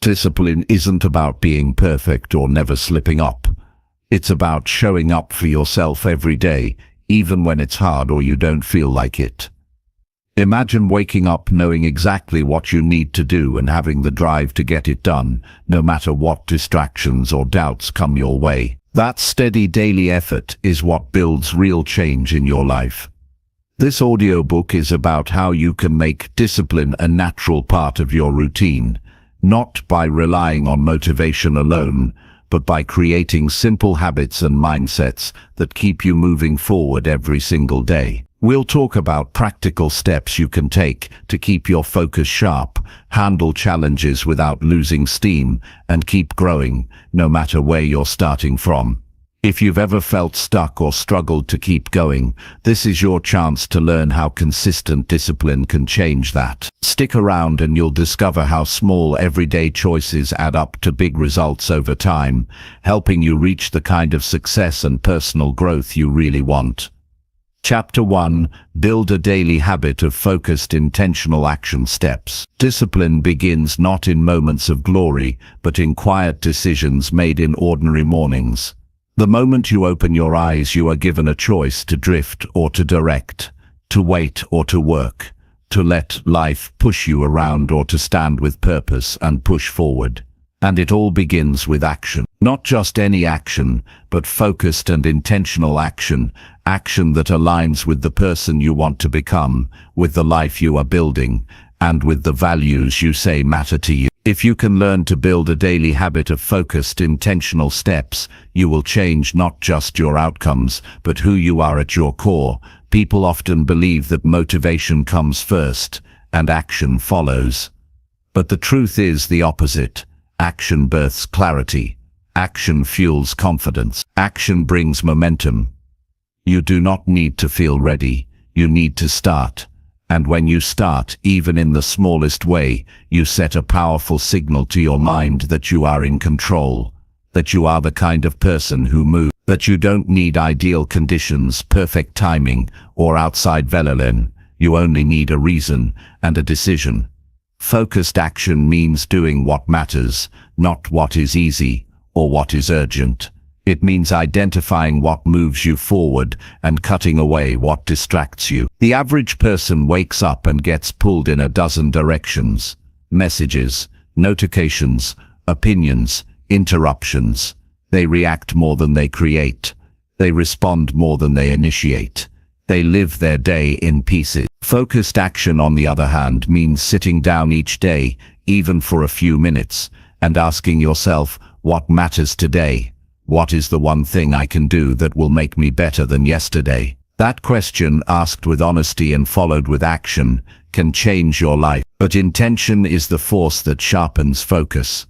Discipline isn't about being perfect or never slipping up. It's about showing up for yourself every day, even when it's hard or you don't feel like it. Imagine waking up knowing exactly what you need to do and having the drive to get it done, no matter what distractions or doubts come your way. That steady daily effort is what builds real change in your life. This audiobook is about how you can make discipline a natural part of your routine, not by relying on motivation alone, but by creating simple habits and mindsets that keep you moving forward every single day. We'll talk about practical steps you can take to keep your focus sharp, handle challenges without losing steam, and keep growing, no matter where you're starting from. If you've ever felt stuck or struggled to keep going, this is your chance to learn how consistent discipline can change that. Stick around and you'll discover how small everyday choices add up to big results over time, helping you reach the kind of success and personal growth you really want. Chapter 1. Build a daily habit of focused, intentional action steps. Discipline begins not in moments of glory, but in quiet decisions made in ordinary mornings. The moment you open your eyes, you are given a choice to drift or to direct, to wait or to work, to let life push you around or to stand with purpose and push forward. And it all begins with action. Not just any action, but focused and intentional action, action that aligns with the person you want to become, with the life you are building, and with the values you say matter to you. If you can learn to build a daily habit of focused, intentional steps, you will change not just your outcomes, but who you are at your core. People often believe that motivation comes first, and action follows. But the truth is the opposite. Action births clarity. Action fuels confidence. Action brings momentum. You do not need to feel ready. You need to start. And when you start, even in the smallest way, you set a powerful signal to your mind that you are in control, that you are the kind of person who moves, that you don't need ideal conditions, perfect timing, or outside validation. You only need a reason and a decision. Focused action means doing what matters, not what is easy or what is urgent. It means identifying what moves you forward and cutting away what distracts you. The average person wakes up and gets pulled in a dozen directions. Messages, notifications, opinions, interruptions. They react more than they create. They respond more than they initiate. They live their day in pieces. Focused action, on the other hand, means sitting down each day, even for a few minutes, and asking yourself, what matters today? What is the one thing I can do that will make me better than yesterday? That question, asked with honesty and followed with action, can change your life. But intention is the force that sharpens focus.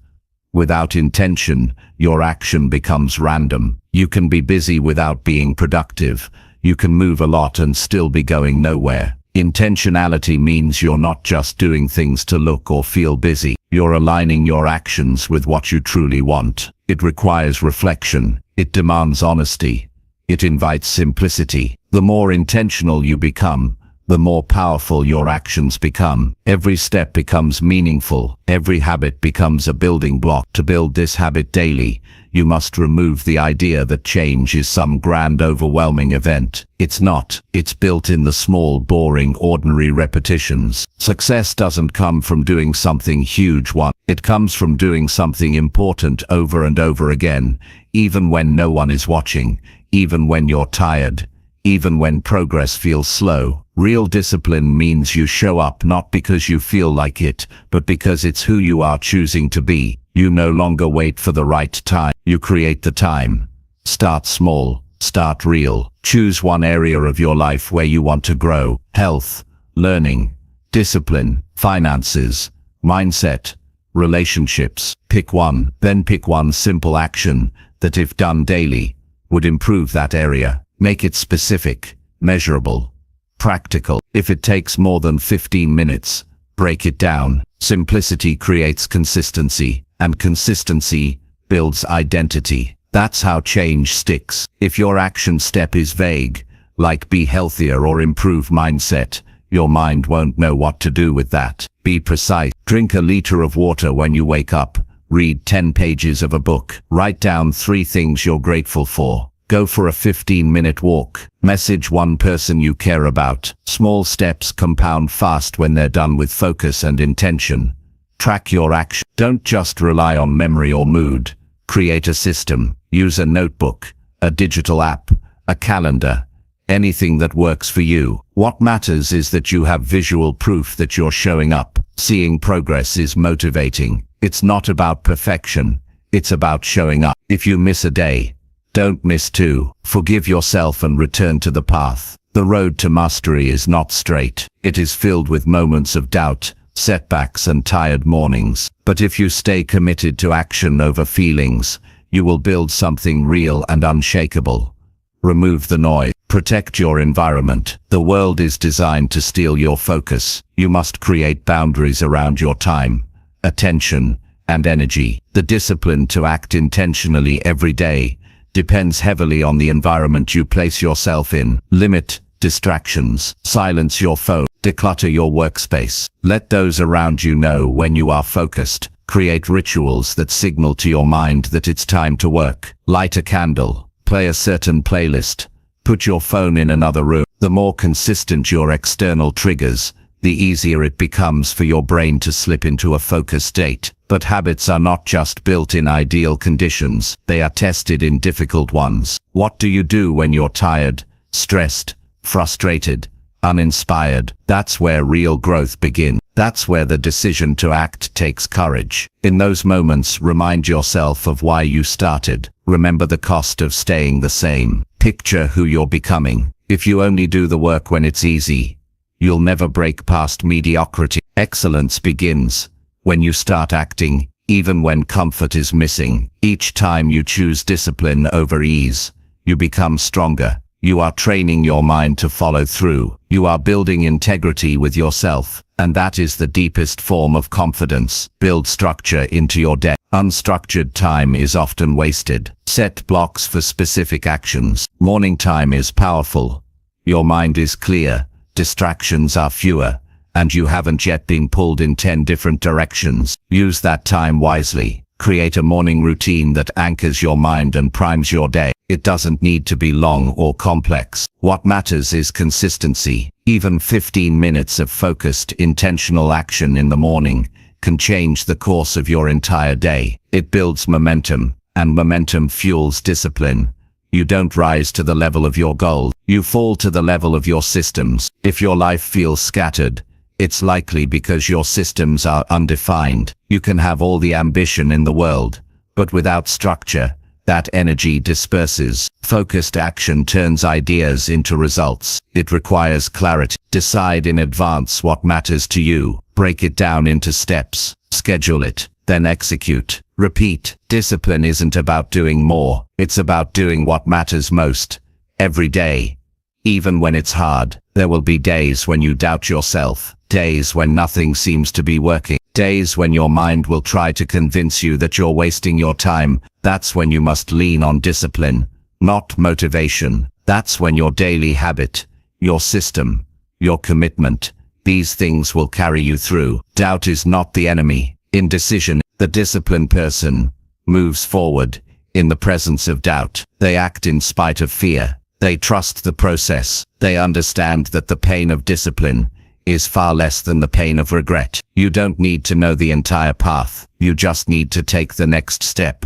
Without intention, your action becomes random. You can be busy without being productive. You can move a lot and still be going nowhere. Intentionality means you're not just doing things to look or feel busy. You're aligning your actions with what you truly want. It requires reflection. It demands honesty. It invites simplicity. The more intentional you become, the more powerful your actions become. Every step becomes meaningful. Every habit becomes a building block. To build this habit daily, you must remove the idea that change is some grand, overwhelming event. It's not. It's built in the small, boring, ordinary repetitions. Success doesn't come from doing something huge once. It comes from doing something important over and over again, even when no one is watching, even when you're tired, even when progress feels slow. Real discipline means you show up not because you feel like it, but because it's who you are choosing to be. You no longer wait for the right time. You create the time. Start small. Start real. Choose one area of your life where you want to grow. Health, learning, discipline, finances, mindset, relationships. Pick one. Then pick one simple action that, if done daily, would improve that area. Make it specific, measurable, practical. If it takes more than 15 minutes, break it down. Simplicity creates consistency, and consistency builds identity. That's how change sticks. If your action step is vague, like be healthier or improve mindset, your mind won't know what to do with that. Be precise. Drink a liter of water when you wake up. Read 10 pages of a book. Write down 3 things you're grateful for. Go for a 15-minute walk. Message one person you care about. Small steps compound fast when they're done with focus and intention. Track your action. Don't just rely on memory or mood. Create a system. Use a notebook, a digital app, a calendar. Anything that works for you. What matters is that you have visual proof that you're showing up. Seeing progress is motivating. It's not about perfection. It's about showing up. If you miss a day, don't miss 2. Forgive yourself and return to the path. The road to mastery is not straight. It is filled with moments of doubt, setbacks and tired mornings. But if you stay committed to action over feelings, you will build something real and unshakable. Remove the noise. Protect your environment. The world is designed to steal your focus. You must create boundaries around your time, attention, and energy. The discipline to act intentionally every day depends heavily on the environment you place yourself in. Limit distractions. Silence your phone. Declutter your workspace. Let those around you know when you are focused. Create rituals that signal to your mind that it's time to work. Light a candle. Play a certain playlist. Put your phone in another room. The more consistent your external triggers, the easier it becomes for your brain to slip into a focused state. But habits are not just built in ideal conditions, they are tested in difficult ones. What do you do when you're tired, stressed, frustrated, uninspired? That's where real growth begins. That's where the decision to act takes courage. In those moments, remind yourself of why you started. Remember the cost of staying the same. Picture who you're becoming. If you only do the work when it's easy, you'll never break past mediocrity. Excellence begins when you start acting, even when comfort is missing. Each time you choose discipline over ease, you become stronger. You are training your mind to follow through. You are building integrity with yourself, and that is the deepest form of confidence. Build structure into your day. Unstructured time is often wasted. Set blocks for specific actions. Morning time is powerful. Your mind is clear, distractions are fewer, and you haven't yet been pulled in 10 different directions. Use that time wisely. Create a morning routine that anchors your mind and primes your day. It doesn't need to be long or complex. What matters is consistency. Even 15 minutes of focused, intentional action in the morning can change the course of your entire day. It builds momentum, and momentum fuels discipline. You don't rise to the level of your goal. You fall to the level of your systems. If your life feels scattered, it's likely because your systems are undefined. You can have all the ambition in the world, but without structure, that energy disperses. Focused action turns ideas into results. It requires clarity. Decide in advance what matters to you. Break it down into steps. Schedule it, then execute. Repeat. Discipline isn't about doing more. It's about doing what matters most. Every day. Even when it's hard, there will be days when you doubt yourself. Days when nothing seems to be working. Days when your mind will try to convince you that you're wasting your time. That's when you must lean on discipline, not motivation. That's when your daily habit, your system, your commitment, these things will carry you through. Doubt is not the enemy. Indecision. The disciplined person moves forward in the presence of doubt. They act in spite of fear. They trust the process. They understand that the pain of discipline is far less than the pain of regret. You don't need to know the entire path. You just need to take the next step.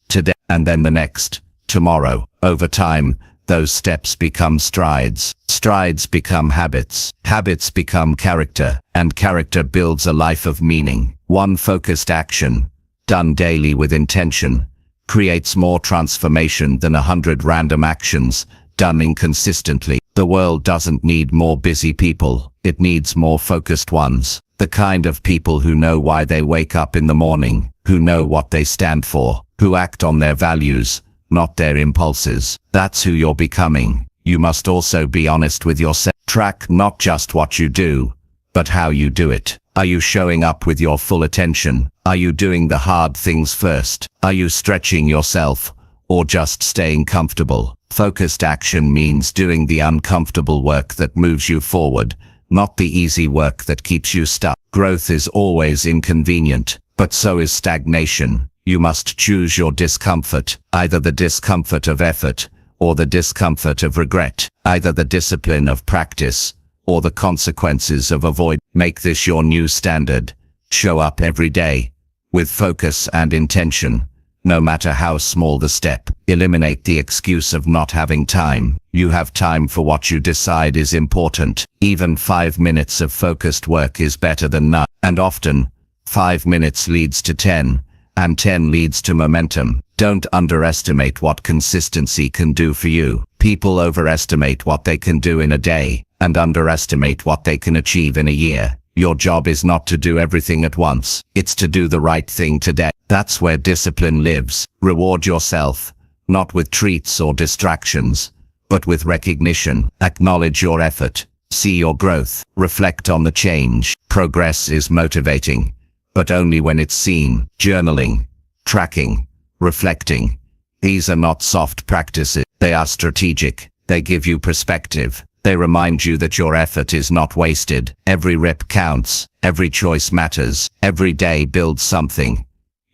Today, and then the next. Tomorrow. Over time, those steps become strides. Strides become habits. Habits become character. And character builds a life of meaning. One focused action, done daily with intention, creates more transformation than 100 random actions done inconsistently. The world doesn't need more busy people. It needs more focused ones. The kind of people who know why they wake up in the morning, who know what they stand for, who act on their values, not their impulses. That's who you're becoming. You must also be honest with yourself. Track not just what you do, but how you do it. Are you showing up with your full attention? Are you doing the hard things first? Are you stretching yourself, or just staying comfortable? Focused action means doing the uncomfortable work that moves you forward, not the easy work that keeps you stuck. Growth is always inconvenient, but so is stagnation. You must choose your discomfort, either the discomfort of effort or the discomfort of regret, either the discipline of practice or the consequences of avoid. Make this your new standard. Show up every day with focus and intention, no matter how small the step. Eliminate the excuse of not having time. You have time for what you decide is important. Even 5 minutes of focused work is better than none. And often, 5 minutes leads to 10, and 10 leads to momentum. Don't underestimate what consistency can do for you. People overestimate what they can do in a day, and underestimate what they can achieve in a year. Your job is not to do everything at once. It's to do the right thing today. That's where discipline lives. Reward yourself, not with treats or distractions, but with recognition. Acknowledge your effort. See your growth. Reflect on the change. Progress is motivating, but only when it's seen. Journaling, tracking, reflecting. These are not soft practices. They are strategic. They give you perspective. They remind you that your effort is not wasted. Every rep counts. Every choice matters. Every day builds something.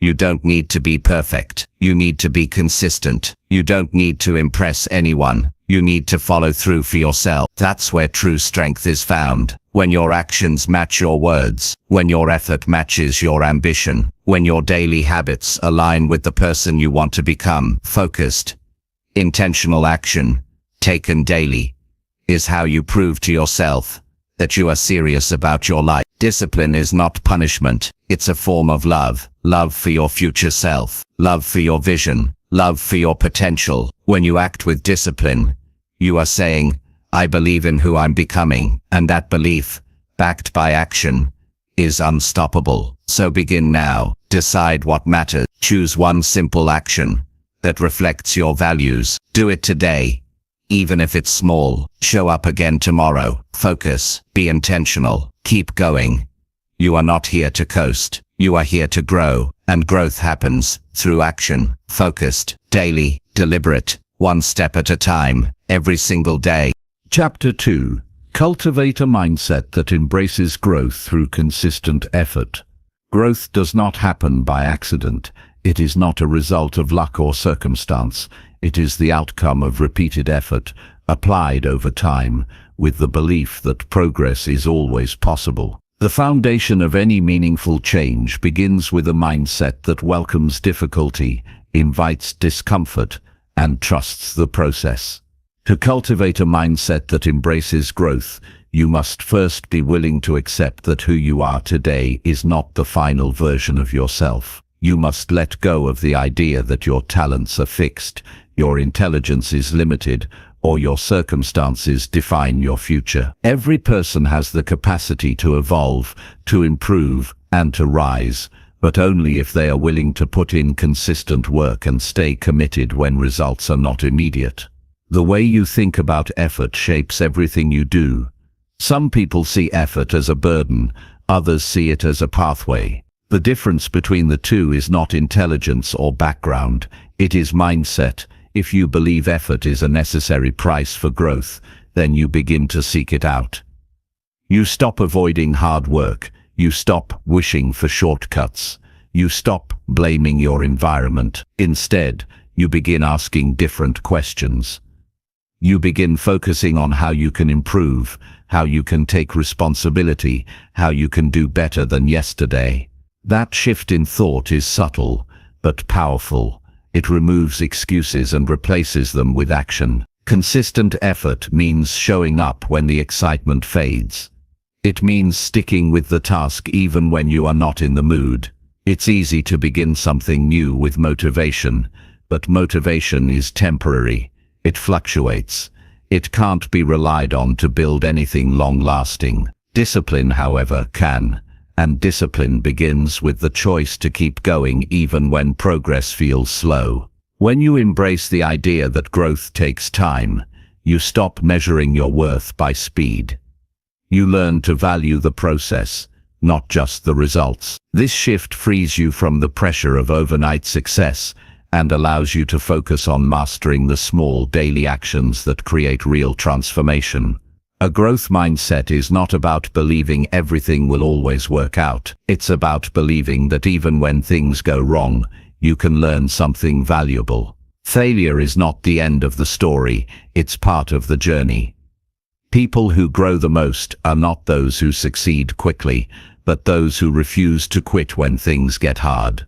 You don't need to be perfect. You need to be consistent. You don't need to impress anyone. You need to follow through for yourself. That's where true strength is found. When your actions match your words. When your effort matches your ambition. When your daily habits align with the person you want to become. Focused, intentional action, taken daily, is how you prove to yourself that you are serious about your life. Discipline is not punishment. It's a form of love. Love for your future self. Love for your vision. Love for your potential. When you act with discipline, you are saying, I believe in who I'm becoming. And that belief, backed by action, is unstoppable. So begin now. Decide what matters. Choose one simple action that reflects your values. Do it today. Even if it's small. Show up again tomorrow. Focus. Be intentional. Keep going. You are not here to coast. You are here to grow. And growth happens through action. Focused, daily, deliberate, one step at a time, every single day. Chapter 2. Cultivate a mindset that embraces growth through consistent effort. Growth does not happen by accident. It is not a result of luck or circumstance. It is the outcome of repeated effort, applied over time, with the belief that progress is always possible. The foundation of any meaningful change begins with a mindset that welcomes difficulty, invites discomfort, and trusts the process. To cultivate a mindset that embraces growth, you must first be willing to accept that who you are today is not the final version of yourself. You must let go of the idea that your talents are fixed, your intelligence is limited, or your circumstances define your future. Every person has the capacity to evolve, to improve, and to rise, but only if they are willing to put in consistent work and stay committed when results are not immediate. The way you think about effort shapes everything you do. Some people see effort as a burden, others see it as a pathway. The difference between the two is not intelligence or background, it is mindset. If you believe effort is a necessary price for growth, then you begin to seek it out. You stop avoiding hard work. You stop wishing for shortcuts. You stop blaming your environment. Instead, you begin asking different questions. You begin focusing on how you can improve, how you can take responsibility, how you can do better than yesterday. That shift in thought is subtle, but powerful. It removes excuses and replaces them with action. Consistent effort means showing up when the excitement fades. It means sticking with the task even when you are not in the mood. It's easy to begin something new with motivation, but motivation is temporary. It fluctuates. It can't be relied on to build anything long-lasting. Discipline, however, can. And discipline begins with the choice to keep going even when progress feels slow. When you embrace the idea that growth takes time, you stop measuring your worth by speed. You learn to value the process, not just the results. This shift frees you from the pressure of overnight success and allows you to focus on mastering the small daily actions that create real transformation. A growth mindset is not about believing everything will always work out. It's about believing that even when things go wrong, you can learn something valuable. Failure is not the end of the story, it's part of the journey. People who grow the most are not those who succeed quickly, but those who refuse to quit when things get hard.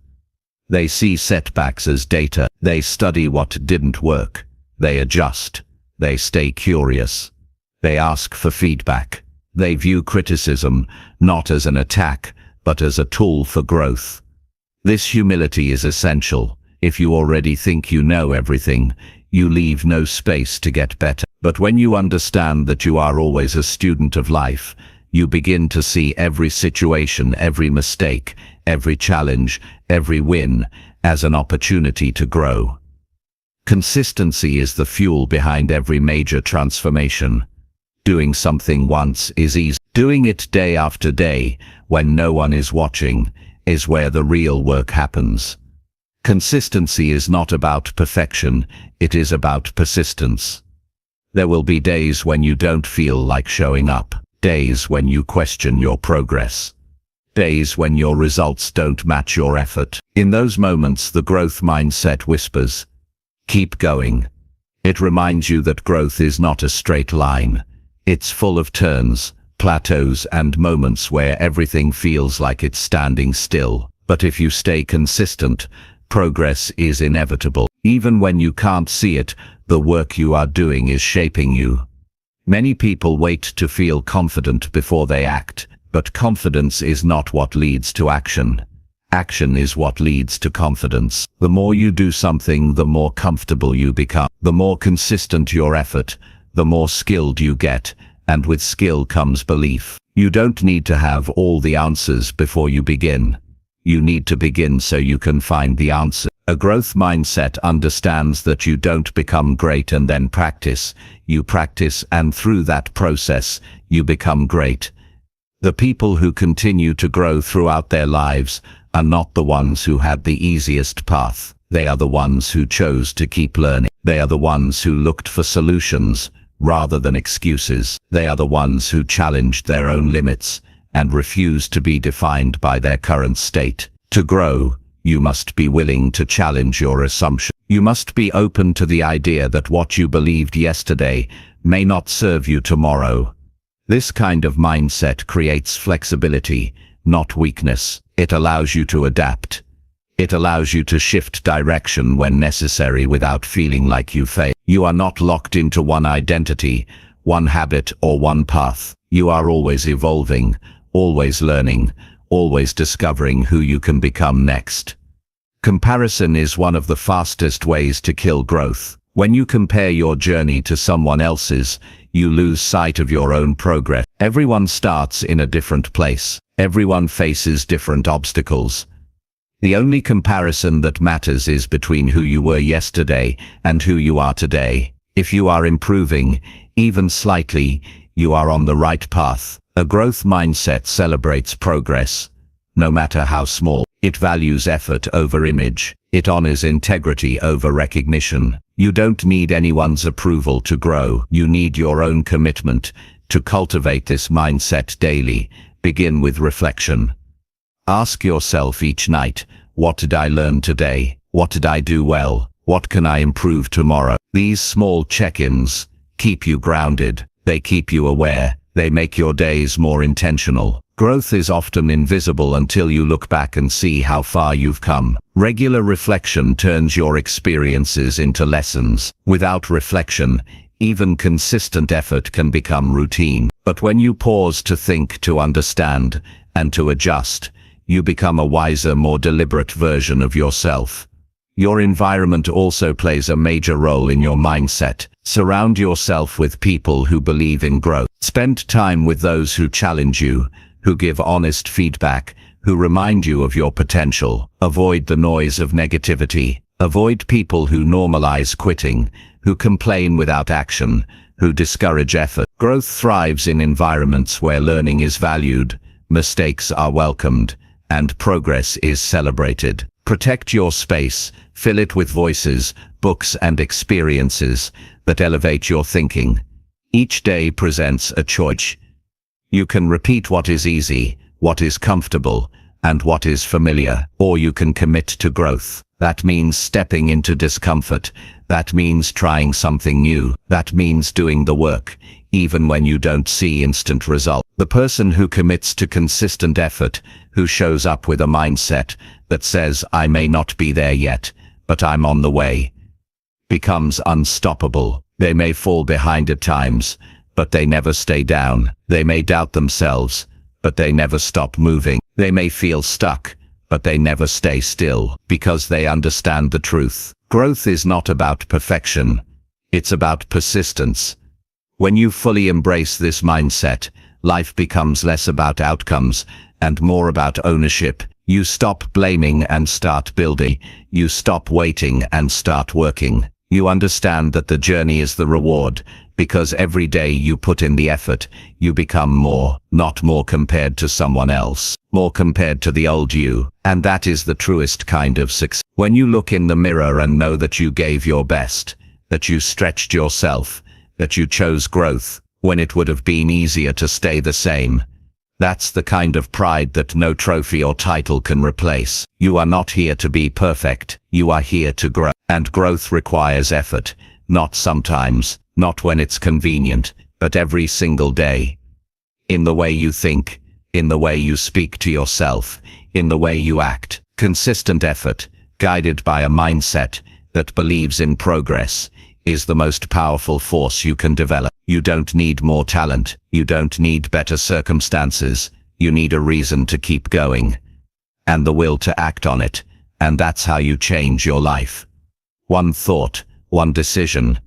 They see setbacks as data. They study what didn't work. They adjust. They stay curious. They ask for feedback. They view criticism not as an attack, but as a tool for growth. This humility is essential. If you already think you know everything, you leave no space to get better. But when you understand that you are always a student of life, you begin to see every situation, every mistake, every challenge, every win as an opportunity to grow. Consistency is the fuel behind every major transformation. Doing something once is easy. Doing it day after day, when no one is watching, is where the real work happens. Consistency is not about perfection, it is about persistence. There will be days when you don't feel like showing up, days when you question your progress, days when your results don't match your effort. In those moments, the growth mindset whispers, "Keep going." It reminds you that growth is not a straight line. It's full of turns, plateaus, and moments where everything feels like it's standing still. But if you stay consistent, progress is inevitable. Even when you can't see it, the work you are doing is shaping you. Many people wait to feel confident before they act, but confidence is not what leads to action. Action is what leads to confidence. The more you do something, the more comfortable you become. The more consistent your effort, the more skilled you get, and with skill comes belief. You don't need to have all the answers before you begin. You need to begin so you can find the answer. A growth mindset understands that you don't become great and then practice. You practice, and through that process, you become great. The people who continue to grow throughout their lives are not the ones who had the easiest path. They are the ones who chose to keep learning. They are the ones who looked for solutions rather than excuses. They are the ones who challenged their own limits and refused to be defined by their current state. To grow, you must be willing to challenge your assumptions. You must be open to the idea that what you believed yesterday may not serve you tomorrow. This kind of mindset creates flexibility, not weakness. It allows you to adapt. It allows you to shift direction when necessary without feeling like you fail. You are not locked into one identity, one habit, or one path. You are always evolving, always learning, always discovering who you can become next. Comparison is one of the fastest ways to kill growth. When you compare your journey to someone else's, you lose sight of your own progress. Everyone starts in a different place. Everyone faces different obstacles. The only comparison that matters is between who you were yesterday and who you are today. If you are improving, even slightly, you are on the right path. A growth mindset celebrates progress, no matter how small. It values effort over image. It honors integrity over recognition. You don't need anyone's approval to grow. You need your own commitment. To cultivate this mindset daily, begin with reflection. Ask yourself each night, what did I learn today? What did I do well? What can I improve tomorrow? These small check-ins keep you grounded. They keep you aware. They make your days more intentional. Growth is often invisible until you look back and see how far you've come. Regular reflection turns your experiences into lessons. Without reflection, even consistent effort can become routine. But when you pause to think, to understand, and to adjust, you become a wiser, more deliberate version of yourself. Your environment also plays a major role in your mindset. Surround yourself with people who believe in growth. Spend time with those who challenge you, who give honest feedback, who remind you of your potential. Avoid the noise of negativity. Avoid people who normalize quitting, who complain without action, who discourage effort. Growth thrives in environments where learning is valued, mistakes are welcomed, and progress is celebrated. Protect your space, fill it with voices, books, and experiences that elevate your thinking. Each day presents a choice. You can repeat what is easy, what is comfortable, and what is familiar, or you can commit to growth. That means stepping into discomfort. That means trying something new. That means doing the work, even when you don't see instant results. The person who commits to consistent effort, who shows up with a mindset that says, I may not be there yet, but I'm on the way, becomes unstoppable. They may fall behind at times, but they never stay down. They may doubt themselves, but they never stop moving. They may feel stuck, but they never stay still, because they understand the truth. Growth is not about perfection. It's about persistence. When you fully embrace this mindset, life becomes less about outcomes and more about ownership. You stop blaming and start building. You stop waiting and start working. You understand that the journey is the reward, because every day you put in the effort, you become more, not more compared to someone else, more compared to the old you. And that is the truest kind of success. When you look in the mirror and know that you gave your best, that you stretched yourself, that you chose growth, when it would have been easier to stay the same. That's the kind of pride that no trophy or title can replace. You are not here to be perfect. You are here to grow. And growth requires effort, not sometimes, not when it's convenient, but every single day. In the way you think, in the way you speak to yourself, in the way you act. Consistent effort, guided by a mindset that believes in progress, is the most powerful force you can develop. You don't need more talent. You don't need better circumstances. You need a reason to keep going, and the will to act on it. And that's how you change your life. One thought, one decision,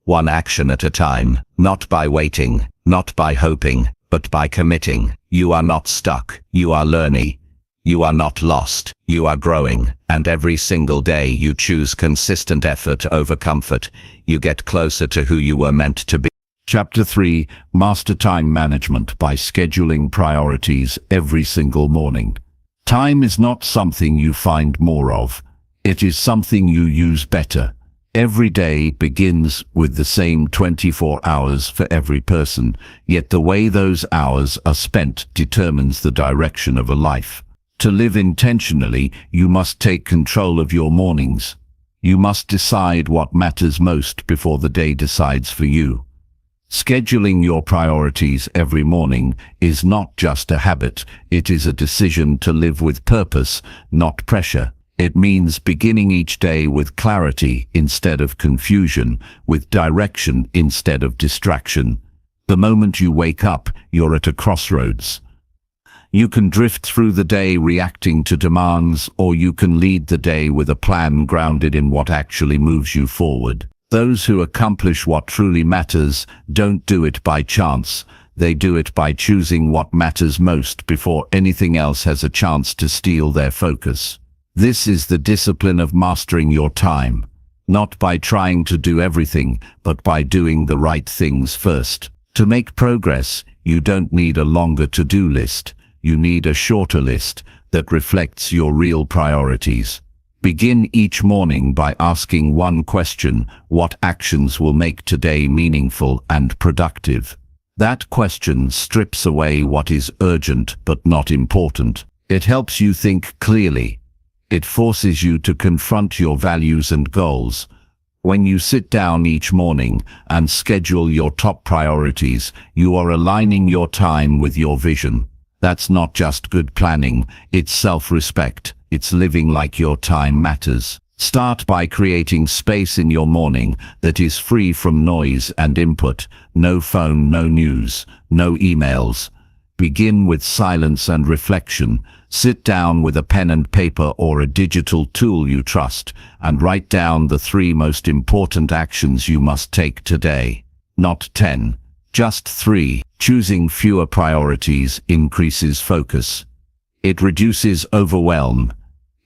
one action at a time. Not by waiting, not by hoping, but by committing. You are not stuck. You are learning. You are not lost. You are growing. And every single day you choose consistent effort over comfort, you get closer to who you were meant to be. Chapter 3: Master Time Management by Scheduling Priorities Every Single Morning. Time is not something you find more of. It is something you use better. Every day begins with the same 24 hours for every person, yet the way those hours are spent determines the direction of a life. To live intentionally, you must take control of your mornings. You must decide what matters most before the day decides for you. Scheduling your priorities every morning is not just a habit, it is a decision to live with purpose, not pressure. It means beginning each day with clarity instead of confusion, with direction instead of distraction. The moment you wake up, you're at a crossroads. You can drift through the day reacting to demands, or you can lead the day with a plan grounded in what actually moves you forward. Those who accomplish what truly matters don't do it by chance. They do it by choosing what matters most before anything else has a chance to steal their focus. This is the discipline of mastering your time, not by trying to do everything, but by doing the right things first. To make progress, you don't need a longer to-do list. You need a shorter list that reflects your real priorities. Begin each morning by asking one question: what actions will make today meaningful and productive? That question strips away what is urgent but not important. It helps you think clearly. It forces you to confront your values and goals. When you sit down each morning and schedule your top priorities, you are aligning your time with your vision. That's not just good planning, it's self-respect. It's living like your time matters. Start by creating space in your morning that is free from noise and input. No phone, no news, no emails. Begin with silence and reflection. Sit down with a pen and paper or a digital tool you trust and write down the 3 most important actions you must take today. Not 10, just 3. Choosing fewer priorities increases focus. It reduces overwhelm.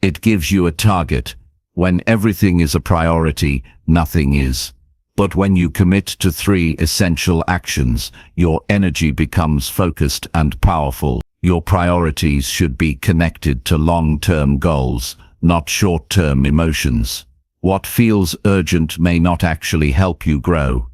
It gives you a target. When everything is a priority, nothing is. But when you commit to 3 essential actions, your energy becomes focused and powerful. Your priorities should be connected to long-term goals, not short-term emotions. What feels urgent may not actually help you grow.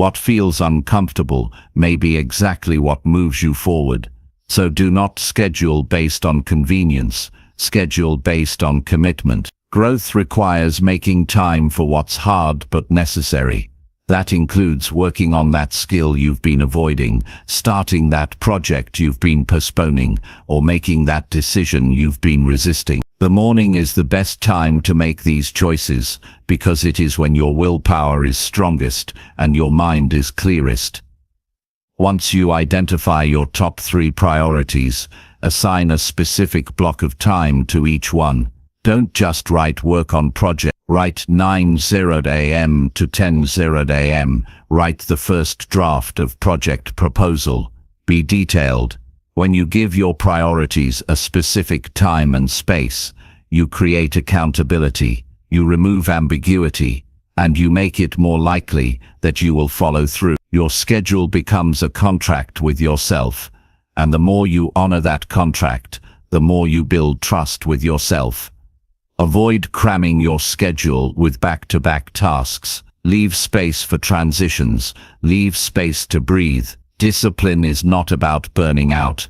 What feels uncomfortable may be exactly what moves you forward. So do not schedule based on convenience, schedule based on commitment. Growth requires making time for what's hard but necessary. That includes working on that skill you've been avoiding, starting that project you've been postponing, or making that decision you've been resisting. The morning is the best time to make these choices, because it is when your willpower is strongest and your mind is clearest. Once you identify your top 3 priorities, assign a specific block of time to each one. Don't just write work on project. Write 9:00 a.m. to 10:00 a.m. Write the first draft of project proposal. Be detailed. When you give your priorities a specific time and space, you create accountability, you remove ambiguity, and you make it more likely that you will follow through. Your schedule becomes a contract with yourself, and the more you honor that contract, the more you build trust with yourself. Avoid cramming your schedule with back-to-back tasks. Leave space for transitions. Leave space to breathe. Discipline is not about burning out.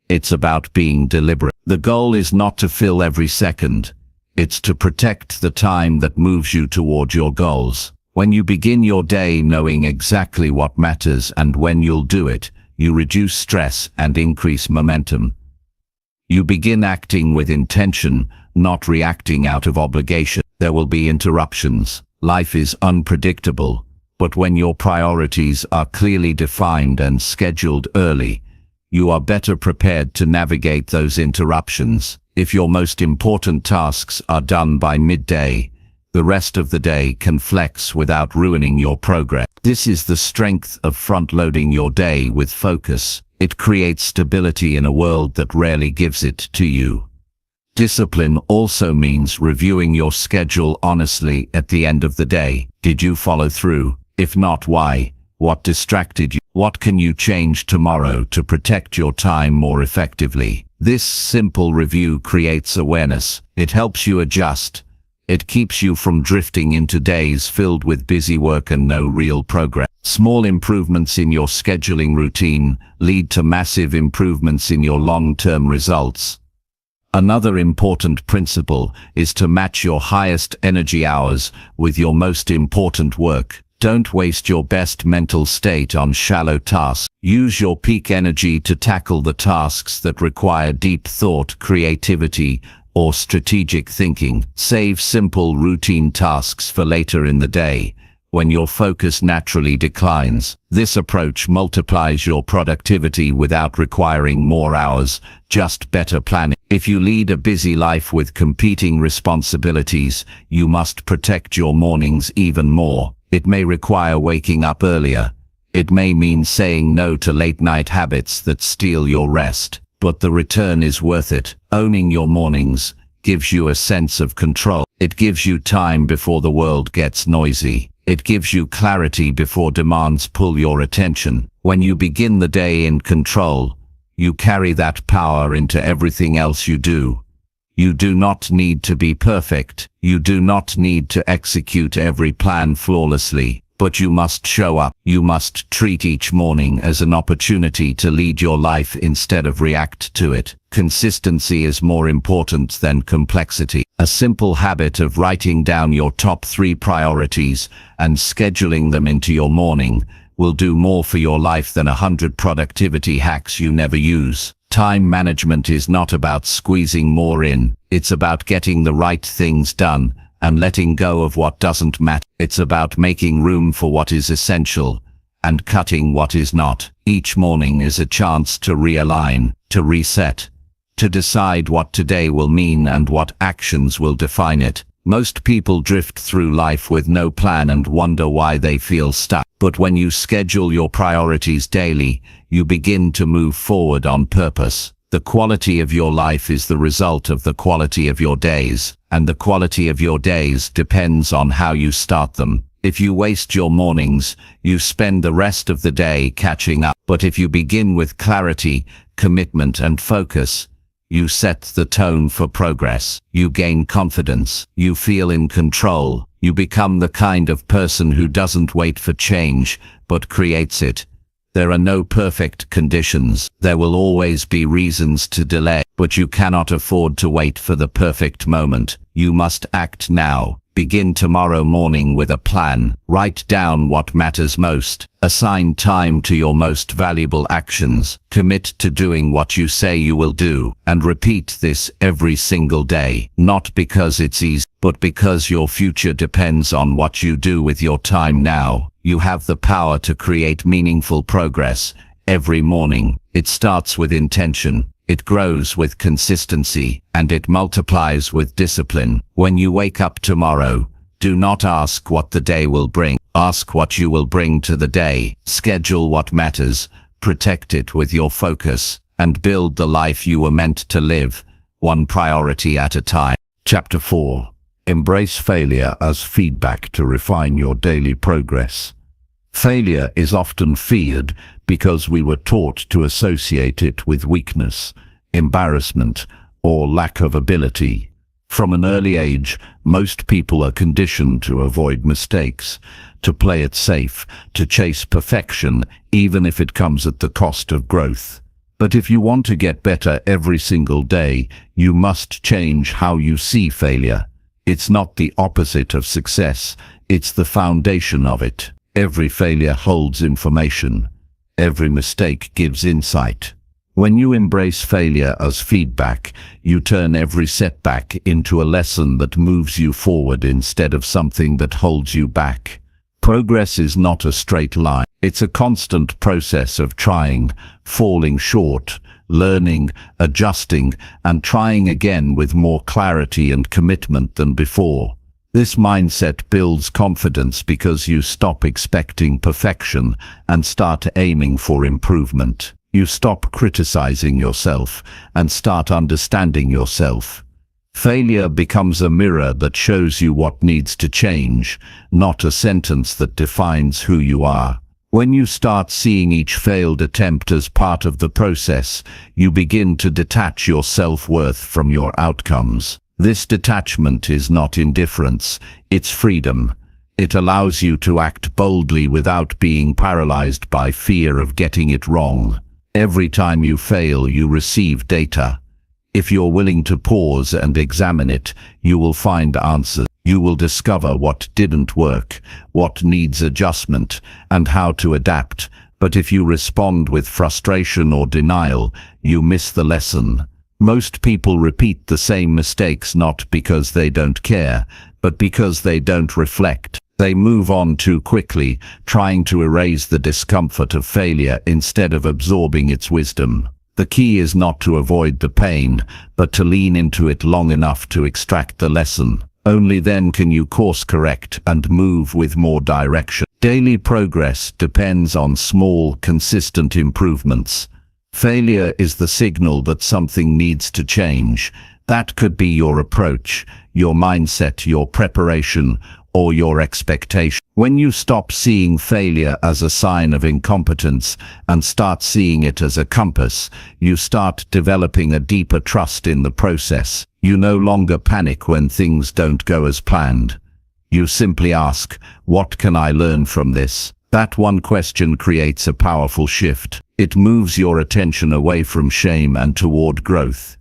It's about being deliberate. The goal is not to fill every second. It's to protect the time that moves you toward your goals. When you begin your day knowing exactly what matters and when you'll do it, you reduce stress and increase momentum. You begin acting with intention, not reacting out of obligation. There will be interruptions. Life is unpredictable, but when your priorities are clearly defined and scheduled early, you are better prepared to navigate those interruptions. If your most important tasks are done by midday, the rest of the day can flex without ruining your progress. This is the strength of front-loading your day with focus. It creates stability in a world that rarely gives it to you. Discipline also means reviewing your schedule honestly at the end of the day. Did you follow through? If not, why? What distracted you? What can you change tomorrow to protect your time more effectively? This simple review creates awareness. It helps you adjust. It keeps you from drifting into days filled with busy work and no real progress. Small improvements in your scheduling routine lead to massive improvements in your long-term results. Another important principle is to match your highest energy hours with your most important work. Don't waste your best mental state on shallow tasks. Use your peak energy to tackle the tasks that require deep thought, creativity, or strategic thinking. Save simple routine tasks for later in the day, when your focus naturally declines. This approach multiplies your productivity without requiring more hours, just better planning. If you lead a busy life with competing responsibilities, you must protect your mornings even more. It may require waking up earlier. It may mean saying no to late-night habits that steal your rest. But the return is worth it. Owning your mornings gives you a sense of control. It gives you time before the world gets noisy. It gives you clarity before demands pull your attention. When you begin the day in control, you carry that power into everything else you do. You do not need to be perfect. You do not need to execute every plan flawlessly. But you must show up. You must treat each morning as an opportunity to lead your life instead of react to it. Consistency is more important than complexity. A simple habit of writing down your top 3 priorities and scheduling them into your morning will do more for your life than 100 productivity hacks you never use. Time management is not about squeezing more in. It's about getting the right things done and letting go of what doesn't matter. It's about making room for what is essential and cutting what is not. Each morning is a chance to realign, to reset, to decide what today will mean and what actions will define it. Most people drift through life with no plan and wonder why they feel stuck. But when you schedule your priorities daily, you begin to move forward on purpose. The quality of your life is the result of the quality of your days, and the quality of your days depends on how you start them. If you waste your mornings, you spend the rest of the day catching up. But if you begin with clarity, commitment, and focus, You set the tone for progress. You gain confidence. You feel in control. You become the kind of person who doesn't wait for change, but creates it. There are no perfect conditions. There will always be reasons to delay, but you cannot afford to wait for the perfect moment. You must act now. Begin tomorrow morning with a plan. Write down what matters most. Assign time to your most valuable actions. Commit to doing what you say you will do. And repeat this every single day. Not because it's easy, but because your future depends on what you do with your time now. You have the power to create meaningful progress every morning. It starts with intention. It grows with consistency, and it multiplies with discipline. When you wake up tomorrow, do not ask what the day will bring. Ask what you will bring to the day. Schedule what matters, protect it with your focus, and build the life you were meant to live, one priority at a time. Chapter 4. Embrace failure as feedback to refine your daily progress. Failure is often feared because we were taught to associate it with weakness, embarrassment, or lack of ability. From an early age, most people are conditioned to avoid mistakes, to play it safe, to chase perfection, even if it comes at the cost of growth. But if you want to get better every single day, you must change how you see failure. It's not the opposite of success, it's the foundation of it. Every failure holds information. Every mistake gives insight. When you embrace failure as feedback, you turn every setback into a lesson that moves you forward instead of something that holds you back. Progress is not a straight line. It's a constant process of trying, falling short, learning, adjusting, and trying again with more clarity and commitment than before. This mindset builds confidence because you stop expecting perfection and start aiming for improvement. You stop criticizing yourself and start understanding yourself. Failure becomes a mirror that shows you what needs to change, not a sentence that defines who you are. When you start seeing each failed attempt as part of the process, you begin to detach your self-worth from your outcomes. This detachment is not indifference, it's freedom. It allows you to act boldly without being paralyzed by fear of getting it wrong. Every time you fail, you receive data. If you're willing to pause and examine it, you will find answers. You will discover what didn't work, what needs adjustment, and how to adapt. But if you respond with frustration or denial, you miss the lesson. Most people repeat the same mistakes not because they don't care, but because they don't reflect. They move on too quickly, trying to erase the discomfort of failure instead of absorbing its wisdom. The key is not to avoid the pain, but to lean into it long enough to extract the lesson. Only then can you course correct and move with more direction. Daily progress depends on small, consistent improvements. Failure is the signal that something needs to change. That could be your approach, your mindset, your preparation, or your expectation. When you stop seeing failure as a sign of incompetence and start seeing it as a compass, you start developing a deeper trust in the process. You no longer panic when things don't go as planned. You simply ask, what can I learn from this? That one question creates a powerful shift. It moves your attention away from shame and toward growth.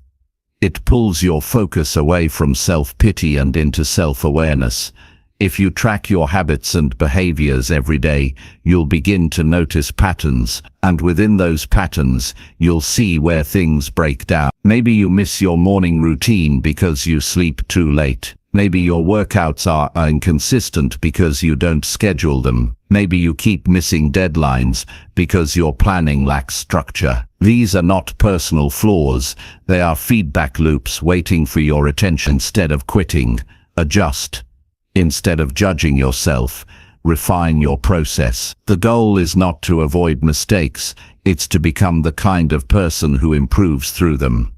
It pulls your focus away from self-pity and into self-awareness. If you track your habits and behaviors every day, you'll begin to notice patterns, and within those patterns, you'll see where things break down. Maybe you miss your morning routine because you sleep too late. Maybe your workouts are inconsistent because you don't schedule them. Maybe you keep missing deadlines because your planning lacks structure. These are not personal flaws. They are feedback loops waiting for your attention. Instead of quitting, adjust. Instead of judging yourself, refine your process. The goal is not to avoid mistakes, it's to become the kind of person who improves through them.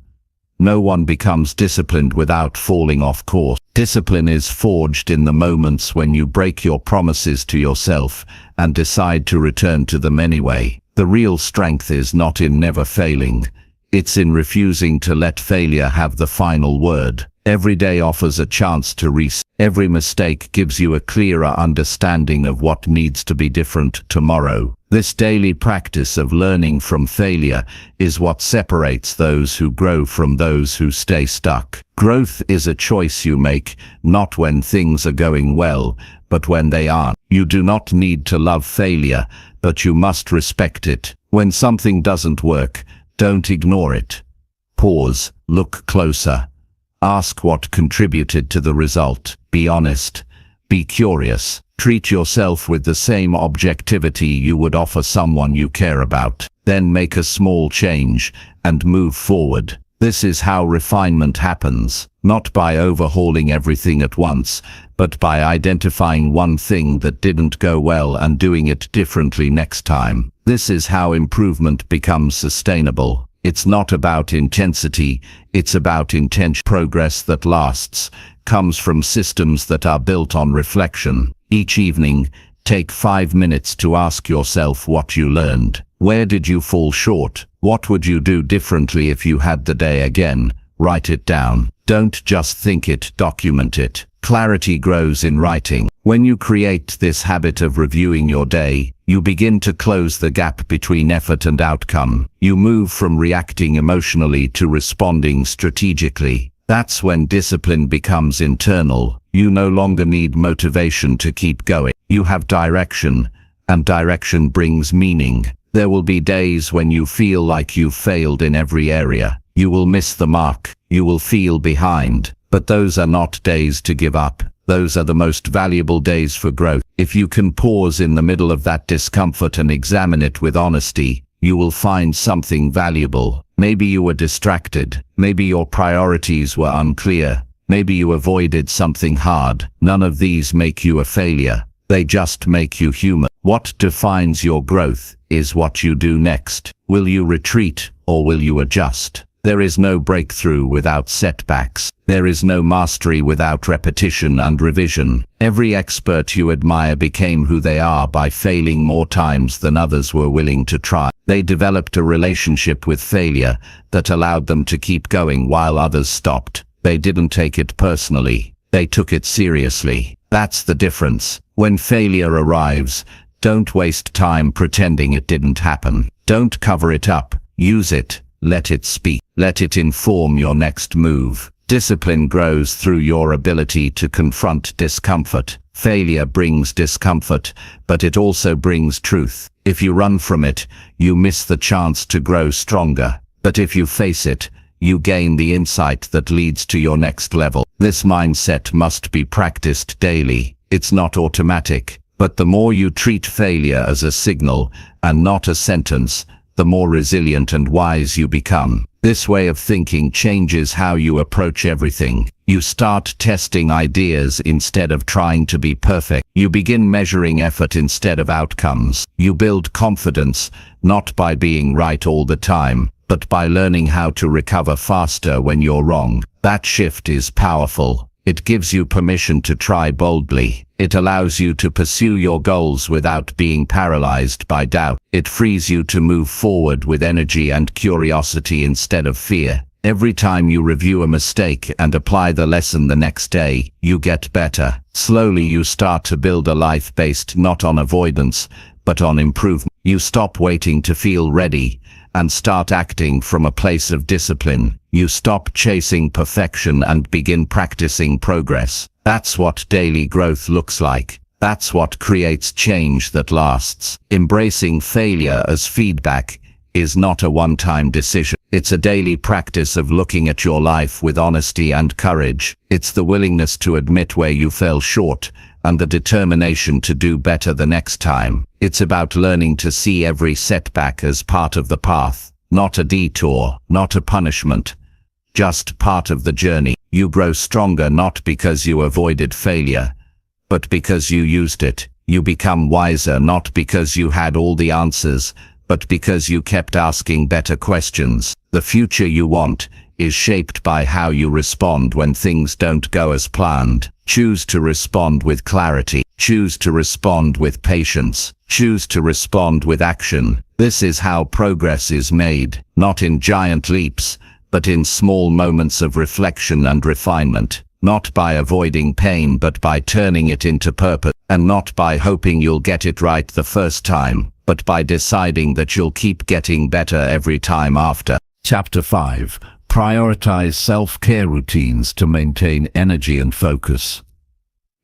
No one becomes disciplined without falling off course. Discipline is forged in the moments when you break your promises to yourself and decide to return to them anyway. The real strength is not in never failing, It's in refusing to let failure have the final word. Every day offers a chance to reset. Every mistake gives you a clearer understanding of what needs to be different tomorrow. This daily practice of learning from failure is what separates those who grow from those who stay stuck. Growth is a choice you make, not when things are going well, but when they aren't. You do not need to love failure, but you must respect it. When something doesn't work, don't ignore it. Pause, look closer. Ask what contributed to the result. Be honest. Be curious. Treat yourself with the same objectivity you would offer someone you care about. Then make a small change and move forward. This is how refinement happens, not by overhauling everything at once, but by identifying one thing that didn't go well and doing it differently next time. This is how improvement becomes sustainable. It's not about intensity, it's about intention. Progress that lasts comes from systems that are built on reflection. Each evening, take 5 minutes to ask yourself what you learned. Where did you fall short? What would you do differently if you had the day again? Write it down. Don't just think it, document it. Clarity grows in writing. When you create this habit of reviewing your day, you begin to close the gap between effort and outcome. You move from reacting emotionally to responding strategically. That's when discipline becomes internal. You no longer need motivation to keep going. You have direction, and direction brings meaning. There will be days when you feel like you've failed in every area. You will miss the mark. You will feel behind. But those are not days to give up. Those are the most valuable days for growth. If you can pause in the middle of that discomfort and examine it with honesty, you will find something valuable. Maybe you were distracted. Maybe your priorities were unclear. Maybe you avoided something hard. None of these make you a failure. They just make you human. What defines your growth is what you do next. Will you retreat or will you adjust? There is no breakthrough without setbacks. There is no mastery without repetition and revision. Every expert you admire became who they are by failing more times than others were willing to try. They developed a relationship with failure that allowed them to keep going while others stopped. They didn't take it personally. They took it seriously. That's the difference. When failure arrives, don't waste time pretending it didn't happen. Don't cover it up. Use it. Let it speak. Let it inform your next move. Discipline grows through your ability to confront discomfort. Failure brings discomfort, but it also brings truth. If you run from it, you miss the chance to grow stronger. But if you face it, you gain the insight that leads to your next level. This mindset must be practiced daily. It's not automatic, but the more you treat failure as a signal and not a sentence, the more resilient and wise you become. This way of thinking changes how you approach everything. You start testing ideas instead of trying to be perfect. You begin measuring effort instead of outcomes. You build confidence, not by being right all the time, but by learning how to recover faster when you're wrong. That shift is powerful. It gives you permission to try boldly. It allows you to pursue your goals without being paralyzed by doubt. It frees you to move forward with energy and curiosity instead of fear. Every time you review a mistake and apply the lesson the next day, you get better. Slowly you start to build a life based not on avoidance, but on improvement. You stop waiting to feel ready and start acting from a place of discipline. You stop chasing perfection and begin practicing progress. That's what daily growth looks like. That's what creates change that lasts. Embracing failure as feedback is not a one-time decision. It's a daily practice of looking at your life with honesty and courage. It's the willingness to admit where you fell short and the determination to do better the next time. It's about learning to see every setback as part of the path, not a detour, not a punishment, just part of the journey. You grow stronger not because you avoided failure, but because you used it. You become wiser not because you had all the answers, but because you kept asking better questions. The future you want is shaped by how you respond when things don't go as planned. Choose to respond with clarity. Choose to respond with patience. Choose to respond with action. This is how progress is made, not in giant leaps, but in small moments of reflection and refinement. Not by avoiding pain, but by turning it into purpose, and not by hoping you'll get it right the first time, but by deciding that you'll keep getting better every time after. Chapter 5. Prioritize self-care routines to maintain energy and focus.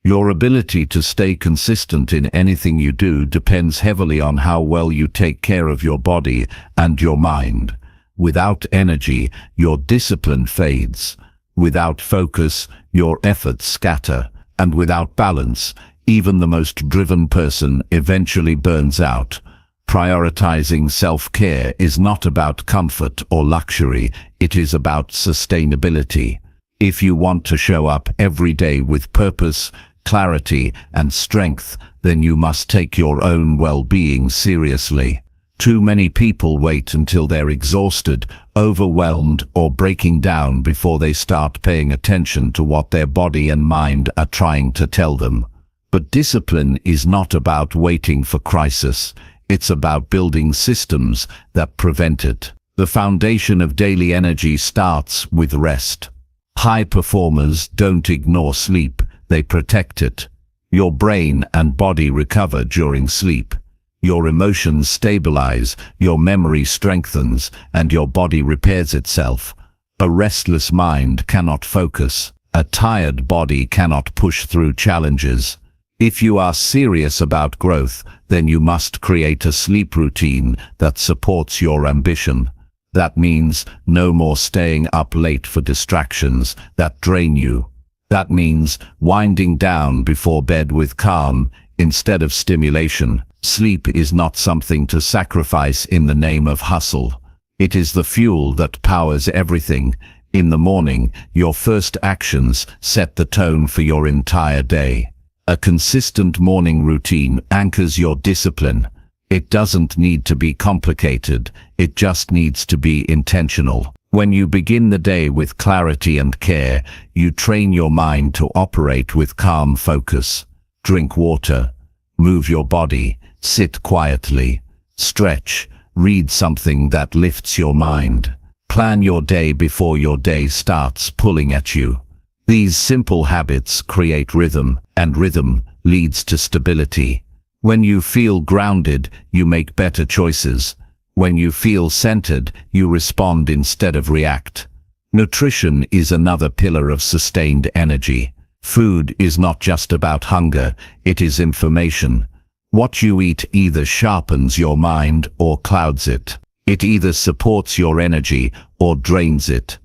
Your ability to stay consistent in anything you do depends heavily on how well you take care of your body and your mind. Without energy, your discipline fades. Without focus, your efforts scatter. And without balance, even the most driven person eventually burns out. Prioritizing self-care is not about comfort or luxury, it is about sustainability. If you want to show up every day with purpose, clarity, and strength, then you must take your own well-being seriously. Too many people wait until they're exhausted, overwhelmed, or breaking down before they start paying attention to what their body and mind are trying to tell them. But discipline is not about waiting for crisis. It's about building systems that prevent it. The foundation of daily energy starts with rest. High performers don't ignore sleep, they protect it. Your brain and body recover during sleep. Your emotions stabilize, your memory strengthens, and your body repairs itself. A restless mind cannot focus. A tired body cannot push through challenges. If you are serious about growth, then you must create a sleep routine that supports your ambition. That means no more staying up late for distractions that drain you. That means winding down before bed with calm instead of stimulation. Sleep is not something to sacrifice in the name of hustle. It is the fuel that powers everything. In the morning, your first actions set the tone for your entire day. A consistent morning routine anchors your discipline. It doesn't need to be complicated, it just needs to be intentional. When you begin the day with clarity and care, you train your mind to operate with calm focus. Drink water, move your body, sit quietly, stretch, read something that lifts your mind. Plan your day before your day starts pulling at you. These simple habits create rhythm, and rhythm leads to stability. When you feel grounded, you make better choices. When you feel centered, you respond instead of react. Nutrition is another pillar of sustained energy. Food is not just about hunger, it is information. What you eat either sharpens your mind or clouds it. It either supports your energy or drains it.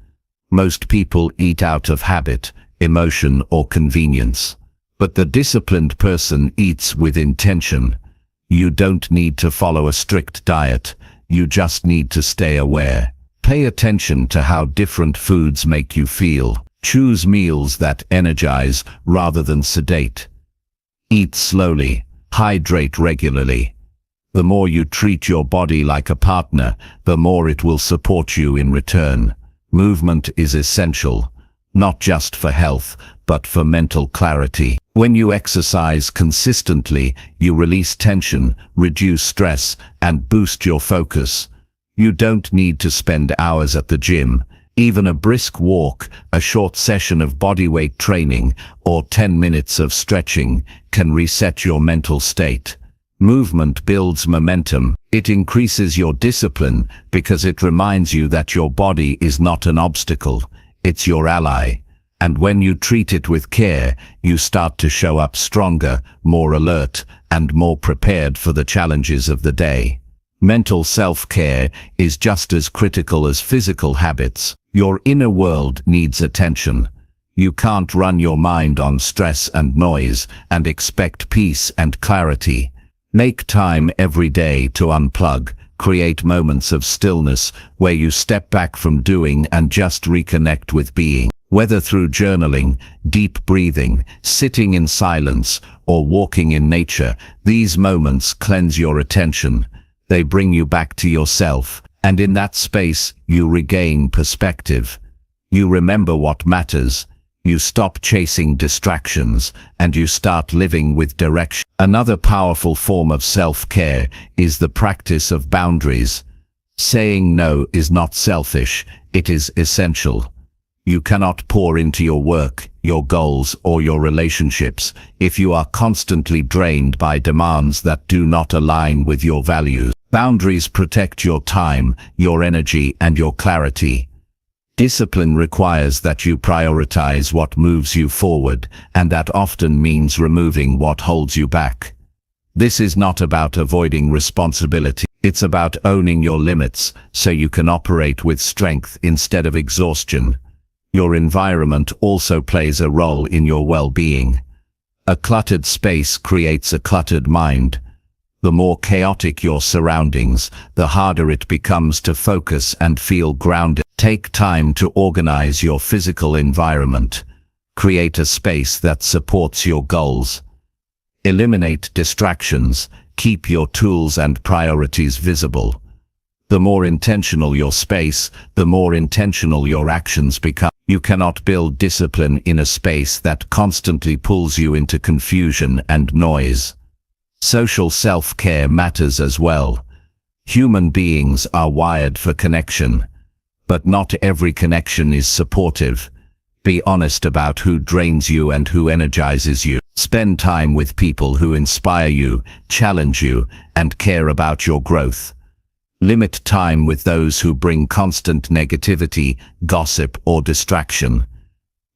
Most people eat out of habit, emotion, or convenience. But the disciplined person eats with intention. You don't need to follow a strict diet, you just need to stay aware. Pay attention to how different foods make you feel. Choose meals that energize rather than sedate. Eat slowly. Hydrate regularly. The more you treat your body like a partner, the more it will support you in return. Movement is essential, not just for health, but for mental clarity. When you exercise consistently, you release tension, reduce stress, and boost your focus. You don't need to spend hours at the gym. Even a brisk walk, a short session of bodyweight training, or 10 minutes of stretching can reset your mental state. Movement builds momentum. It increases your discipline because it reminds you that your body is not an obstacle, it's your ally. And when you treat it with care, you start to show up stronger, more alert, and more prepared for the challenges of the day. Mental self-care is just as critical as physical habits. Your inner world needs attention. You can't run your mind on stress and noise and expect peace and clarity. Make time every day to unplug. Create moments of stillness where you step back from doing and just reconnect with being. Whether through journaling, deep breathing, sitting in silence, or walking in nature, these moments cleanse your attention. They bring you back to yourself, and in that space, you regain perspective. You remember what matters. You stop chasing distractions, and you start living with direction. Another powerful form of self-care is the practice of boundaries. Saying no is not selfish, it is essential. You cannot pour into your work, your goals, or your relationships if you are constantly drained by demands that do not align with your values. Boundaries protect your time, your energy, and your clarity. Discipline requires that you prioritize what moves you forward, and that often means removing what holds you back. This is not about avoiding responsibility. It's about owning your limits so you can operate with strength instead of exhaustion. Your environment also plays a role in your well-being. A cluttered space creates a cluttered mind. The more chaotic your surroundings, the harder it becomes to focus and feel grounded. Take time to organize your physical environment. Create a space that supports your goals. Eliminate distractions. Keep your tools and priorities visible. The more intentional your space, the more intentional your actions become. You cannot build discipline in a space that constantly pulls you into confusion and noise. Social self-care matters as well. Human beings are wired for connection, but not every connection is supportive. Be honest about who drains you and who energizes you. Spend time with people who inspire you, challenge you, and care about your growth. Limit time with those who bring constant negativity, gossip, or distraction.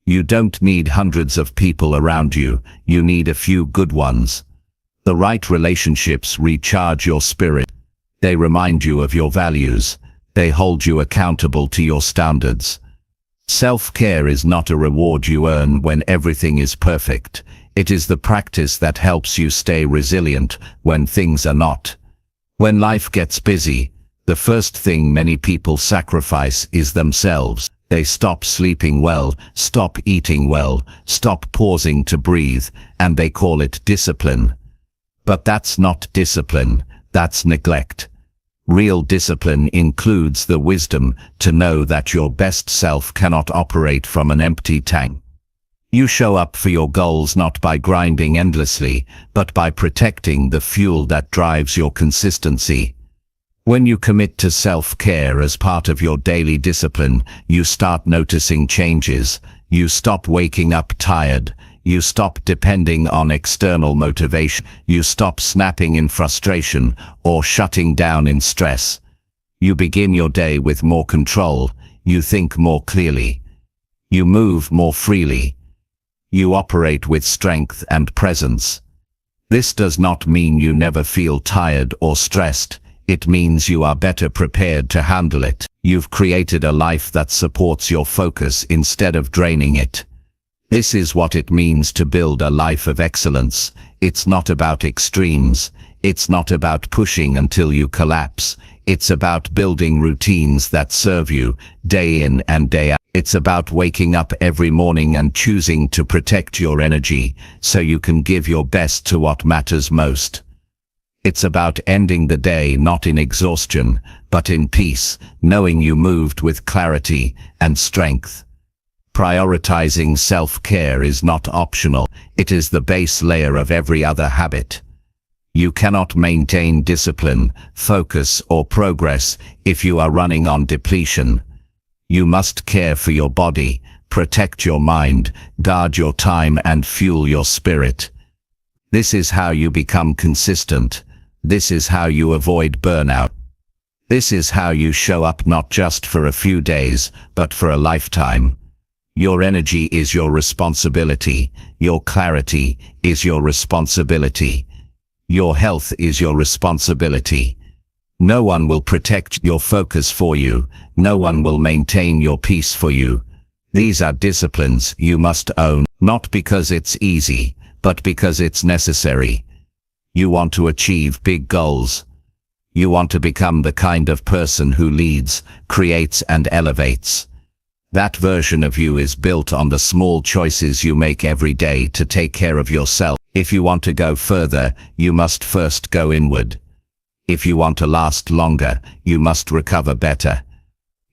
You don't need hundreds of people around you, you need a few good ones. The right relationships recharge your spirit. They remind you of your values. They hold you accountable to your standards. Self-care is not a reward you earn when everything is perfect. It is the practice that helps you stay resilient when things are not. When life gets busy, the first thing many people sacrifice is themselves. They stop sleeping well, stop eating well, stop pausing to breathe, and they call it discipline. But that's not discipline, that's neglect. Real discipline includes the wisdom to know that your best self cannot operate from an empty tank. You show up for your goals not by grinding endlessly, but by protecting the fuel that drives your consistency. When you commit to self-care as part of your daily discipline, you start noticing changes. You stop waking up tired. You stop depending on external motivation. You stop snapping in frustration or shutting down in stress. You begin your day with more control. You think more clearly. You move more freely. You operate with strength and presence. This does not mean you never feel tired or stressed. It means you are better prepared to handle it. You've created a life that supports your focus instead of draining it. This is what it means to build a life of excellence. It's not about extremes. It's not about pushing until you collapse. It's about building routines that serve you, day in and day out. It's about waking up every morning and choosing to protect your energy, so you can give your best to what matters most. It's about ending the day not in exhaustion, but in peace, knowing you moved with clarity and strength. Prioritizing self-care is not optional, it is the base layer of every other habit. You cannot maintain discipline, focus, or progress if you are running on depletion. You must care for your body, protect your mind, guard your time, and fuel your spirit. This is how you become consistent. This is how you avoid burnout. This is how you show up not just for a few days, but for a lifetime. Your energy is your responsibility. Your clarity is your responsibility. Your health is your responsibility. No one will protect your focus for you. No one will maintain your peace for you. These are disciplines you must own, not because it's easy, but because it's necessary. You want to achieve big goals. You want to become the kind of person who leads, creates, and elevates. That version of you is built on the small choices you make every day to take care of yourself. If you want to go further, you must first go inward. If you want to last longer, you must recover better.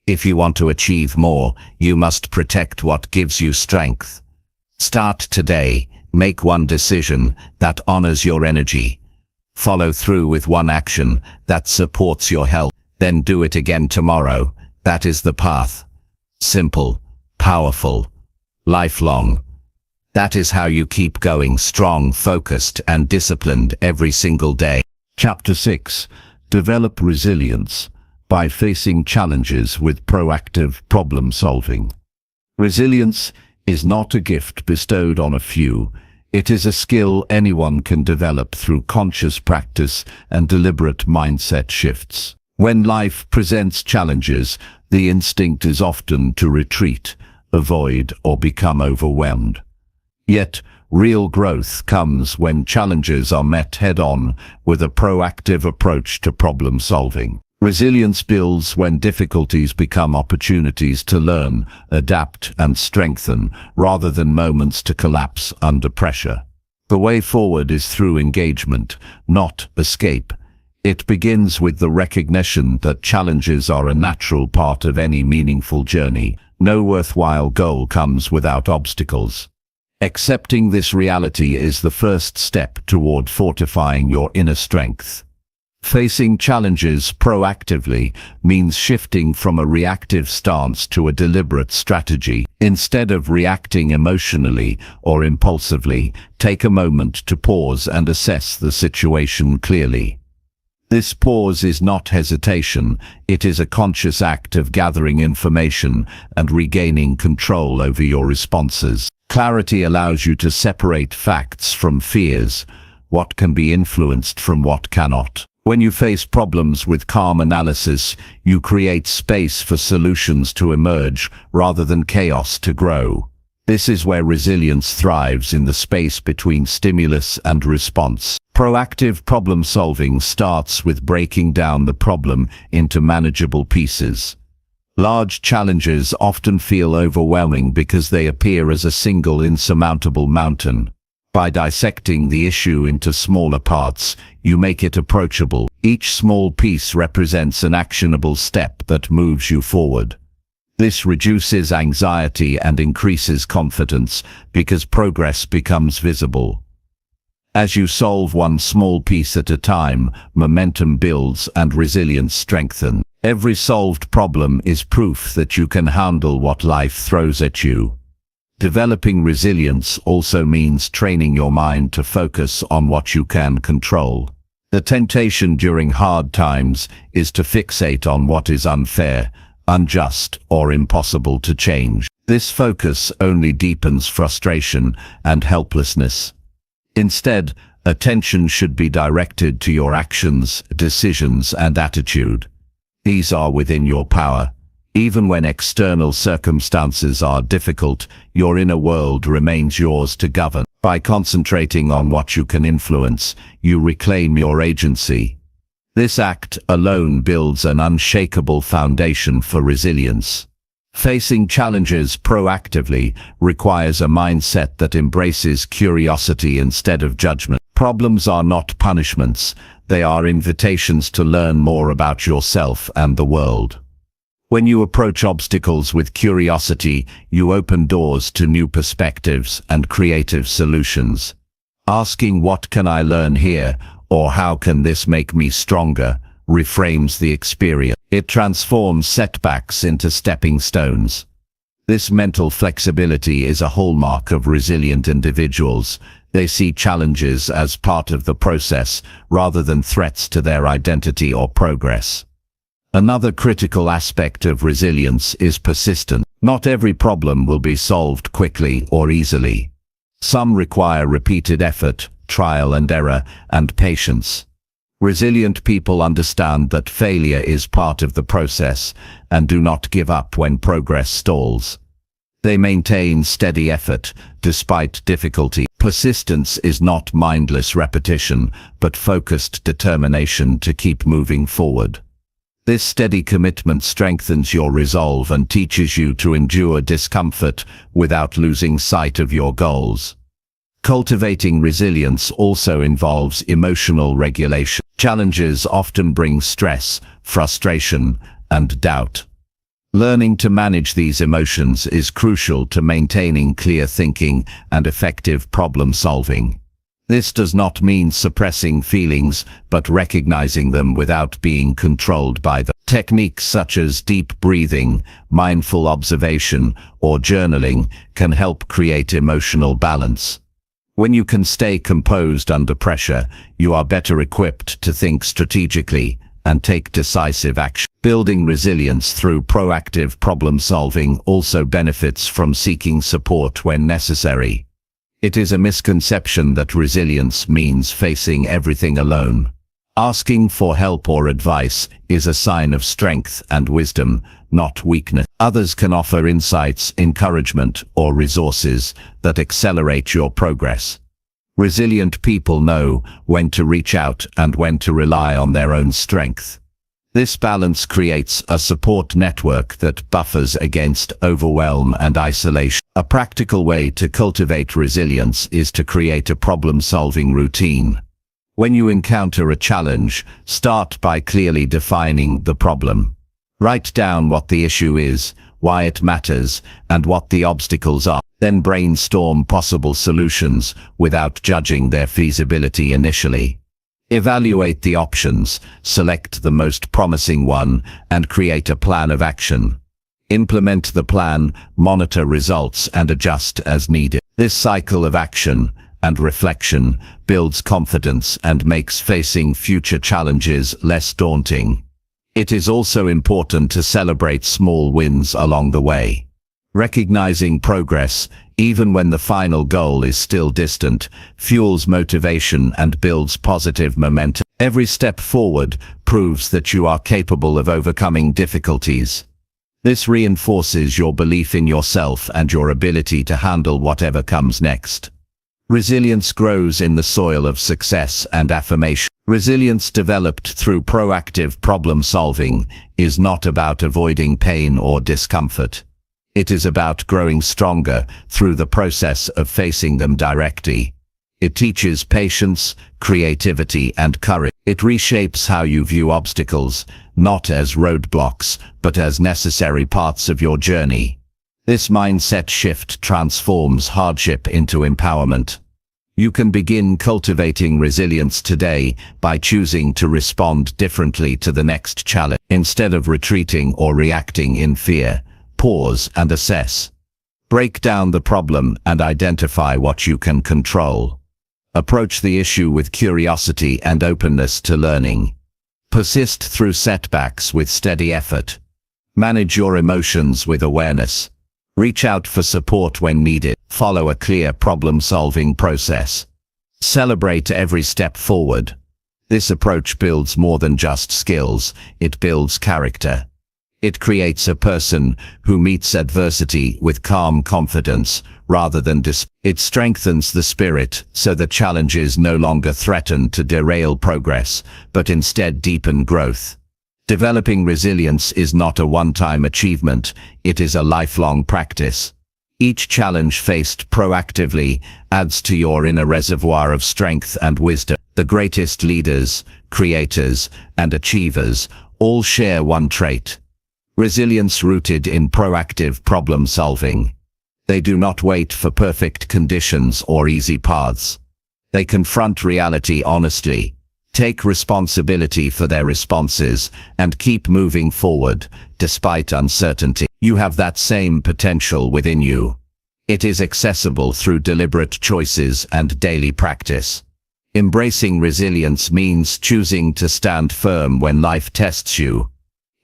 If you want to achieve more, you must protect what gives you strength. Start today. Make one decision that honors your energy. Follow through with one action that supports your health. Then do it again tomorrow. That is the path. Simple, powerful, lifelong. That is how you keep going strong, focused, and disciplined every single day. Chapter 6. Develop resilience by facing challenges with proactive problem solving. Resilience is not a gift bestowed on a few. It is a skill anyone can develop through conscious practice and deliberate mindset shifts. When life presents challenges, the instinct is often to retreat, avoid, or become overwhelmed. Yet, real growth comes when challenges are met head-on with a proactive approach to problem solving. Resilience builds when difficulties become opportunities to learn, adapt, and strengthen, rather than moments to collapse under pressure. The way forward is through engagement, not escape. It begins with the recognition that challenges are a natural part of any meaningful journey. No worthwhile goal comes without obstacles. Accepting this reality is the first step toward fortifying your inner strength. Facing challenges proactively means shifting from a reactive stance to a deliberate strategy. Instead of reacting emotionally or impulsively, take a moment to pause and assess the situation clearly. This pause is not hesitation, it is a conscious act of gathering information and regaining control over your responses. Clarity allows you to separate facts from fears, what can be influenced from what cannot. When you face problems with calm analysis, you create space for solutions to emerge rather than chaos to grow. This is where resilience thrives, in the space between stimulus and response. Proactive problem solving starts with breaking down the problem into manageable pieces. Large challenges often feel overwhelming because they appear as a single insurmountable mountain. By dissecting the issue into smaller parts, you make it approachable. Each small piece represents an actionable step that moves you forward. This reduces anxiety and increases confidence because progress becomes visible. As you solve one small piece at a time, momentum builds and resilience strengthens. Every solved problem is proof that you can handle what life throws at you. Developing resilience also means training your mind to focus on what you can control. The temptation during hard times is to fixate on what is unfair, unjust, or impossible to change. This focus only deepens frustration and helplessness. Instead, attention should be directed to your actions, decisions, and attitude. These are within your power. Even when external circumstances are difficult, your inner world remains yours to govern. By concentrating on what you can influence, you reclaim your agency. This act alone builds an unshakable foundation for resilience. Facing challenges proactively requires a mindset that embraces curiosity instead of judgment. Problems are not punishments, they are invitations to learn more about yourself and the world. When you approach obstacles with curiosity, you open doors to new perspectives and creative solutions. Asking "What can I learn here?" or "How can this make me stronger?" reframes the experience. It transforms setbacks into stepping stones. This mental flexibility is a hallmark of resilient individuals. They see challenges as part of the process rather than threats to their identity or progress. Another critical aspect of resilience is persistence. Not every problem will be solved quickly or easily. Some require repeated effort, trial and error, and patience. Resilient people understand that failure is part of the process and do not give up when progress stalls. They maintain steady effort despite difficulty. Persistence is not mindless repetition, but focused determination to keep moving forward. This steady commitment strengthens your resolve and teaches you to endure discomfort without losing sight of your goals. Cultivating resilience also involves emotional regulation. Challenges often bring stress, frustration, and doubt. Learning to manage these emotions is crucial to maintaining clear thinking and effective problem solving. This does not mean suppressing feelings, but recognizing them without being controlled by them. Techniques such as deep breathing, mindful observation, or journaling can help create emotional balance. When you can stay composed under pressure, you are better equipped to think strategically and take decisive action. Building resilience through proactive problem solving also benefits from seeking support when necessary. It is a misconception that resilience means facing everything alone. Asking for help or advice is a sign of strength and wisdom, not weakness. Others can offer insights, encouragement, or resources that accelerate your progress. Resilient people know when to reach out and when to rely on their own strength. This balance creates a support network that buffers against overwhelm and isolation. A practical way to cultivate resilience is to create a problem-solving routine. When you encounter a challenge, start by clearly defining the problem. Write down what the issue is, why it matters, and what the obstacles are. Then brainstorm possible solutions without judging their feasibility initially. Evaluate the options, select the most promising one, and create a plan of action. Implement the plan, monitor results, and adjust as needed. This cycle of action and reflection builds confidence and makes facing future challenges less daunting. It is also important to celebrate small wins along the way. Recognizing progress, even when the final goal is still distant, fuels motivation and builds positive momentum. Every step forward proves that you are capable of overcoming difficulties. This reinforces your belief in yourself and your ability to handle whatever comes next. Resilience grows in the soil of success and affirmation. Resilience developed through proactive problem solving is not about avoiding pain or discomfort. It is about growing stronger through the process of facing them directly. It teaches patience, creativity, and courage. It reshapes how you view obstacles, not as roadblocks, but as necessary parts of your journey. This mindset shift transforms hardship into empowerment. You can begin cultivating resilience today by choosing to respond differently to the next challenge. Instead of retreating or reacting in fear, pause and assess. Break down the problem and identify what you can control. Approach the issue with curiosity and openness to learning. Persist through setbacks with steady effort. Manage your emotions with awareness. Reach out for support when needed. Follow a clear problem-solving process. Celebrate every step forward. This approach builds more than just skills, it builds character. It creates a person who meets adversity with calm confidence rather than despair. It strengthens the spirit so that challenges no longer threaten to derail progress, but instead deepen growth. Developing resilience is not a one-time achievement, it is a lifelong practice. Each challenge faced proactively adds to your inner reservoir of strength and wisdom. The greatest leaders, creators, and achievers all share one trait: resilience rooted in proactive problem solving. They do not wait for perfect conditions or easy paths. They confront reality honestly, take responsibility for their responses, and keep moving forward, despite uncertainty. You have that same potential within you. It is accessible through deliberate choices and daily practice. Embracing resilience means choosing to stand firm when life tests you.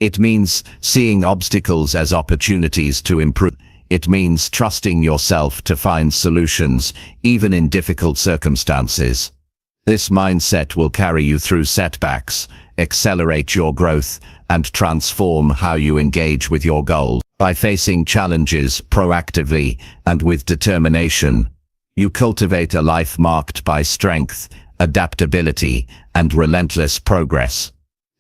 It means seeing obstacles as opportunities to improve. It means trusting yourself to find solutions, even in difficult circumstances. This mindset will carry you through setbacks, accelerate your growth, and transform how you engage with your goals. By facing challenges proactively and with determination, you cultivate a life marked by strength, adaptability, and relentless progress.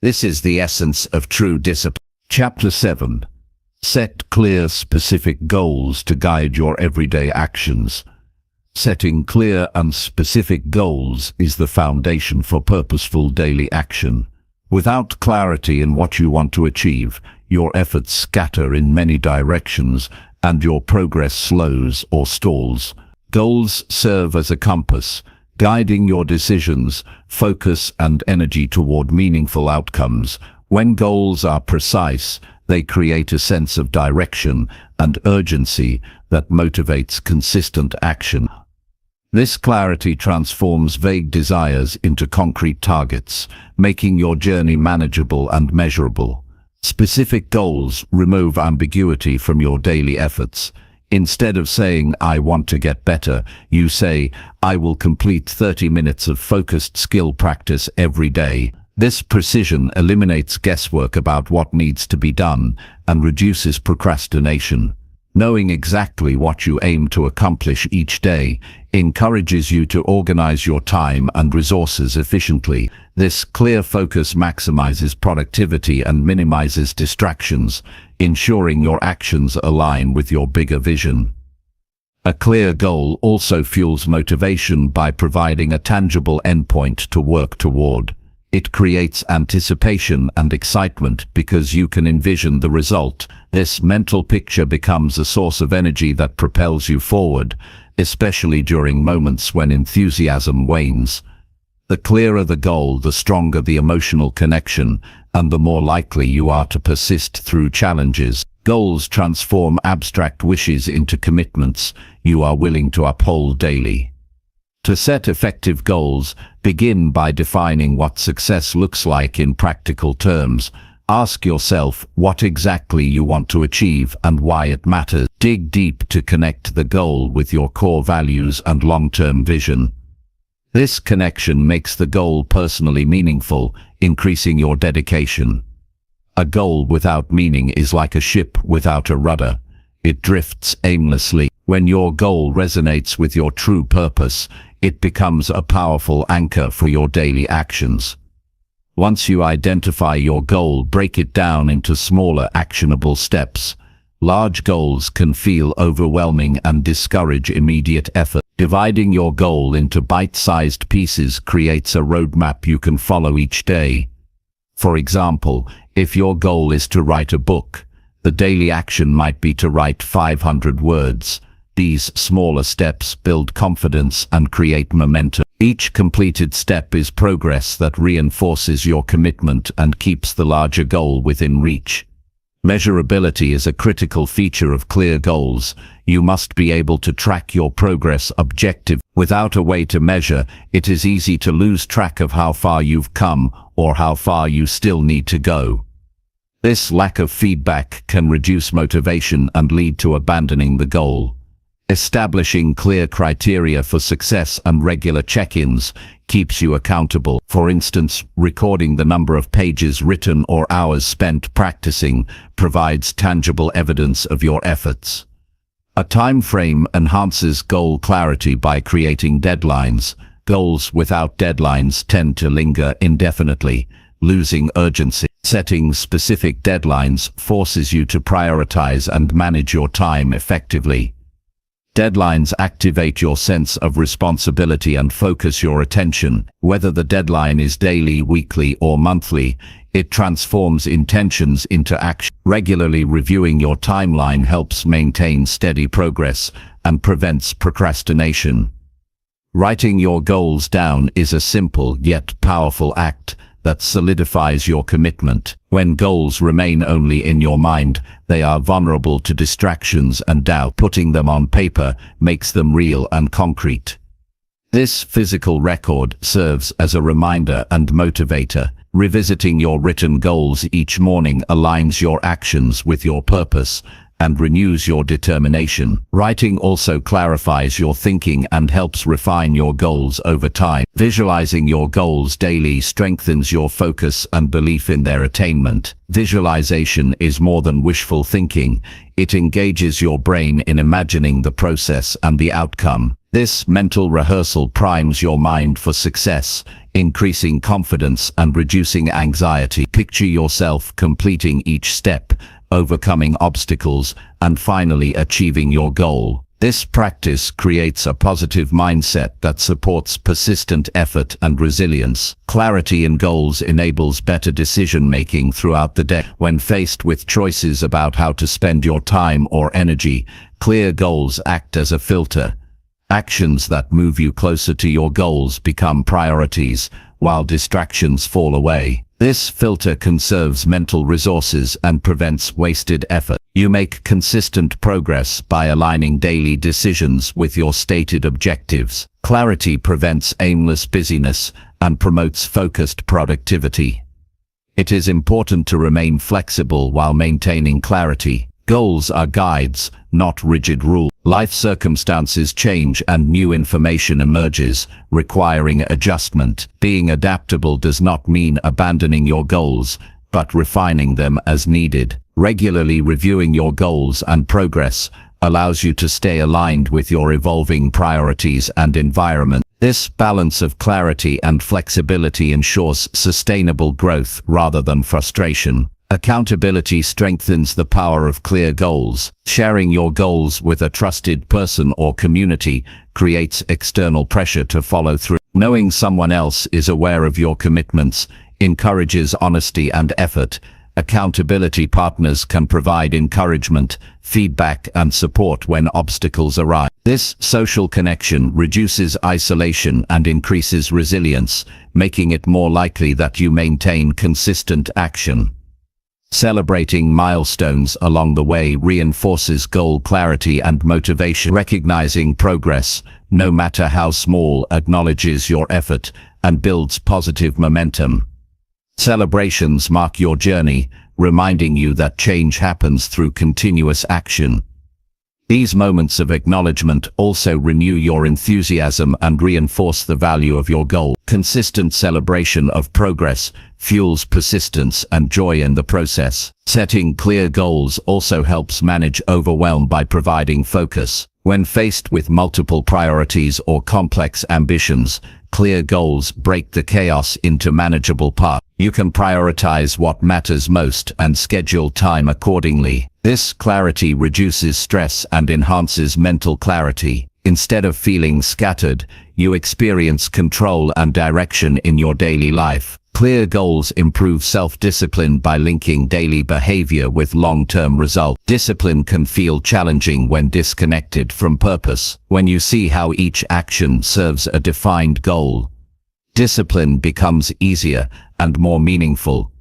This is the essence of true discipline. Chapter 7. Set clear, specific goals to guide your everyday actions. Setting clear and specific goals is the foundation for purposeful daily action. Without clarity in what you want to achieve, your efforts scatter in many directions and your progress slows or stalls. Goals serve as a compass, guiding your decisions, focus, and energy toward meaningful outcomes. When goals are precise, they create a sense of direction and urgency that motivates consistent action. This clarity transforms vague desires into concrete targets, making your journey manageable and measurable. Specific goals remove ambiguity from your daily efforts. Instead of saying, "I want to get better," you say, "I will complete 30 minutes of focused skill practice every day." This precision eliminates guesswork about what needs to be done and reduces procrastination. Knowing exactly what you aim to accomplish each day encourages you to organize your time and resources efficiently. This clear focus maximizes productivity and minimizes distractions, ensuring your actions align with your bigger vision. A clear goal also fuels motivation by providing a tangible endpoint to work toward. It creates anticipation and excitement because you can envision the result. This mental picture becomes a source of energy that propels you forward, especially during moments when enthusiasm wanes. The clearer the goal, the stronger the emotional connection, and the more likely you are to persist through challenges. Goals transform abstract wishes into commitments you are willing to uphold daily. To set effective goals, begin by defining what success looks like in practical terms. Ask yourself what exactly you want to achieve and why it matters. Dig deep to connect the goal with your core values and long-term vision. This connection makes the goal personally meaningful, increasing your dedication. A goal without meaning is like a ship without a rudder. It drifts aimlessly. When your goal resonates with your true purpose, it becomes a powerful anchor for your daily actions. Once you identify your goal, break it down into smaller, actionable steps. Large goals can feel overwhelming and discourage immediate effort. Dividing your goal into bite-sized pieces creates a roadmap you can follow each day. For example, if your goal is to write a book, the daily action might be to write 500 words. These smaller steps build confidence and create momentum. Each completed step is progress that reinforces your commitment and keeps the larger goal within reach. Measurability is a critical feature of clear goals. You must be able to track your progress objectively. Without a way to measure, it is easy to lose track of how far you've come or how far you still need to go. This lack of feedback can reduce motivation and lead to abandoning the goal. Establishing clear criteria for success and regular check-ins keeps you accountable. For instance, recording the number of pages written or hours spent practicing provides tangible evidence of your efforts. A time frame enhances goal clarity by creating deadlines. Goals without deadlines tend to linger indefinitely, losing urgency. Setting specific deadlines forces you to prioritize and manage your time effectively. Deadlines activate your sense of responsibility and focus your attention. Whether the deadline is daily, weekly, or monthly, it transforms intentions into action. Regularly reviewing your timeline helps maintain steady progress and prevents procrastination. Writing your goals down is a simple yet powerful act that solidifies your commitment. When goals remain only in your mind, they are vulnerable to distractions and doubt. Putting them on paper makes them real and concrete. This physical record serves as a reminder and motivator. Revisiting your written goals each morning aligns your actions with your purpose and renews your determination. Writing also clarifies your thinking and helps refine your goals over time. Visualizing your goals daily strengthens your focus and belief in their attainment. Visualization is more than wishful thinking. It engages your brain in imagining the process and the outcome. This mental rehearsal primes your mind for success, increasing confidence and reducing anxiety. Picture yourself completing each step, overcoming obstacles, and finally achieving your goal. This practice creates a positive mindset that supports persistent effort and resilience. Clarity in goals enables better decision-making throughout the day. When faced with choices about how to spend your time or energy, clear goals act as a filter. Actions that move you closer to your goals become priorities, while distractions fall away. This filter conserves mental resources and prevents wasted effort. You make consistent progress by aligning daily decisions with your stated objectives. Clarity prevents aimless busyness and promotes focused productivity. It is important to remain flexible while maintaining clarity. Goals are guides, not rigid rules. Life circumstances change and new information emerges, requiring adjustment. Being adaptable does not mean abandoning your goals, but refining them as needed. Regularly reviewing your goals and progress allows you to stay aligned with your evolving priorities and environment. This balance of clarity and flexibility ensures sustainable growth rather than frustration. Accountability strengthens the power of clear goals. Sharing your goals with a trusted person or community creates external pressure to follow through. Knowing someone else is aware of your commitments encourages honesty and effort. Accountability partners can provide encouragement, feedback, and support when obstacles arise. This social connection reduces isolation and increases resilience, making it more likely that you maintain consistent action. Celebrating milestones along the way reinforces goal clarity and motivation. Recognizing progress, no matter how small, acknowledges your effort and builds positive momentum. Celebrations mark your journey, reminding you that change happens through continuous action. These moments of acknowledgement also renew your enthusiasm and reinforce the value of your goal. Consistent celebration of progress fuels persistence and joy in the process. Setting clear goals also helps manage overwhelm by providing focus. When faced with multiple priorities or complex ambitions, clear goals break the chaos into manageable parts. You can prioritize what matters most and schedule time accordingly. This clarity reduces stress and enhances mental clarity. Instead of feeling scattered, you experience control and direction in your daily life. Clear goals improve self-discipline by linking daily behavior with long-term results. Discipline can feel challenging when disconnected from purpose. When you see how each action serves a defined goal, discipline becomes easier and more meaningful.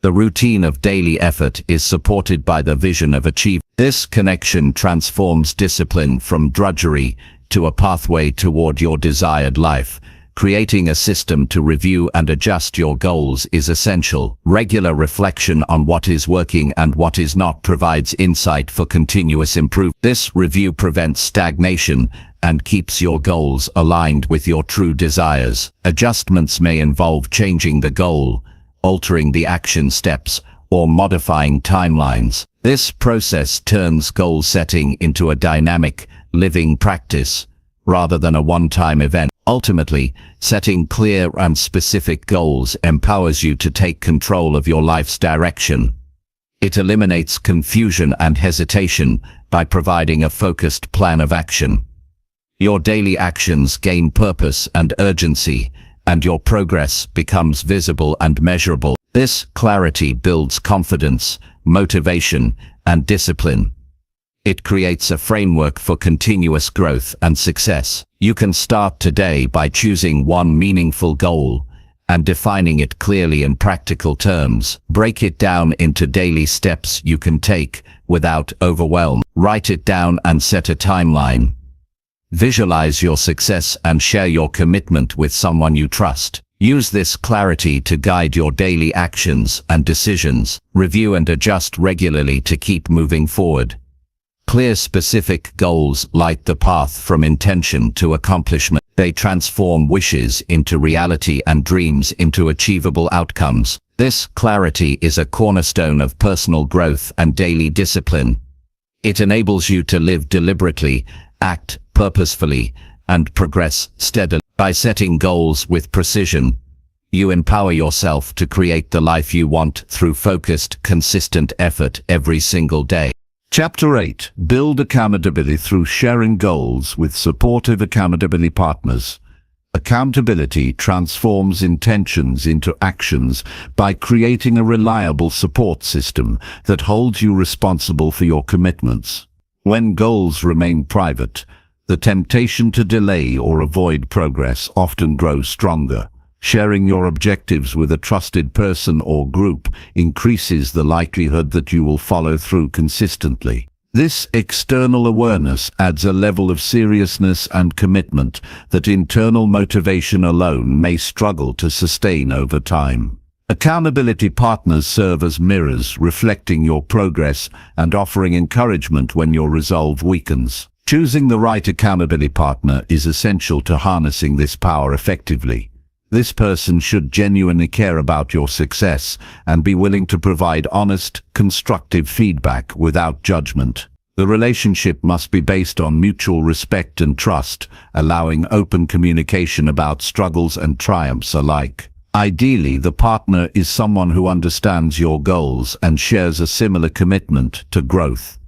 The routine of daily effort is supported by the vision of achievement. This connection transforms discipline from drudgery to a pathway toward your desired life. Creating a system to review and adjust your goals is essential. Regular reflection on what is working and what is not provides insight for continuous improvement. This review prevents stagnation and keeps your goals aligned with your true desires. Adjustments may involve changing the goal, altering the action steps, or modifying timelines. This process turns goal setting into a dynamic, living practice, rather than a one-time event. Ultimately, setting clear and specific goals empowers you to take control of your life's direction. It eliminates confusion and hesitation by providing a focused plan of action. Your daily actions gain purpose and urgency, and your progress becomes visible and measurable. This clarity builds confidence, motivation, and discipline. It creates a framework for continuous growth and success. You can start today by choosing one meaningful goal and defining it clearly in practical terms. Break it down into daily steps you can take without overwhelm. Write it down and set a timeline. Visualize your success and share your commitment with someone you trust. Use this clarity to guide your daily actions and decisions. Review and adjust regularly to keep moving forward. Clear, specific goals light the path from intention to accomplishment. They transform wishes into reality and dreams into achievable outcomes. This clarity is a cornerstone of personal growth and daily discipline. It enables you to live deliberately, act purposefully, and progress steadily. By setting goals with precision, you empower yourself to create the life you want through focused, consistent effort every single day. Chapter 8. Build accountability through sharing goals with supportive accountability partners. Accountability transforms intentions into actions by creating a reliable support system that holds you responsible for your commitments. When goals remain private, the temptation to delay or avoid progress often grows stronger. Sharing your objectives with a trusted person or group increases the likelihood that you will follow through consistently. This external awareness adds a level of seriousness and commitment that internal motivation alone may struggle to sustain over time. Accountability partners serve as mirrors, reflecting your progress and offering encouragement when your resolve weakens. Choosing the right accountability partner is essential to harnessing this power effectively. This person should genuinely care about your success and be willing to provide honest, constructive feedback without judgment. The relationship must be based on mutual respect and trust, allowing open communication about struggles and triumphs alike. Ideally, the partner is someone who understands your goals and shares a similar commitment to growth,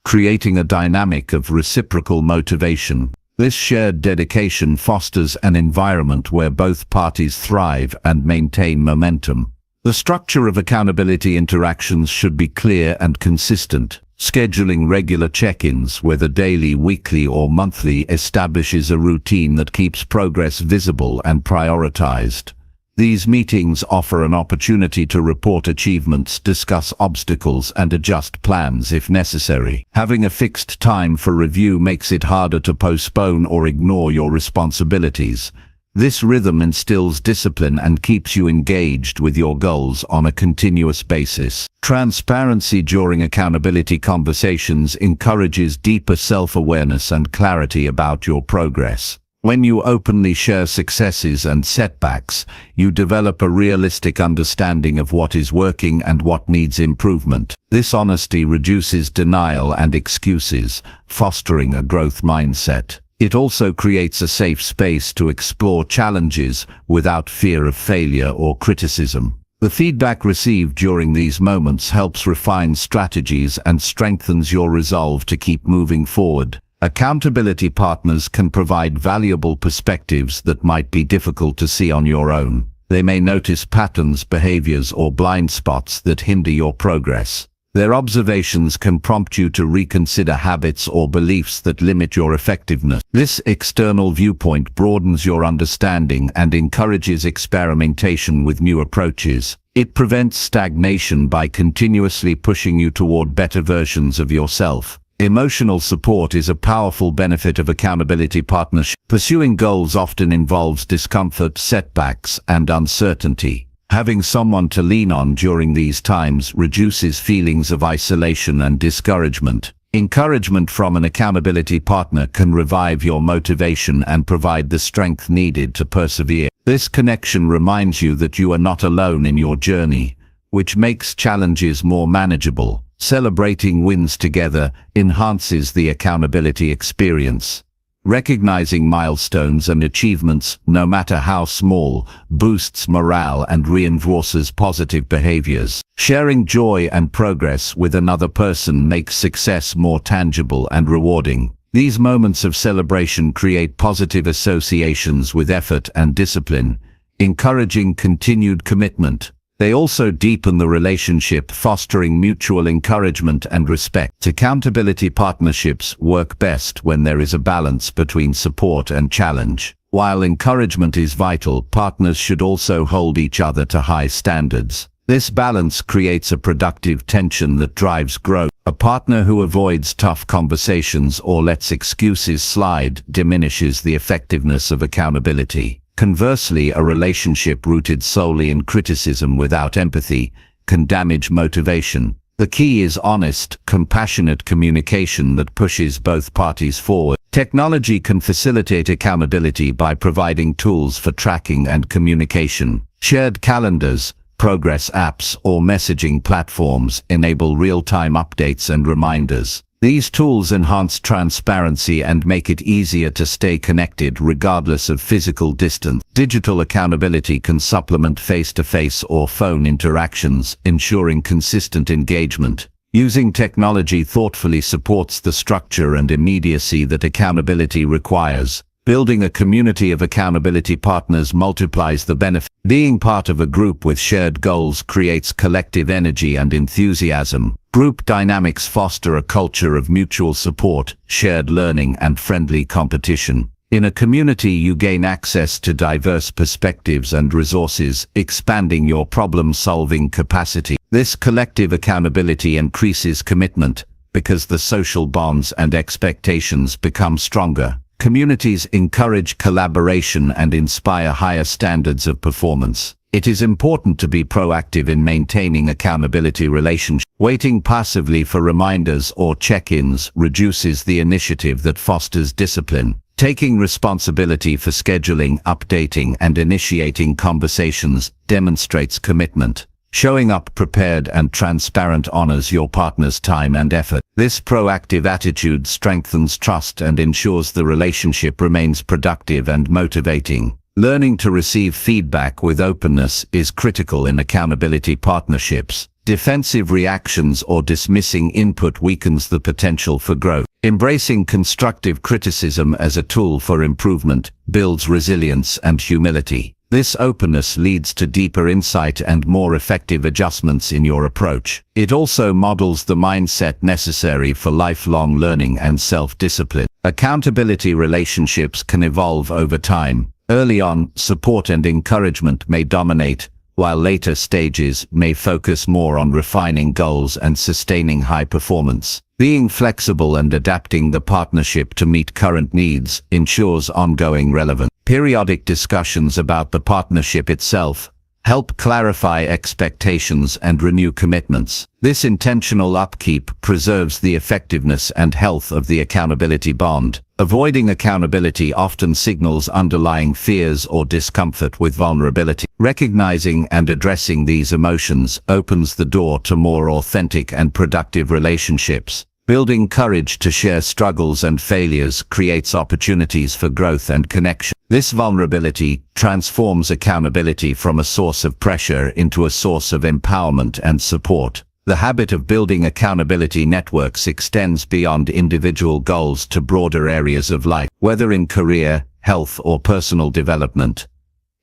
creating a dynamic of reciprocal motivation. This shared dedication fosters an environment where both parties thrive and maintain momentum. The structure of accountability interactions should be clear and consistent. Scheduling regular check-ins, whether daily, weekly, or monthly, establishes a routine that keeps progress visible and prioritized. These meetings offer an opportunity to report achievements, discuss obstacles, and adjust plans if necessary. Having a fixed time for review makes it harder to postpone or ignore your responsibilities. This rhythm instills discipline and keeps you engaged with your goals on a continuous basis. Transparency during accountability conversations encourages deeper self-awareness and clarity about your progress. When you openly share successes and setbacks, you develop a realistic understanding of what is working and what needs improvement. This honesty reduces denial and excuses, fostering a growth mindset. It also creates a safe space to explore challenges without fear of failure or criticism. The feedback received during these moments helps refine strategies and strengthens your resolve to keep moving forward. Accountability partners can provide valuable perspectives that might be difficult to see on your own. They may notice patterns, behaviors, or blind spots that hinder your progress. Their observations can prompt you to reconsider habits or beliefs that limit your effectiveness. This external viewpoint broadens your understanding and encourages experimentation with new approaches. It prevents stagnation by continuously pushing you toward better versions of yourself. Emotional support is a powerful benefit of accountability partnership. Pursuing goals often involves discomfort, setbacks, and uncertainty. Having someone to lean on during these times reduces feelings of isolation and discouragement. Encouragement from an accountability partner can revive your motivation and provide the strength needed to persevere. This connection reminds you that you are not alone in your journey, which makes challenges more manageable. Celebrating wins together enhances the accountability experience. Recognizing milestones and achievements, no matter how small, boosts morale and reinforces positive behaviors. Sharing joy and progress with another person makes success more tangible and rewarding. These moments of celebration create positive associations with effort and discipline, encouraging continued commitment. They also deepen the relationship, fostering mutual encouragement and respect. Accountability partnerships work best when there is a balance between support and challenge. While encouragement is vital, partners should also hold each other to high standards. This balance creates a productive tension that drives growth. A partner who avoids tough conversations or lets excuses slide diminishes the effectiveness of accountability. Conversely, a relationship rooted solely in criticism without empathy can damage motivation. The key is honest, compassionate communication that pushes both parties forward. Technology can facilitate accountability by providing tools for tracking and communication. Shared calendars, progress apps, or messaging platforms enable real-time updates and reminders. These tools enhance transparency and make it easier to stay connected regardless of physical distance. Digital accountability can supplement face-to-face or phone interactions, ensuring consistent engagement. Using technology thoughtfully supports the structure and immediacy that accountability requires. Building a community of accountability partners multiplies the benefit. Being part of a group with shared goals creates collective energy and enthusiasm. Group dynamics foster a culture of mutual support, shared learning, and friendly competition. In a community, you gain access to diverse perspectives and resources, expanding your problem-solving capacity. This collective accountability increases commitment, because the social bonds and expectations become stronger. Communities encourage collaboration and inspire higher standards of performance. It is important to be proactive in maintaining accountability relationships. Waiting passively for reminders or check-ins reduces the initiative that fosters discipline. Taking responsibility for scheduling, updating, and initiating conversations demonstrates commitment. Showing up prepared and transparent honors your partner's time and effort. This proactive attitude strengthens trust and ensures the relationship remains productive and motivating. Learning to receive feedback with openness is critical in accountability partnerships. Defensive reactions or dismissing input weakens the potential for growth. Embracing constructive criticism as a tool for improvement builds resilience and humility. This openness leads to deeper insight and more effective adjustments in your approach. It also models the mindset necessary for lifelong learning and self-discipline. Accountability relationships can evolve over time. Early on, support and encouragement may dominate, while later stages may focus more on refining goals and sustaining high performance. Being flexible and adapting the partnership to meet current needs ensures ongoing relevance. Periodic discussions about the partnership itself help clarify expectations and renew commitments. This intentional upkeep preserves the effectiveness and health of the accountability bond. Avoiding accountability often signals underlying fears or discomfort with vulnerability. Recognizing and addressing these emotions opens the door to more authentic and productive relationships. Building courage to share struggles and failures creates opportunities for growth and connection. This vulnerability transforms accountability from a source of pressure into a source of empowerment and support. The habit of building accountability networks extends beyond individual goals to broader areas of life, whether in career, health, or personal development.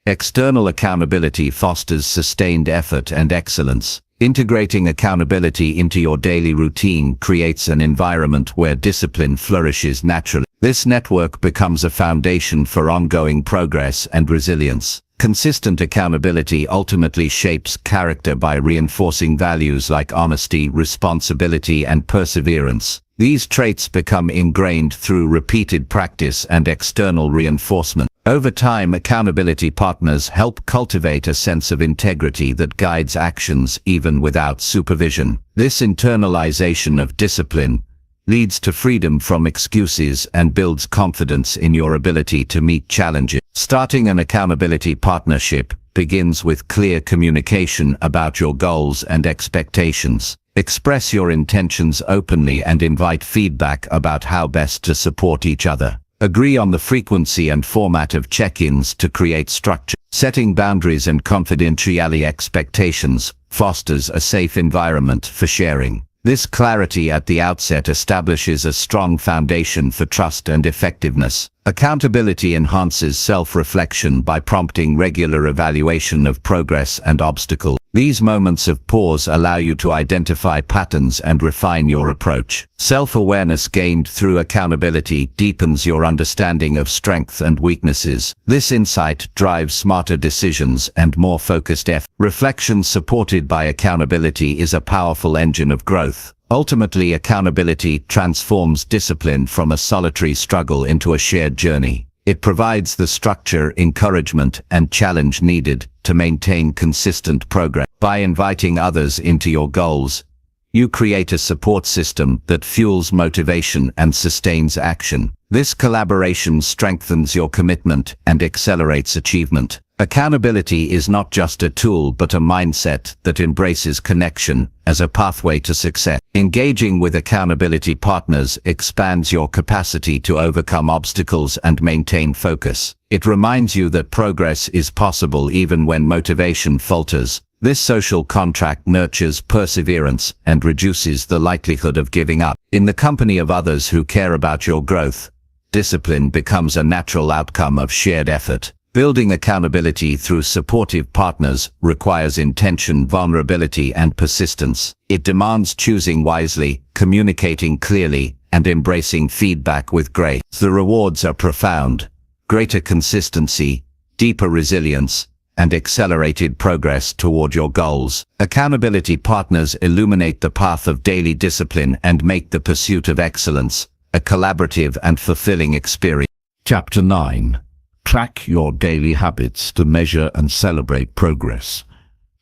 External accountability fosters sustained effort and excellence. Integrating accountability into your daily routine creates an environment where discipline flourishes naturally. This network becomes a foundation for ongoing progress and resilience. Consistent accountability ultimately shapes character by reinforcing values like honesty, responsibility, and perseverance. These traits become ingrained through repeated practice and external reinforcement. Over time, accountability partners help cultivate a sense of integrity that guides actions even without supervision. This internalization of discipline leads to freedom from excuses and builds confidence in your ability to meet challenges. Starting an accountability partnership begins with clear communication about your goals and expectations. Express your intentions openly and invite feedback about how best to support each other. Agree on the frequency and format of check-ins to create structure. Setting boundaries and confidentiality expectations fosters a safe environment for sharing. This clarity at the outset establishes a strong foundation for trust and effectiveness. Accountability enhances self-reflection by prompting regular evaluation of progress and obstacles. These moments of pause allow you to identify patterns and refine your approach. Self-awareness gained through accountability deepens your understanding of strengths and weaknesses. This insight drives smarter decisions and more focused effort. Reflection supported by accountability is a powerful engine of growth. Ultimately, accountability transforms discipline from a solitary struggle into a shared journey. It provides the structure, encouragement, and challenge needed to maintain consistent progress. By inviting others into your goals, you create a support system that fuels motivation and sustains action. This collaboration strengthens your commitment and accelerates achievement. Accountability is not just a tool but a mindset that embraces connection as a pathway to success. Engaging with accountability partners expands your capacity to overcome obstacles and maintain focus. It reminds you that progress is possible even when motivation falters. This social contract nurtures perseverance and reduces the likelihood of giving up. In the company of others who care about your growth, discipline becomes a natural outcome of shared effort. Building accountability through supportive partners requires intention, vulnerability, and persistence. It demands choosing wisely, communicating clearly, and embracing feedback with grace. The rewards are profound: greater consistency, deeper resilience, and accelerated progress toward your goals. Accountability partners illuminate the path of daily discipline and make the pursuit of excellence a collaborative and fulfilling experience. Chapter 9. Track your daily habits to measure and celebrate progress.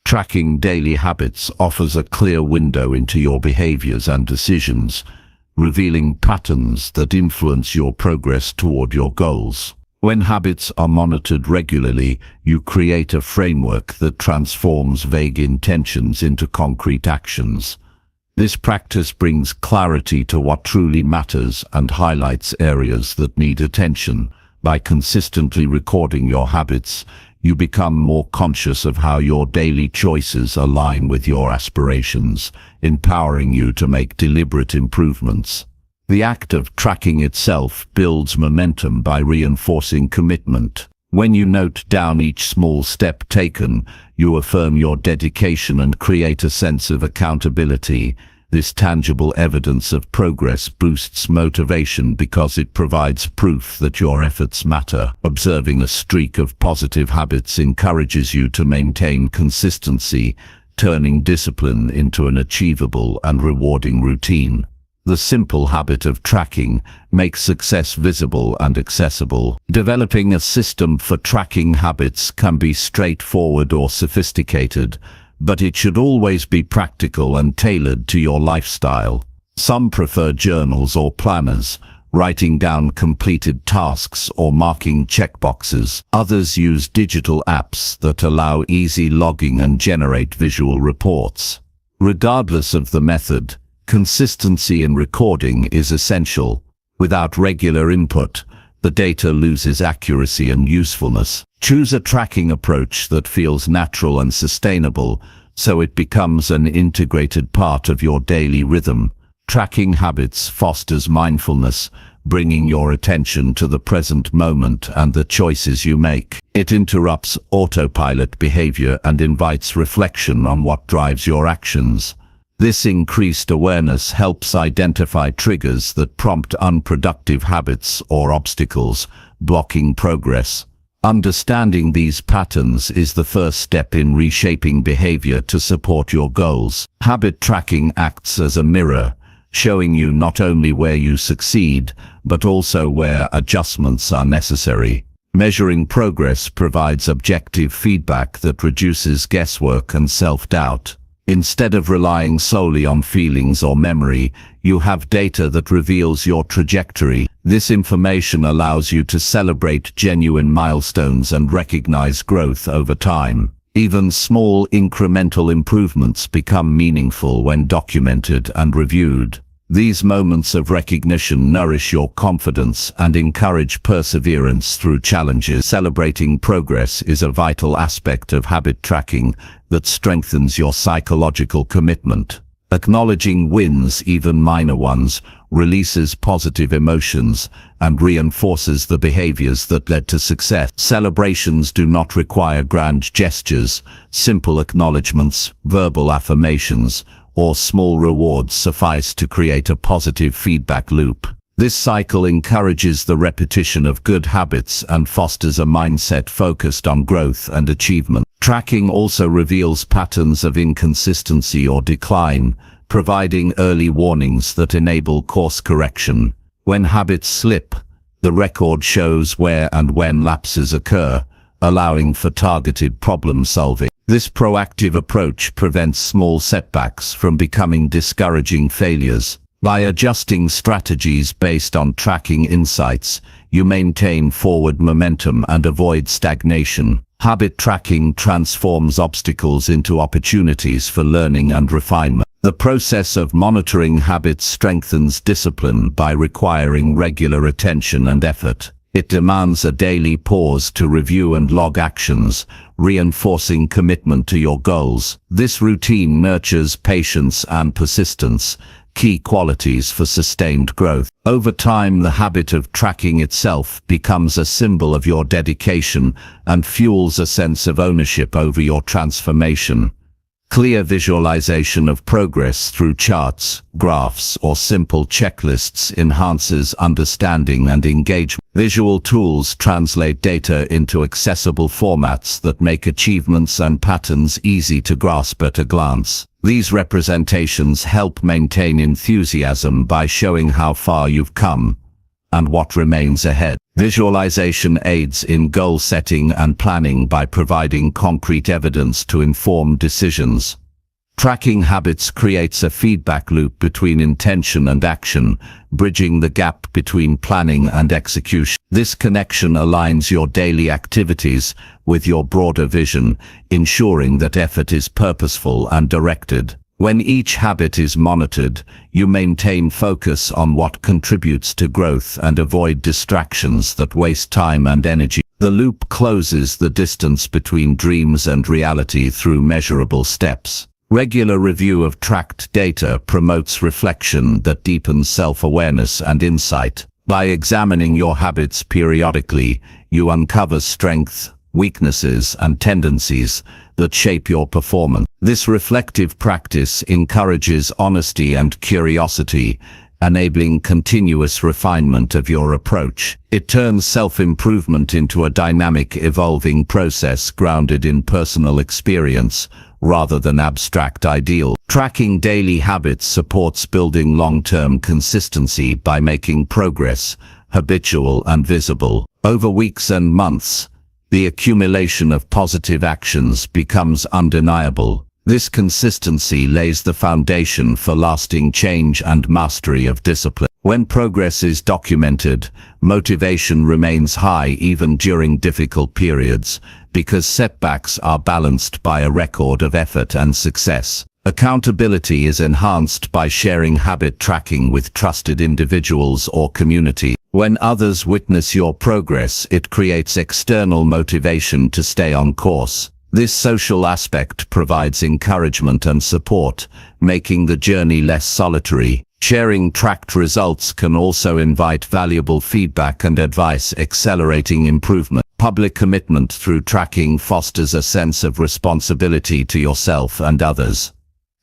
Tracking daily habits offers a clear window into your behaviors and decisions, revealing patterns that influence your progress toward your goals. When habits are monitored regularly, you create a framework that transforms vague intentions into concrete actions. This practice brings clarity to what truly matters and highlights areas that need attention. By consistently recording your habits, you become more conscious of how your daily choices align with your aspirations, empowering you to make deliberate improvements. The act of tracking itself builds momentum by reinforcing commitment. When you note down each small step taken, you affirm your dedication and create a sense of accountability. This tangible evidence of progress boosts motivation because it provides proof that your efforts matter. Observing a streak of positive habits encourages you to maintain consistency, turning discipline into an achievable and rewarding routine. The simple habit of tracking makes success visible and accessible. Developing a system for tracking habits can be straightforward or sophisticated, but it should always be practical and tailored to your lifestyle. Some prefer journals or planners, writing down completed tasks or marking checkboxes. Others use digital apps that allow easy logging and generate visual reports. Regardless of the method, consistency in recording is essential. Without regular input, the data loses accuracy and usefulness. Choose a tracking approach that feels natural and sustainable, so it becomes an integrated part of your daily rhythm. Tracking habits fosters mindfulness, bringing your attention to the present moment and the choices you make. It interrupts autopilot behavior and invites reflection on what drives your actions. This increased awareness helps identify triggers that prompt unproductive habits or obstacles, blocking progress. Understanding these patterns is the first step in reshaping behavior to support your goals. Habit tracking acts as a mirror, showing you not only where you succeed, but also where adjustments are necessary. Measuring progress provides objective feedback that reduces guesswork and self-doubt. Instead of relying solely on feelings or memory, you have data that reveals your trajectory. This information allows you to celebrate genuine milestones and recognize growth over time. Even small incremental improvements become meaningful when documented and reviewed. These moments of recognition nourish your confidence and encourage perseverance through challenges. Celebrating progress is a vital aspect of habit tracking that strengthens your psychological commitment. Acknowledging wins, even minor ones, releases positive emotions and reinforces the behaviors that led to success. Celebrations do not require grand gestures. Simple acknowledgements, verbal affirmations, or small rewards suffice to create a positive feedback loop. This cycle encourages the repetition of good habits and fosters a mindset focused on growth and achievement. Tracking also reveals patterns of inconsistency or decline, providing early warnings that enable course correction. When habits slip, the record shows where and when lapses occur, allowing for targeted problem solving. This proactive approach prevents small setbacks from becoming discouraging failures. By adjusting strategies based on tracking insights, you maintain forward momentum and avoid stagnation. Habit tracking transforms obstacles into opportunities for learning and refinement. The process of monitoring habits strengthens discipline by requiring regular attention and effort. It demands a daily pause to review and log actions, reinforcing commitment to your goals. This routine nurtures patience and persistence, key qualities for sustained growth. Over time, the habit of tracking itself becomes a symbol of your dedication and fuels a sense of ownership over your transformation. Clear visualization of progress through charts, graphs, or simple checklists enhances understanding and engagement. Visual tools translate data into accessible formats that make achievements and patterns easy to grasp at a glance. These representations help maintain enthusiasm by showing how far you've come and what remains ahead. Visualization aids in goal setting and planning by providing concrete evidence to inform decisions. Tracking habits creates a feedback loop between intention and action, bridging the gap between planning and execution. This connection aligns your daily activities with your broader vision, ensuring that effort is purposeful and directed. When each habit is monitored, you maintain focus on what contributes to growth and avoid distractions that waste time and energy. The loop closes the distance between dreams and reality through measurable steps. Regular review of tracked data promotes reflection that deepens self-awareness and insight. By examining your habits periodically, you uncover strengths, weaknesses, and tendencies that shape your performance. This reflective practice encourages honesty and curiosity, enabling continuous refinement of your approach. It turns self-improvement into a dynamic, evolving process grounded in personal experience rather than abstract ideals. Tracking daily habits supports building long-term consistency by making progress habitual and visible. Over weeks and months, the accumulation of positive actions becomes undeniable. This consistency lays the foundation for lasting change and mastery of discipline. When progress is documented, motivation remains high even during difficult periods, because setbacks are balanced by a record of effort and success. Accountability is enhanced by sharing habit tracking with trusted individuals or community. When others witness your progress, it creates external motivation to stay on course. This social aspect provides encouragement and support, making the journey less solitary. Sharing tracked results can also invite valuable feedback and advice, accelerating improvement. Public commitment through tracking fosters a sense of responsibility to yourself and others.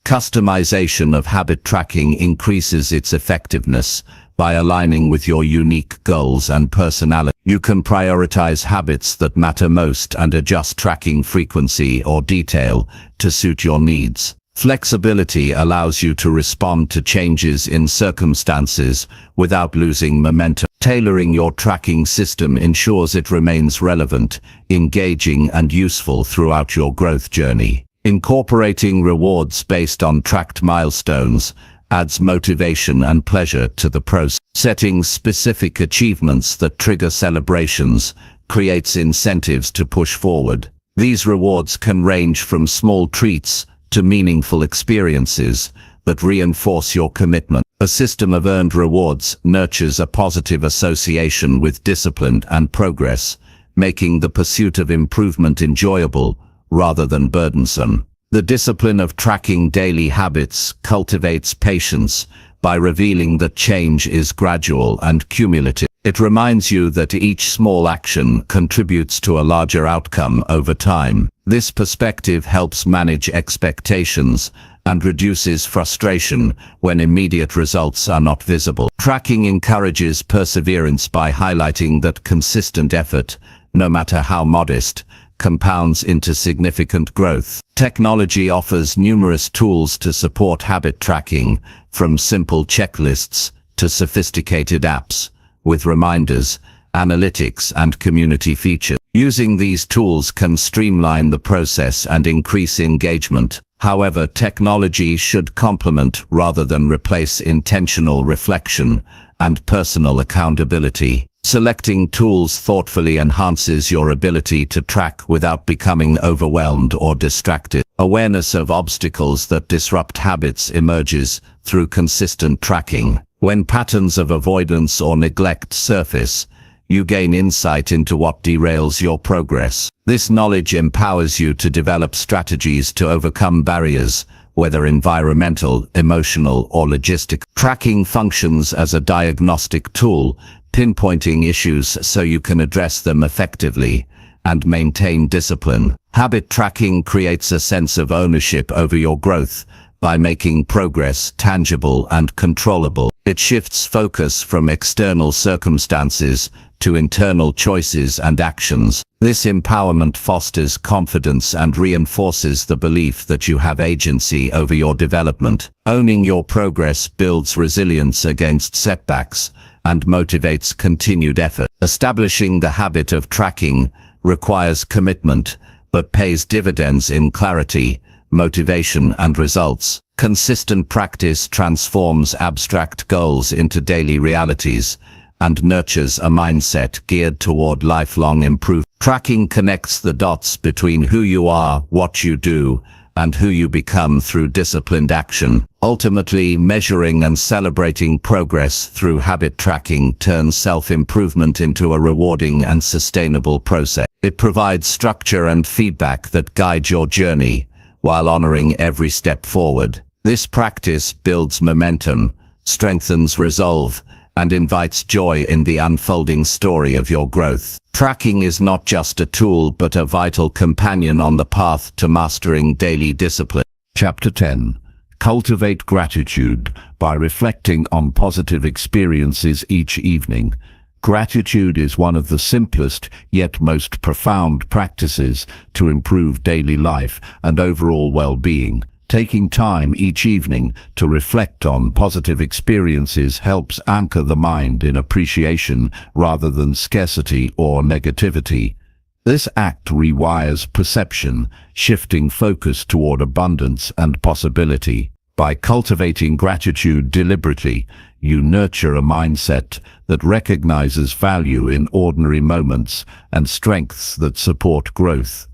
Customization of habit tracking increases its effectiveness by aligning with your unique goals and personality. You can prioritize habits that matter most and adjust tracking frequency or detail to suit your needs. Flexibility allows you to respond to changes in circumstances without losing momentum. Tailoring your tracking system ensures it remains relevant, engaging, and useful throughout your growth journey. Incorporating rewards based on tracked milestones adds motivation and pleasure to the process. Setting specific achievements that trigger celebrations creates incentives to push forward. These rewards can range from small treats to meaningful experiences that reinforce your commitment. A system of earned rewards nurtures a positive association with discipline and progress, making the pursuit of improvement enjoyable rather than burdensome. The discipline of tracking daily habits cultivates patience by revealing that change is gradual and cumulative. It reminds you that each small action contributes to a larger outcome over time. This perspective helps manage expectations and reduces frustration when immediate results are not visible. Tracking encourages perseverance by highlighting that consistent effort, no matter how modest, compounds into significant growth. Technology offers numerous tools to support habit tracking, from simple checklists to sophisticated apps, with reminders, analytics, and community features. Using these tools can streamline the process and increase engagement. However, technology should complement rather than replace intentional reflection and personal accountability. Selecting tools thoughtfully enhances your ability to track without becoming overwhelmed or distracted. Awareness of obstacles that disrupt habits emerges through consistent tracking. When patterns of avoidance or neglect surface, You gain insight into what derails your progress. This knowledge empowers you to develop strategies to overcome barriers, whether environmental, emotional, or logistic. Tracking functions as a diagnostic tool, pinpointing issues so you can address them effectively and maintain discipline. Habit tracking creates a sense of ownership over your growth by making progress tangible and controllable. It shifts focus from external circumstances to internal choices and actions. This empowerment fosters confidence and reinforces the belief that you have agency over your development. Owning your progress builds resilience against setbacks and motivates continued effort. Establishing the habit of tracking requires commitment, but pays dividends in clarity, motivation, and results. Consistent practice transforms abstract goals into daily realities and nurtures a mindset geared toward lifelong improvement. Tracking connects the dots between who you are, what you do, and who you become through disciplined action. Ultimately, measuring and celebrating progress through habit tracking turns self-improvement into a rewarding and sustainable process. It provides structure and feedback that guide your journey, while honoring every step forward. This practice builds momentum, strengthens resolve, and invites joy in the unfolding story of your growth. Tracking is not just a tool but a vital companion on the path to mastering daily discipline. Chapter 10. Cultivate gratitude by reflecting on positive experiences each evening. Gratitude is one of the simplest yet most profound practices to improve daily life and overall well-being. Taking time each evening to reflect on positive experiences helps anchor the mind in appreciation rather than scarcity or negativity. This act rewires perception, shifting focus toward abundance and possibility. By cultivating gratitude deliberately, you nurture a mindset that recognizes value in ordinary moments and strengths that support growth.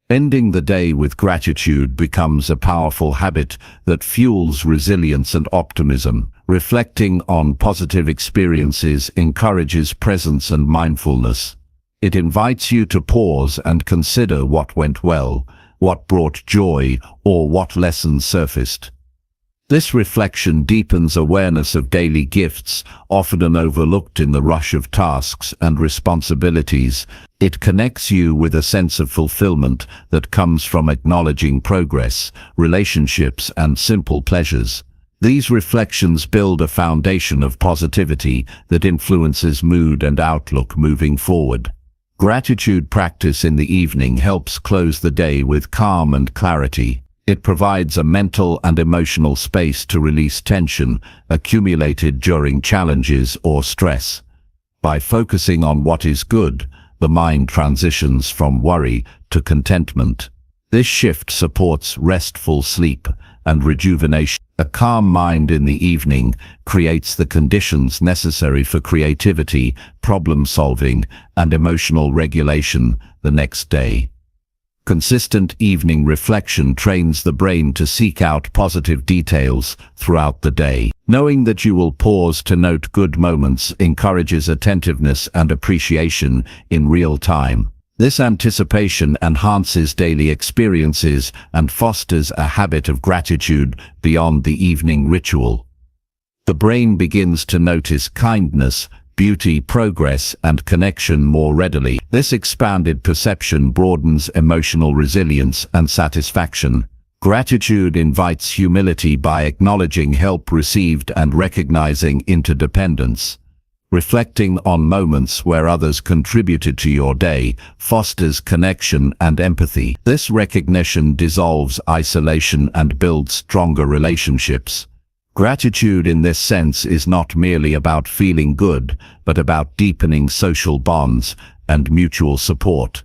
Ending the day with gratitude becomes a powerful habit that fuels resilience and optimism. Reflecting on positive experiences encourages presence and mindfulness. It invites you to pause and consider what went well, what brought joy, or what lessons surfaced. This reflection deepens awareness of daily gifts, often overlooked in the rush of tasks and responsibilities. It connects you with a sense of fulfillment that comes from acknowledging progress, relationships, and simple pleasures. These reflections build a foundation of positivity that influences mood and outlook moving forward. Gratitude practice in the evening helps close the day with calm and clarity. It provides a mental and emotional space to release tension accumulated during challenges or stress. By focusing on what is good, the mind transitions from worry to contentment. This shift supports restful sleep and rejuvenation. A calm mind in the evening creates the conditions necessary for creativity, problem-solving, and emotional regulation the next day. Consistent evening reflection trains the brain to seek out positive details throughout the day. Knowing that you will pause to note good moments encourages attentiveness and appreciation in real time. This anticipation enhances daily experiences and fosters a habit of gratitude beyond the evening ritual. The brain begins to notice kindness, beauty, progress, and connection more readily. This expanded perception broadens emotional resilience and satisfaction. Gratitude invites humility by acknowledging help received and recognizing interdependence. Reflecting on moments where others contributed to your day fosters connection and empathy. This recognition dissolves isolation and builds stronger relationships. Gratitude in this sense is not merely about feeling good, but about deepening social bonds and mutual support.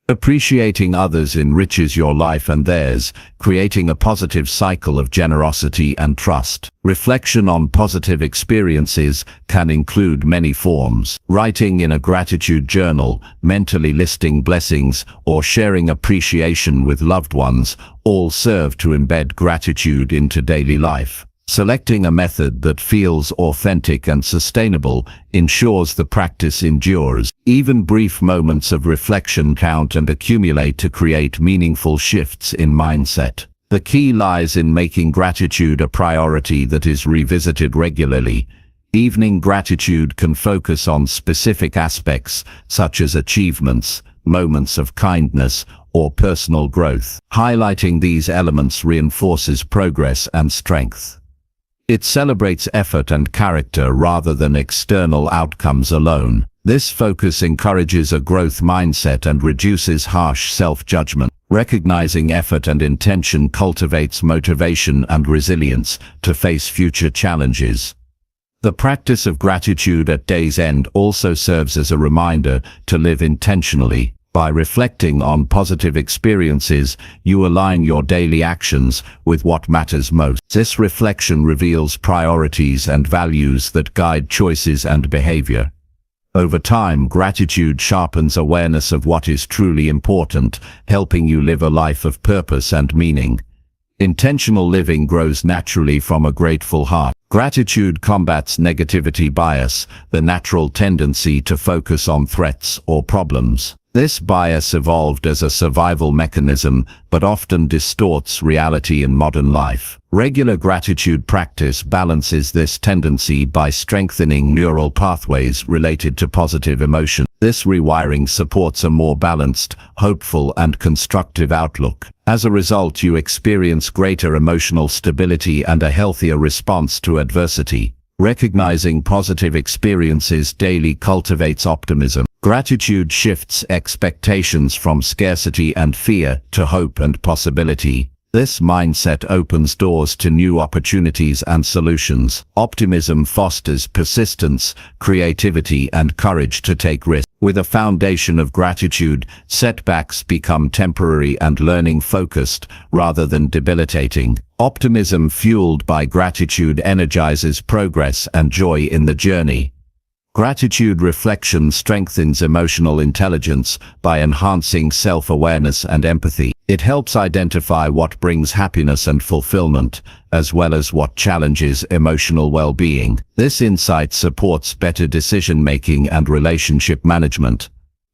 Appreciating others enriches your life and theirs, creating a positive cycle of generosity and trust. Reflection on positive experiences can include many forms. Writing in a gratitude journal, mentally listing blessings, or sharing appreciation with loved ones all serve to embed gratitude into daily life. Selecting a method that feels authentic and sustainable ensures the practice endures. Even brief moments of reflection count and accumulate to create meaningful shifts in mindset. The key lies in making gratitude a priority that is revisited regularly. Evening gratitude can focus on specific aspects, such as achievements, moments of kindness, or personal growth. Highlighting these elements reinforces progress and strength. It celebrates effort and character rather than external outcomes alone. This focus encourages a growth mindset and reduces harsh self-judgment. Recognizing effort and intention cultivates motivation and resilience to face future challenges. The practice of gratitude at day's end also serves as a reminder to live intentionally. By reflecting on positive experiences, you align your daily actions with what matters most. This reflection reveals priorities and values that guide choices and behavior. Over time, gratitude sharpens awareness of what is truly important, helping you live a life of purpose and meaning. Intentional living grows naturally from a grateful heart. Gratitude combats negativity bias, the natural tendency to focus on threats or problems. This bias evolved as a survival mechanism, but often distorts reality in modern life. Regular gratitude practice balances this tendency by strengthening neural pathways related to positive emotion. This rewiring supports a more balanced, hopeful, and constructive outlook. As a result, you experience greater emotional stability and a healthier response to adversity. Recognizing positive experiences daily cultivates optimism. Gratitude shifts expectations from scarcity and fear to hope and possibility. This mindset opens doors to new opportunities and solutions. Optimism fosters persistence, creativity, and courage to take risks. With a foundation of gratitude, setbacks become temporary and learning focused rather than debilitating. Optimism fueled by gratitude energizes progress and joy in the journey. Gratitude reflection strengthens emotional intelligence by enhancing self-awareness and empathy. It helps identify what brings happiness and fulfillment, as well as what challenges emotional well-being. This insight supports better decision-making and relationship management.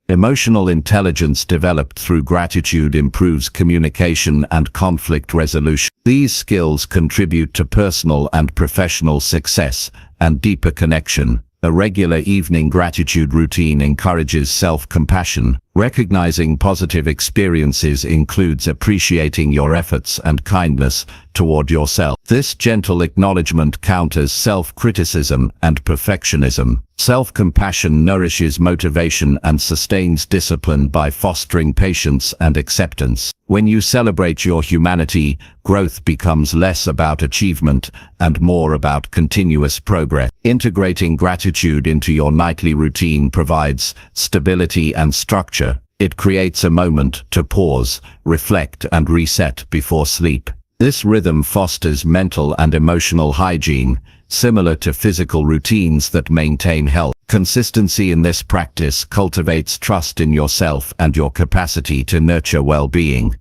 Emotional intelligence developed through gratitude improves communication and conflict resolution. These skills contribute to personal and professional success and deeper connection. A regular evening gratitude routine encourages self-compassion. Recognizing positive experiences includes appreciating your efforts and kindness toward yourself. This gentle acknowledgement counters self-criticism and perfectionism. Self-compassion nourishes motivation and sustains discipline by fostering patience and acceptance. When you celebrate your humanity, growth becomes less about achievement and more about continuous progress. Integrating gratitude into your nightly routine provides stability and structure. It creates a moment to pause, reflect, and reset before sleep. This rhythm fosters mental and emotional hygiene, similar to physical routines that maintain health. Consistency in this practice cultivates trust in yourself and your capacity to nurture well-being.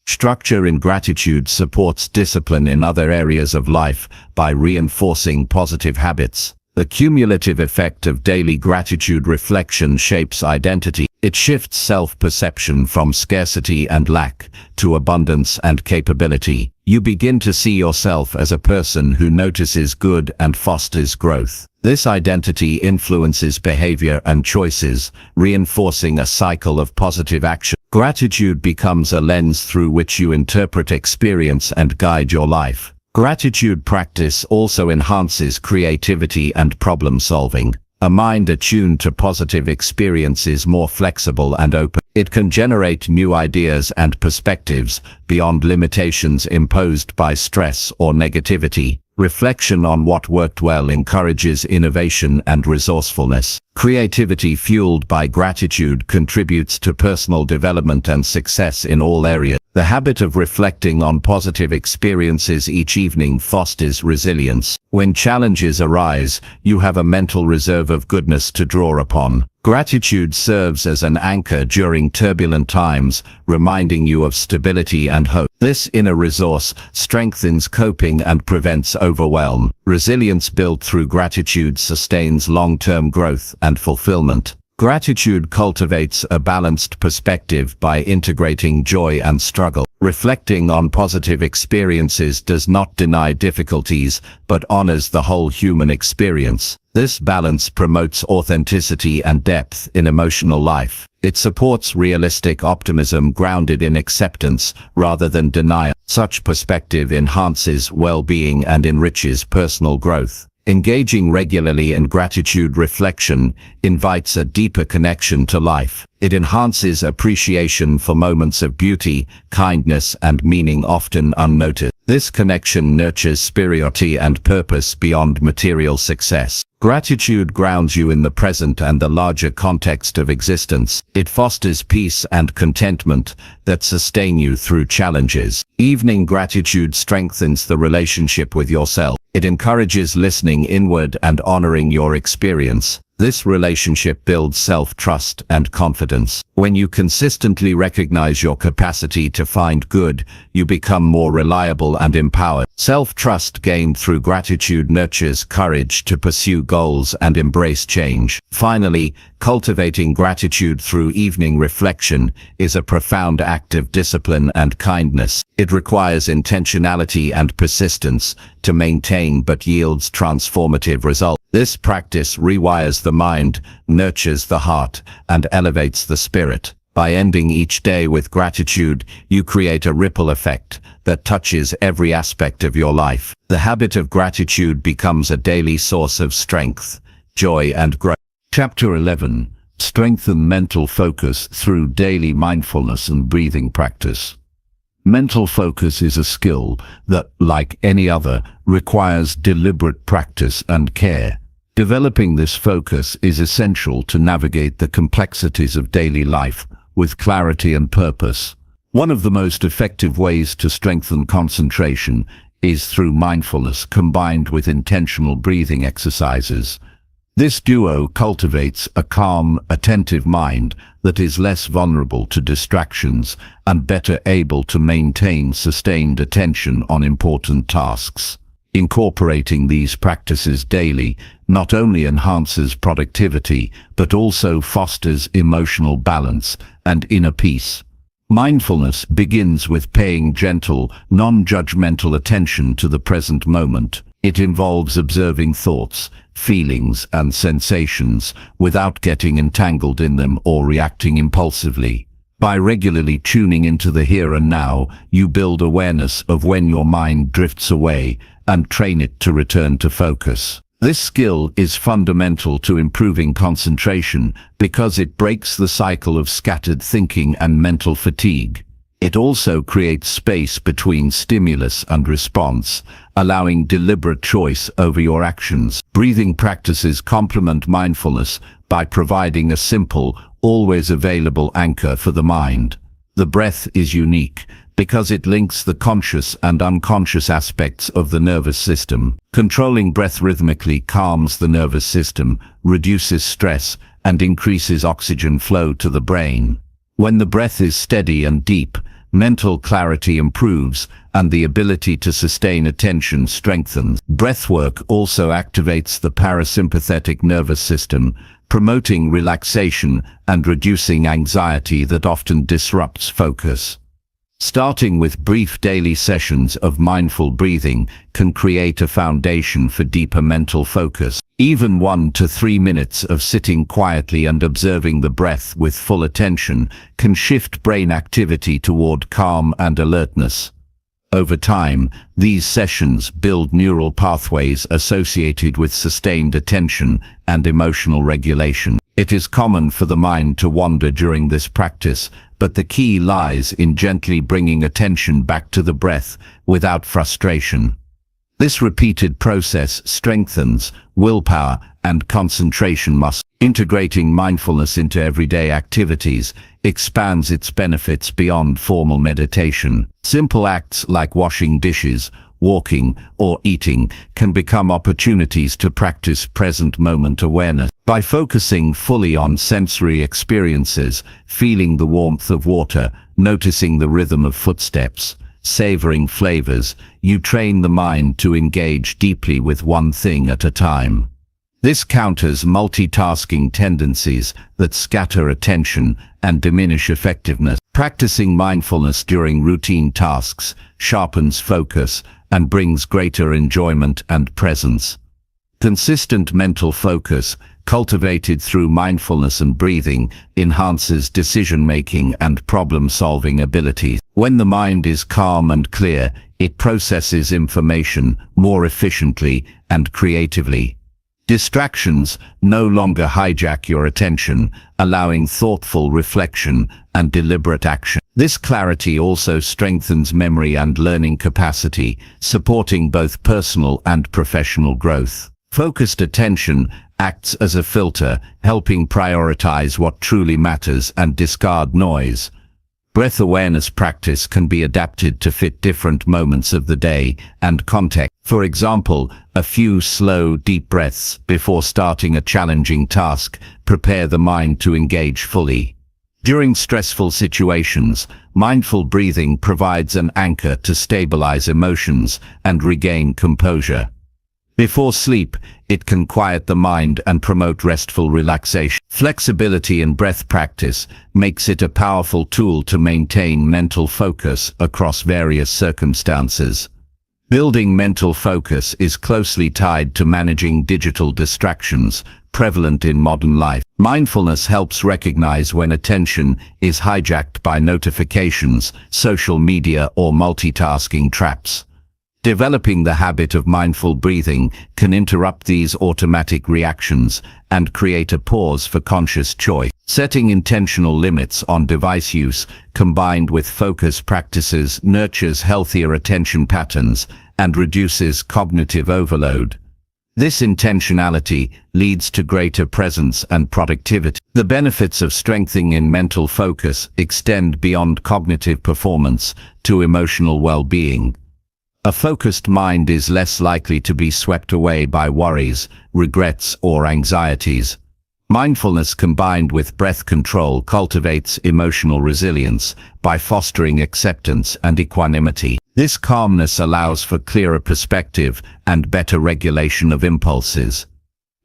Structure in gratitude supports discipline in other areas of life by reinforcing positive habits. The cumulative effect of daily gratitude reflection shapes identity. It shifts self-perception from scarcity and lack to abundance and capability. You begin to see yourself as a person who notices good and fosters growth. This identity influences behavior and choices, reinforcing a cycle of positive action. Gratitude becomes a lens through which you interpret experience and guide your life. Gratitude practice also enhances creativity and problem-solving. A mind attuned to positive experience is more flexible and open. It can generate new ideas and perspectives beyond limitations imposed by stress or negativity. Reflection on what worked well encourages innovation and resourcefulness. Creativity fueled by gratitude contributes to personal development and success in all areas. The habit of reflecting on positive experiences each evening fosters resilience. When challenges arise, you have a mental reserve of goodness to draw upon. Gratitude serves as an anchor during turbulent times, reminding you of stability and hope. This inner resource strengthens coping and prevents overwhelm. Resilience built through gratitude sustains long-term growth and fulfillment. Gratitude cultivates a balanced perspective by integrating joy and struggle. Reflecting on positive experiences does not deny difficulties, but honors the whole human experience. This balance promotes authenticity and depth in emotional life. It supports realistic optimism grounded in acceptance rather than denial. Such perspective enhances well-being and enriches personal growth. Engaging regularly in gratitude reflection invites a deeper connection to life. It enhances appreciation for moments of beauty, kindness, and meaning often unnoticed. This connection nurtures spirituality and purpose beyond material success. Gratitude grounds you in the present and the larger context of existence. It fosters peace and contentment that sustain you through challenges. Evening gratitude strengthens the relationship with yourself. It encourages listening inward and honoring your experience. This relationship builds self-trust and confidence. When you consistently recognize your capacity to find good, you become more reliable and empowered. Self-trust gained through gratitude nurtures courage to pursue goals and embrace change. Finally, cultivating gratitude through evening reflection is a profound act of discipline and kindness. It requires intentionality and persistence to maintain but yields transformative results. This practice rewires the mind, nurtures the heart, and elevates the spirit. By ending each day with gratitude, you create a ripple effect that touches every aspect of your life. The habit of gratitude becomes a daily source of strength, joy, and growth. Chapter 11. Strengthen mental focus through daily mindfulness and breathing practice. Mental focus is a skill that, like any other, requires deliberate practice and care. Developing this focus is essential to navigate the complexities of daily life with clarity and purpose. One of the most effective ways to strengthen concentration is through mindfulness combined with intentional breathing exercises. This duo cultivates a calm, attentive mind that is less vulnerable to distractions and better able to maintain sustained attention on important tasks. Incorporating these practices daily not only enhances productivity, but also fosters emotional balance and inner peace. Mindfulness begins with paying gentle, non-judgmental attention to the present moment. It involves observing thoughts, feelings, and sensations without getting entangled in them or reacting impulsively. By regularly tuning into the here and now, you build awareness of when your mind drifts away and train it to return to focus. This skill is fundamental to improving concentration because it breaks the cycle of scattered thinking and mental fatigue. It also creates space between stimulus and response, allowing deliberate choice over your actions. Breathing practices complement mindfulness by providing a simple, always available anchor for the mind. The breath is unique because it links the conscious and unconscious aspects of the nervous system. Controlling breath rhythmically calms the nervous system, reduces stress, and increases oxygen flow to the brain. When the breath is steady and deep, mental clarity improves and the ability to sustain attention strengthens. Breathwork also activates the parasympathetic nervous system, promoting relaxation and reducing anxiety that often disrupts focus. Starting with brief daily sessions of mindful breathing can create a foundation for deeper mental focus. Even 1 to 3 minutes of sitting quietly and observing the breath with full attention can shift brain activity toward calm and alertness. Over time, these sessions build neural pathways associated with sustained attention and emotional regulation. It is common for the mind to wander during this practice, but the key lies in gently bringing attention back to the breath without frustration. This repeated process strengthens willpower and concentration muscle. Integrating mindfulness into everyday activities expands its benefits beyond formal meditation. Simple acts like washing dishes, walking, or eating can become opportunities to practice present moment awareness. By focusing fully on sensory experiences, feeling the warmth of water, noticing the rhythm of footsteps, savoring flavors, you train the mind to engage deeply with one thing at a time. This counters multitasking tendencies that scatter attention and diminish effectiveness. Practicing mindfulness during routine tasks sharpens focus and brings greater enjoyment and presence. Consistent mental focus, cultivated through mindfulness and breathing, enhances decision-making and problem-solving abilities. When the mind is calm and clear, it processes information more efficiently and creatively. Distractions no longer hijack your attention, allowing thoughtful reflection and deliberate action. This clarity also strengthens memory and learning capacity, supporting both personal and professional growth. Focused attention acts as a filter, helping prioritize what truly matters and discard noise. Breath awareness practice can be adapted to fit different moments of the day and context. For example, a few slow, deep breaths before starting a challenging task prepare the mind to engage fully. During stressful situations, mindful breathing provides an anchor to stabilize emotions and regain composure. Before sleep, it can quiet the mind and promote restful relaxation. Flexibility in breath practice makes it a powerful tool to maintain mental focus across various circumstances. Building mental focus is closely tied to managing digital distractions prevalent in modern life. Mindfulness helps recognize when attention is hijacked by notifications, social media, or multitasking traps. Developing the habit of mindful breathing can interrupt these automatic reactions and create a pause for conscious choice. Setting intentional limits on device use, combined with focus practices, nurtures healthier attention patterns and reduces cognitive overload. This intentionality leads to greater presence and productivity. The benefits of strengthening mental focus extend beyond cognitive performance to emotional well-being. A focused mind is less likely to be swept away by worries, regrets, or anxieties. Mindfulness combined with breath control cultivates emotional resilience by fostering acceptance and equanimity. This calmness allows for clearer perspective and better regulation of impulses.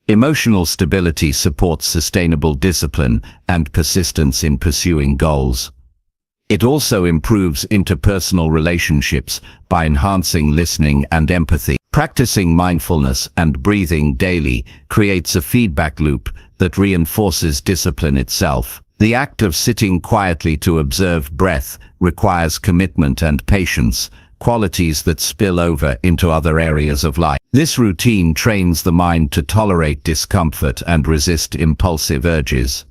Emotional stability supports sustainable discipline and persistence in pursuing goals. It also improves interpersonal relationships by enhancing listening and empathy. Practicing mindfulness and breathing daily creates a feedback loop that reinforces discipline itself. The act of sitting quietly to observe breath requires commitment and patience, qualities that spill over into other areas of life. This routine trains the mind to tolerate discomfort and resist impulsive urges.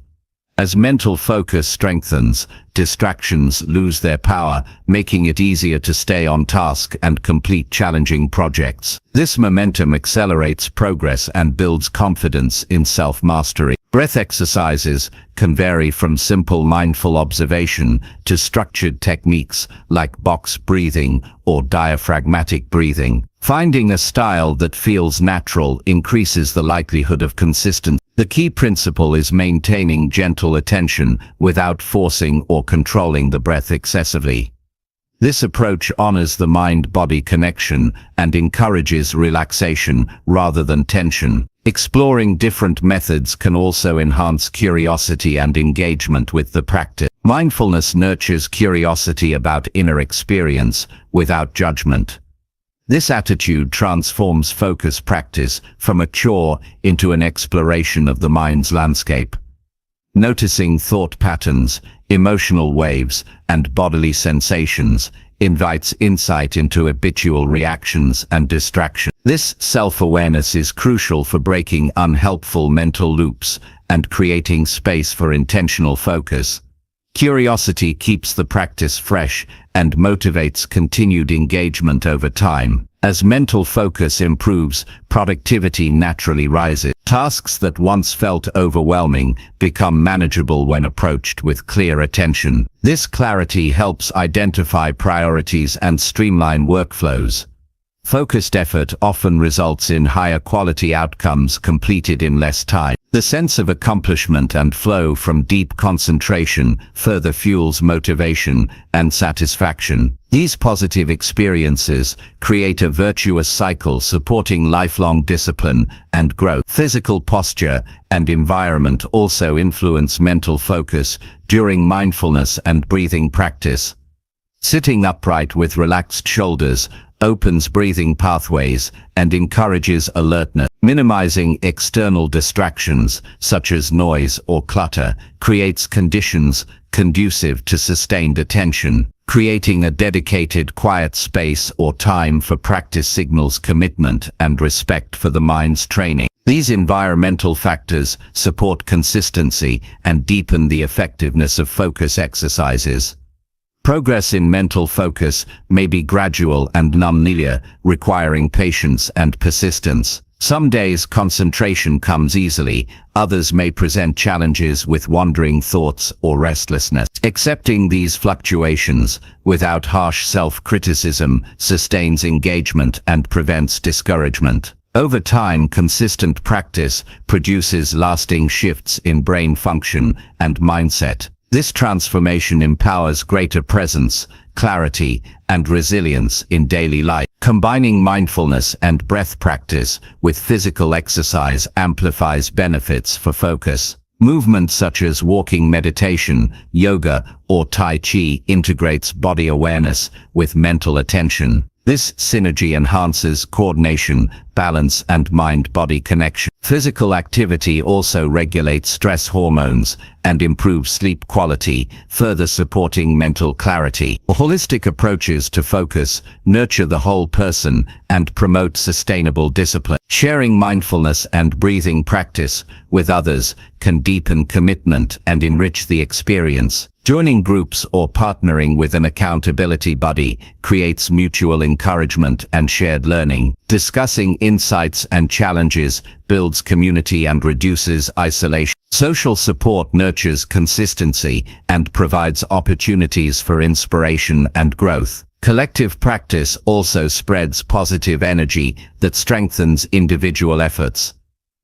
As mental focus strengthens, distractions lose their power, making it easier to stay on task and complete challenging projects. This momentum accelerates progress and builds confidence in self-mastery. Breath exercises can vary from simple mindful observation to structured techniques like box breathing or diaphragmatic breathing. Finding a style that feels natural increases the likelihood of consistency. The key principle is maintaining gentle attention without forcing or controlling the breath excessively. This approach honors the mind-body connection and encourages relaxation rather than tension. Exploring different methods can also enhance curiosity and engagement with the practice. Mindfulness nurtures curiosity about inner experience without judgment. This attitude transforms focus practice from a chore into an exploration of the mind's landscape. Noticing thought patterns, emotional waves, and bodily sensations invites insight into habitual reactions and distraction. This self-awareness is crucial for breaking unhelpful mental loops and creating space for intentional focus. Curiosity keeps the practice fresh and motivates continued engagement over time. As mental focus improves, productivity naturally rises. Tasks that once felt overwhelming become manageable when approached with clear attention. This clarity helps identify priorities and streamline workflows. Focused effort often results in higher quality outcomes completed in less time. The sense of accomplishment and flow from deep concentration further fuels motivation and satisfaction. These positive experiences create a virtuous cycle supporting lifelong discipline and growth. Physical posture and environment also influence mental focus during mindfulness and breathing practice. Sitting upright with relaxed shoulders opens breathing pathways and encourages alertness. Minimizing external distractions, such as noise or clutter, creates conditions conducive to sustained attention. Creating a dedicated quiet space or time for practice signals commitment and respect for the mind's training. These environmental factors support consistency and deepen the effectiveness of focus exercises. Progress in mental focus may be gradual and nonlinear, requiring patience and persistence. Some days concentration comes easily, others may present challenges with wandering thoughts or restlessness. Accepting these fluctuations without harsh self-criticism sustains engagement and prevents discouragement. Over time, consistent practice produces lasting shifts in brain function and mindset. This transformation empowers greater presence, clarity, and resilience in daily life. Combining mindfulness and breath practice with physical exercise amplifies benefits for focus. Movement such as walking meditation, yoga, or Tai Chi integrates body awareness with mental attention. This synergy enhances coordination, balance, and mind-body connection. Physical activity also regulates stress hormones and improves sleep quality, further supporting mental clarity. Holistic approaches to focus nurture the whole person and promote sustainable discipline. Sharing mindfulness and breathing practice with others can deepen commitment and enrich the experience. Joining groups or partnering with an accountability buddy creates mutual encouragement and shared learning. Discussing insights and challenges builds community and reduces isolation. Social support nurtures consistency and provides opportunities for inspiration and growth. Collective practice also spreads positive energy that strengthens individual efforts.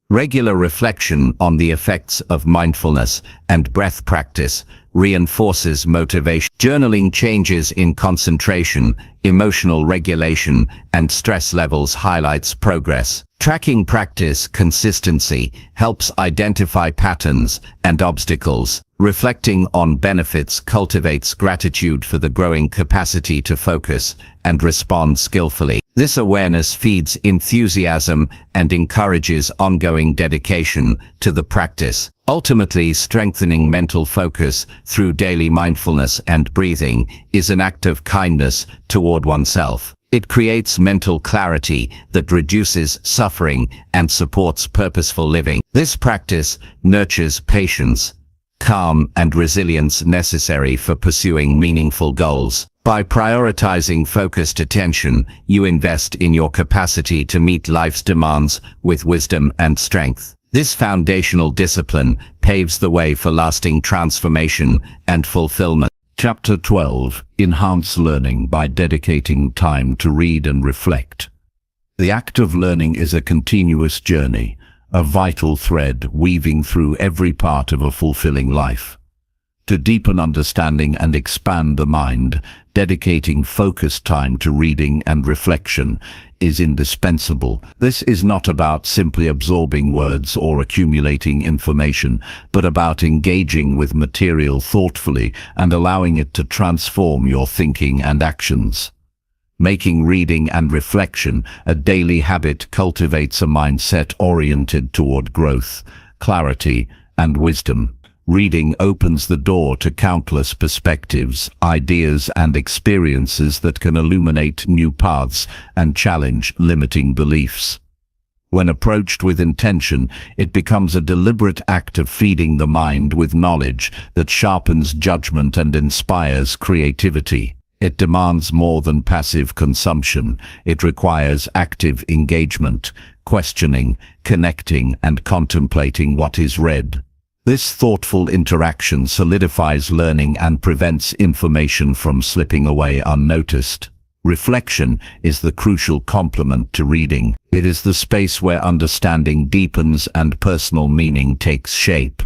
Regular reflection on the effects of mindfulness and breath practice reinforces motivation. Journaling changes in concentration, emotional regulation, and stress levels highlights progress. Tracking practice consistency helps identify patterns and obstacles. Reflecting on benefits cultivates gratitude for the growing capacity to focus and respond skillfully. This awareness feeds enthusiasm and encourages ongoing dedication to the practice. Ultimately, strengthening mental focus through daily mindfulness and breathing is an act of kindness toward oneself. It creates mental clarity that reduces suffering and supports purposeful living. This practice nurtures patience, calm, and resilience necessary for pursuing meaningful goals. By prioritizing focused attention, you invest in your capacity to meet life's demands with wisdom and strength. This foundational discipline paves the way for lasting transformation and fulfillment. Chapter 12. Enhance learning by dedicating time to read and reflect. The act of learning is a continuous journey, a vital thread weaving through every part of a fulfilling life. To deepen understanding and expand the mind, dedicating focused time to reading and reflection is indispensable. This is not about simply absorbing words or accumulating information, but about engaging with material thoughtfully and allowing it to transform your thinking and actions. Making reading and reflection a daily habit cultivates a mindset oriented toward growth, clarity, and wisdom. Reading opens the door to countless perspectives, ideas, and experiences that can illuminate new paths and challenge limiting beliefs. When approached with intention, it becomes a deliberate act of feeding the mind with knowledge that sharpens judgment and inspires creativity. It demands more than passive consumption. It requires active engagement, questioning, connecting, and contemplating what is read. This thoughtful interaction solidifies learning and prevents information from slipping away unnoticed. Reflection is the crucial complement to reading. It is the space where understanding deepens and personal meaning takes shape.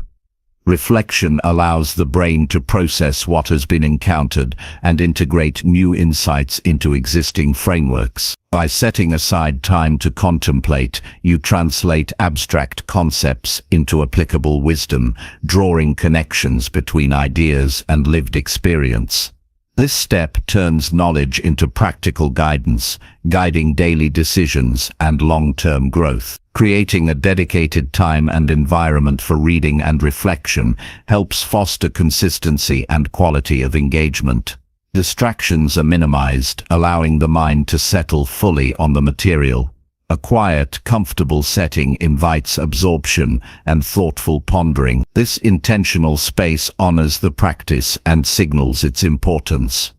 Reflection allows the brain to process what has been encountered and integrate new insights into existing frameworks. By setting aside time to contemplate, you translate abstract concepts into applicable wisdom, drawing connections between ideas and lived experience. This step turns knowledge into practical guidance, guiding daily decisions and long-term growth. Creating a dedicated time and environment for reading and reflection helps foster consistency and quality of engagement. Distractions are minimized, allowing the mind to settle fully on the material. A quiet, comfortable setting invites absorption and thoughtful pondering. This intentional space honors the practice and signals its importance.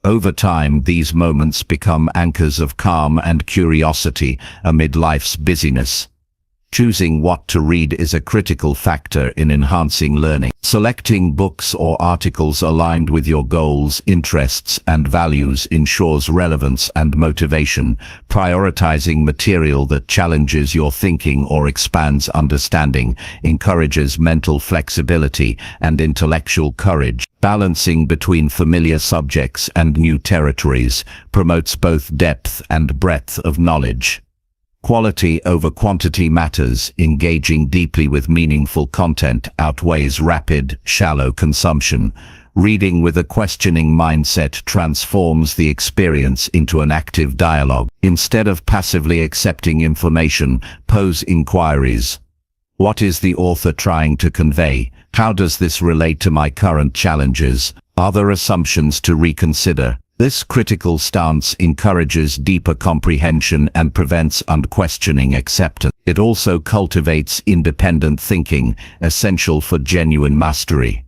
Over time, these moments become anchors of calm and curiosity amid life's busyness. Choosing what to read is a critical factor in enhancing learning. Selecting books or articles aligned with your goals, interests, and values ensures relevance and motivation. Prioritizing material that challenges your thinking or expands understanding encourages mental flexibility and intellectual courage. Balancing between familiar subjects and new territories promotes both depth and breadth of knowledge. Quality over quantity matters. Engaging deeply with meaningful content outweighs rapid, shallow consumption. Reading with a questioning mindset transforms the experience into an active dialogue. Instead of passively accepting information, pose inquiries. What is the author trying to convey? How does this relate to my current challenges? Are there assumptions to reconsider? This critical stance encourages deeper comprehension and prevents unquestioning acceptance. It also cultivates independent thinking, essential for genuine mastery.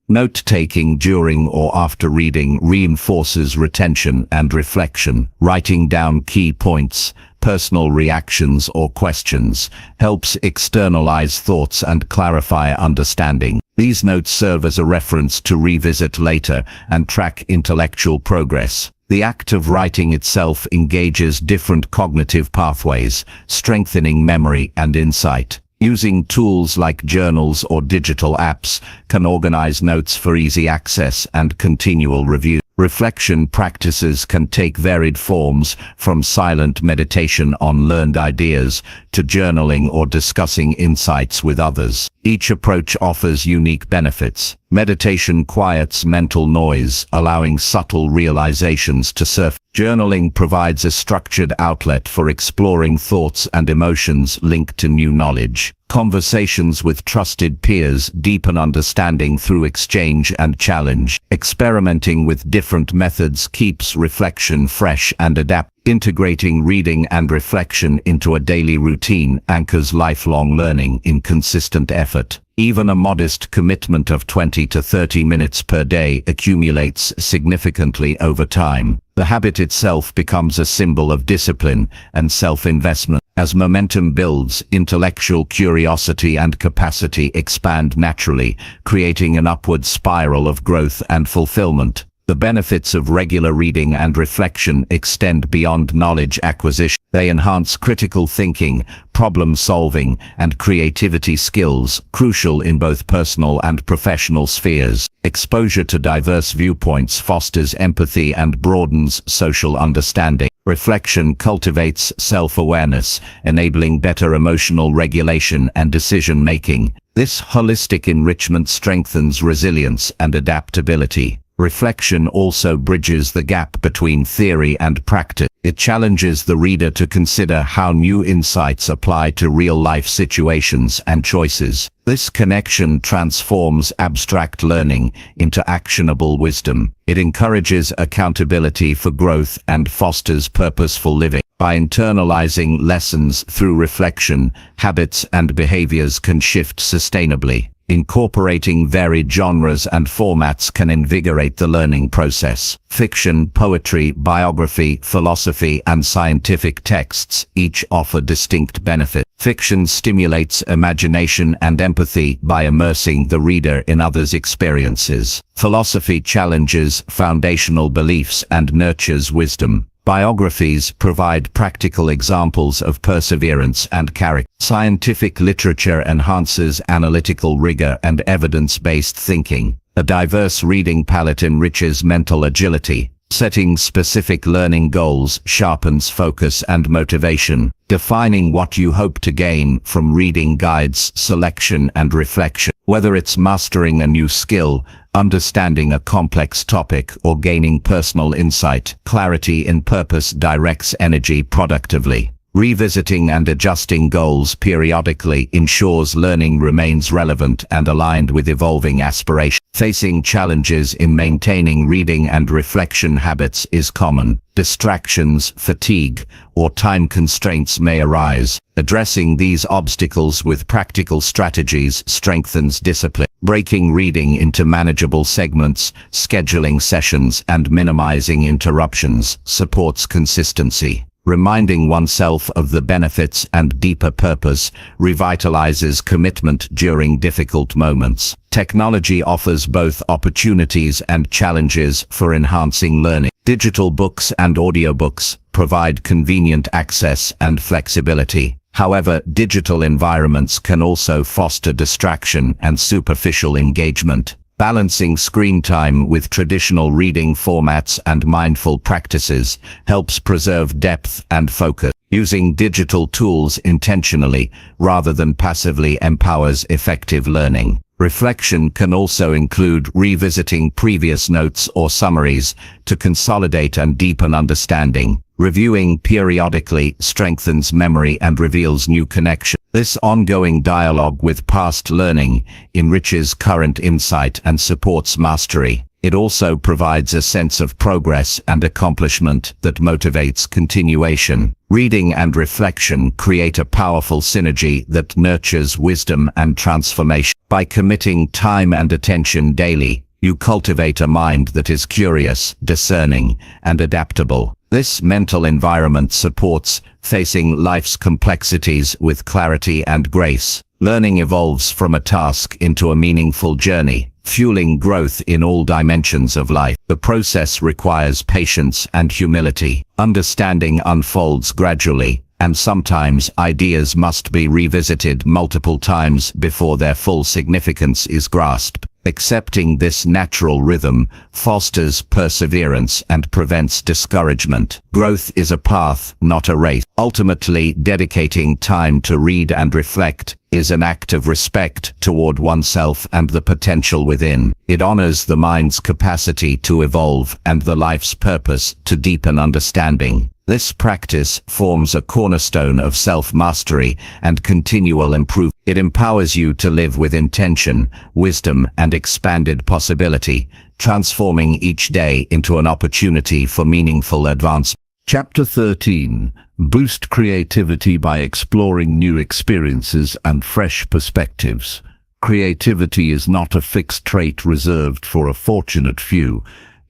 Note-taking during or after reading reinforces retention and reflection. Writing down key points, personal reactions or questions helps externalize thoughts and clarify understanding. These notes serve as a reference to revisit later and track intellectual progress. The act of writing itself engages different cognitive pathways, strengthening memory and insight. Using tools like journals or digital apps can organize notes for easy access and continual review. Reflection practices can take varied forms, from silent meditation on learned ideas to journaling or discussing insights with others. Each approach offers unique benefits. Meditation quiets mental noise, allowing subtle realizations to surface. Journaling provides a structured outlet for exploring thoughts and emotions linked to new knowledge. Conversations with trusted peers deepen understanding through exchange and challenge. Experimenting with different methods keeps reflection fresh and adaptable. Integrating reading and reflection into a daily routine anchors lifelong learning in consistent effort. Even a modest commitment of 20 to 30 minutes per day accumulates significantly over time. The habit itself becomes a symbol of discipline and self-investment. As momentum builds, intellectual curiosity and capacity expand naturally, creating an upward spiral of growth and fulfillment. The benefits of regular reading and reflection extend beyond knowledge acquisition. They enhance critical thinking, problem-solving, and creativity skills, crucial in both personal and professional spheres. Exposure to diverse viewpoints fosters empathy and broadens social understanding. Reflection cultivates self-awareness, enabling better emotional regulation and decision-making. This holistic enrichment strengthens resilience and adaptability. Reflection also bridges the gap between theory and practice. It challenges the reader to consider how new insights apply to real-life situations and choices. This connection transforms abstract learning into actionable wisdom. It encourages accountability for growth and fosters purposeful living. By internalizing lessons through reflection, habits and behaviors can shift sustainably. Incorporating varied genres and formats can invigorate the learning process. Fiction, poetry, biography, philosophy, and scientific texts each offer distinct benefits. Fiction stimulates imagination and empathy by immersing the reader in others' experiences. Philosophy challenges foundational beliefs and nurtures wisdom. Biographies provide practical examples of perseverance and character. Scientific literature enhances analytical rigor and evidence-based thinking. A diverse reading palette enriches mental agility. Setting specific learning goals sharpens focus and motivation. Defining what you hope to gain from reading guides selection and reflection. Whether it's mastering a new skill, understanding a complex topic, or gaining personal insight, clarity in purpose directs energy productively. Revisiting and adjusting goals periodically ensures learning remains relevant and aligned with evolving aspirations. Facing challenges in maintaining reading and reflection habits is common. Distractions, fatigue, or time constraints may arise. Addressing these obstacles with practical strategies strengthens discipline. Breaking reading into manageable segments, scheduling sessions, and minimizing interruptions supports consistency. Reminding oneself of the benefits and deeper purpose revitalizes commitment during difficult moments. Technology offers both opportunities and challenges for enhancing learning. Digital books and audiobooks provide convenient access and flexibility. However, digital environments can also foster distraction and superficial engagement. Balancing screen time with traditional reading formats and mindful practices helps preserve depth and focus. Using digital tools intentionally rather than passively empowers effective learning. Reflection can also include revisiting previous notes or summaries to consolidate and deepen understanding. Reviewing periodically strengthens memory and reveals new connections. This ongoing dialogue with past learning enriches current insight and supports mastery. It also provides a sense of progress and accomplishment that motivates continuation. Reading and reflection create a powerful synergy that nurtures wisdom and transformation. By committing time and attention daily, you cultivate a mind that is curious, discerning, and adaptable. This mental environment supports facing life's complexities with clarity and grace. Learning evolves from a task into a meaningful journey, fueling growth in all dimensions of life. The process requires patience and humility. Understanding unfolds gradually, and sometimes ideas must be revisited multiple times before their full significance is grasped. Accepting this natural rhythm fosters perseverance and prevents discouragement. Growth is a path, not a race. Ultimately, dedicating time to read and reflect is an act of respect toward oneself and the potential within. It honors the mind's capacity to evolve and the life's purpose to deepen understanding. This practice forms a cornerstone of self-mastery and continual improvement. It empowers you to live with intention, wisdom, and expanded possibility, transforming each day into an opportunity for meaningful advancement. Chapter 13. Boost creativity by exploring new experiences and fresh perspectives. Creativity is not a fixed trait reserved for a fortunate few.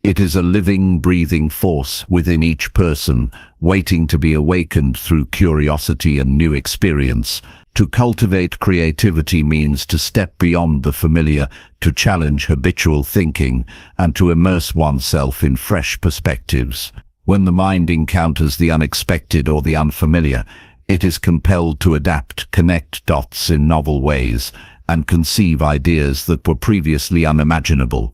It is a living, breathing force within each person, waiting to be awakened through curiosity and new experience. To cultivate creativity means to step beyond the familiar, to challenge habitual thinking, and to immerse oneself in fresh perspectives. When the mind encounters the unexpected or the unfamiliar, it is compelled to adapt, connect dots in novel ways, and conceive ideas that were previously unimaginable.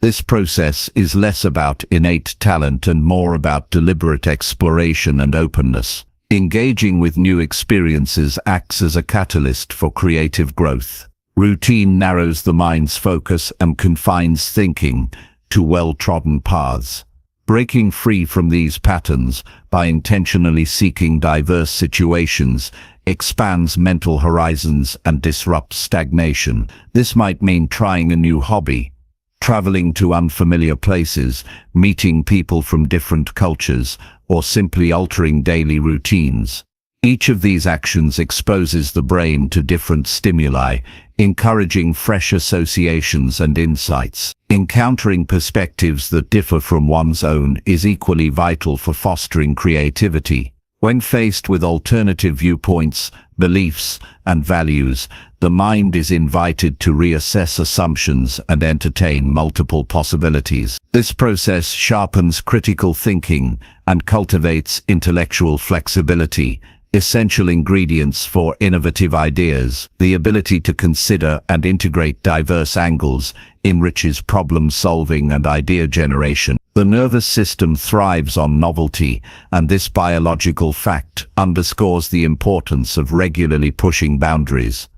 This process is less about innate talent and more about deliberate exploration and openness. Engaging with new experiences acts as a catalyst for creative growth. Routine narrows the mind's focus and confines thinking to well-trodden paths. Breaking free from these patterns by intentionally seeking diverse situations expands mental horizons and disrupts stagnation. This might mean trying a new hobby, traveling to unfamiliar places, meeting people from different cultures, or simply altering daily routines. Each of these actions exposes the brain to different stimuli, encouraging fresh associations and insights. Encountering perspectives that differ from one's own is equally vital for fostering creativity. When faced with alternative viewpoints, beliefs, and values, the mind is invited to reassess assumptions and entertain multiple possibilities. This process sharpens critical thinking and cultivates intellectual flexibility, essential ingredients for innovative ideas. The ability to consider and integrate diverse angles enriches problem solving and idea generation. The nervous system thrives on novelty, and this biological fact underscores the importance of regularly pushing boundaries.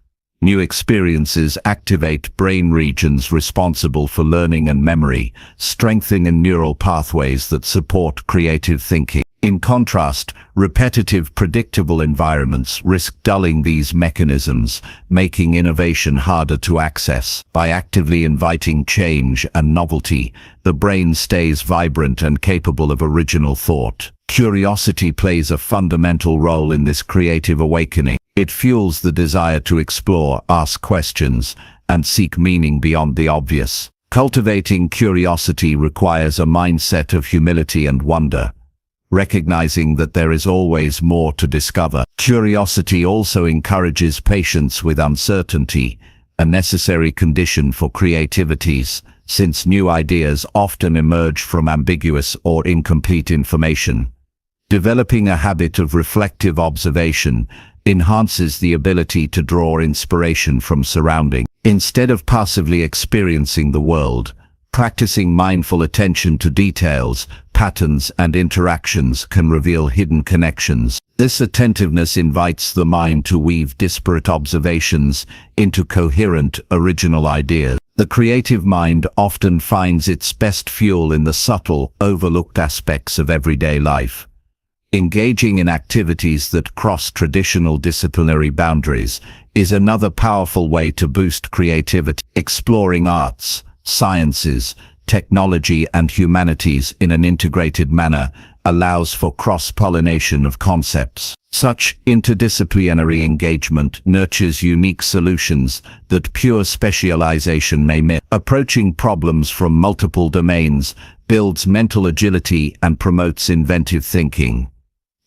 New experiences activate brain regions responsible for learning and memory, strengthening neural pathways that support creative thinking. In contrast, repetitive, predictable environments risk dulling these mechanisms, making innovation harder to access. By actively inviting change and novelty, the brain stays vibrant and capable of original thought. Curiosity plays a fundamental role in this creative awakening. It fuels the desire to explore, ask questions, and seek meaning beyond the obvious. Cultivating curiosity requires a mindset of humility and wonder, recognizing that there is always more to discover. Curiosity also encourages patience with uncertainty, a necessary condition for creativities, since new ideas often emerge from ambiguous or incomplete information. Developing a habit of reflective observation enhances the ability to draw inspiration from surroundings. Instead of passively experiencing the world, practicing mindful attention to details, patterns, and interactions can reveal hidden connections. This attentiveness invites the mind to weave disparate observations into coherent, original ideas. The creative mind often finds its best fuel in the subtle, overlooked aspects of everyday life. Engaging in activities that cross traditional disciplinary boundaries is another powerful way to boost creativity. Exploring arts, sciences, technology, and humanities in an integrated manner allows for cross-pollination of concepts. Such interdisciplinary engagement nurtures unique solutions that pure specialization may miss. Approaching problems from multiple domains builds mental agility and promotes inventive thinking.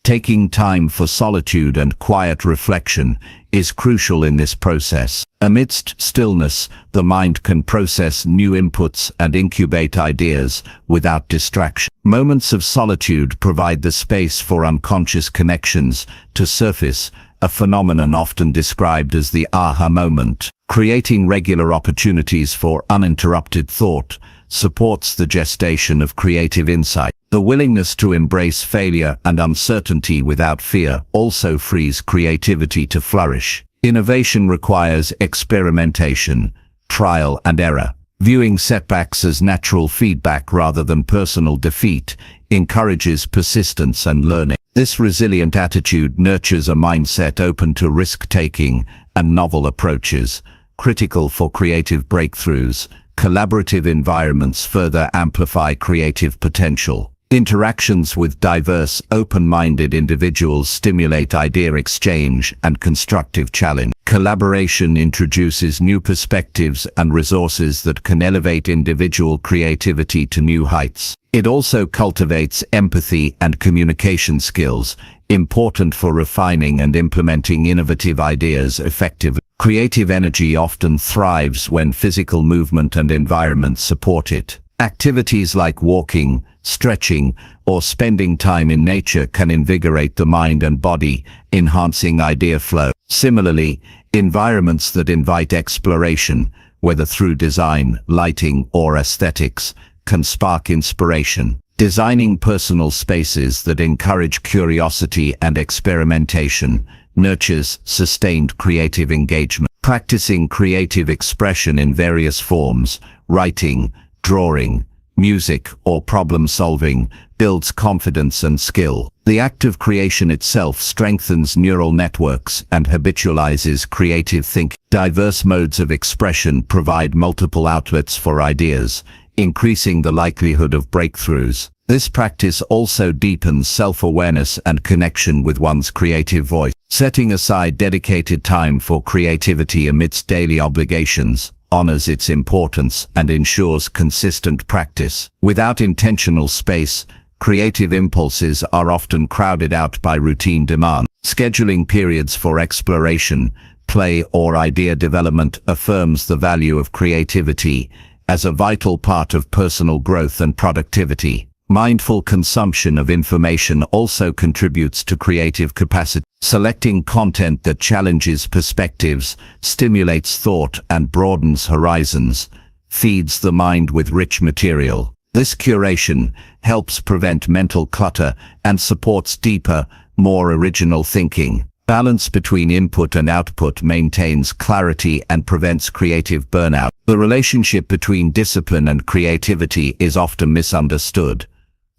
Taking time for solitude and quiet reflection is crucial in this process. Amidst stillness, the mind can process new inputs and incubate ideas without distraction. Moments of solitude provide the space for unconscious connections to surface, a phenomenon often described as the aha moment. Creating regular opportunities for uninterrupted thought supports the gestation of creative insight. The willingness to embrace failure and uncertainty without fear also frees creativity to flourish. Innovation requires experimentation, trial and error. Viewing setbacks as natural feedback rather than personal defeat encourages persistence and learning. This resilient attitude nurtures a mindset open to risk-taking and novel approaches, critical for creative breakthroughs. Collaborative environments further amplify creative potential. Interactions with diverse, open-minded individuals stimulate idea exchange and constructive challenge. Collaboration introduces new perspectives and resources that can elevate individual creativity to new heights. It also cultivates empathy and communication skills, important for refining and implementing innovative ideas effectively. Creative energy often thrives when physical movement and environment support it. Activities like walking, stretching, or spending time in nature can invigorate the mind and body, enhancing idea flow. Similarly, environments that invite exploration, whether through design, lighting, or aesthetics, can spark inspiration. Designing personal spaces that encourage curiosity and experimentation nurtures sustained creative engagement. Practicing creative expression in various forms, writing, drawing, music, or problem-solving, builds confidence and skill. The act of creation itself strengthens neural networks and habitualizes creative thinking. Diverse modes of expression provide multiple outlets for ideas, increasing the likelihood of breakthroughs. This practice also deepens self-awareness and connection with one's creative voice. Setting aside dedicated time for creativity amidst daily obligations honors its importance and ensures consistent practice. Without intentional space, creative impulses are often crowded out by routine demands. Scheduling periods for exploration, play, or idea development affirms the value of creativity as a vital part of personal growth and productivity. Mindful consumption of information also contributes to creative capacity. Selecting content that challenges perspectives, stimulates thought, and broadens horizons feeds the mind with rich material. This curation helps prevent mental clutter and supports deeper, more original thinking. Balance between input and output maintains clarity and prevents creative burnout. The relationship between discipline and creativity is often misunderstood.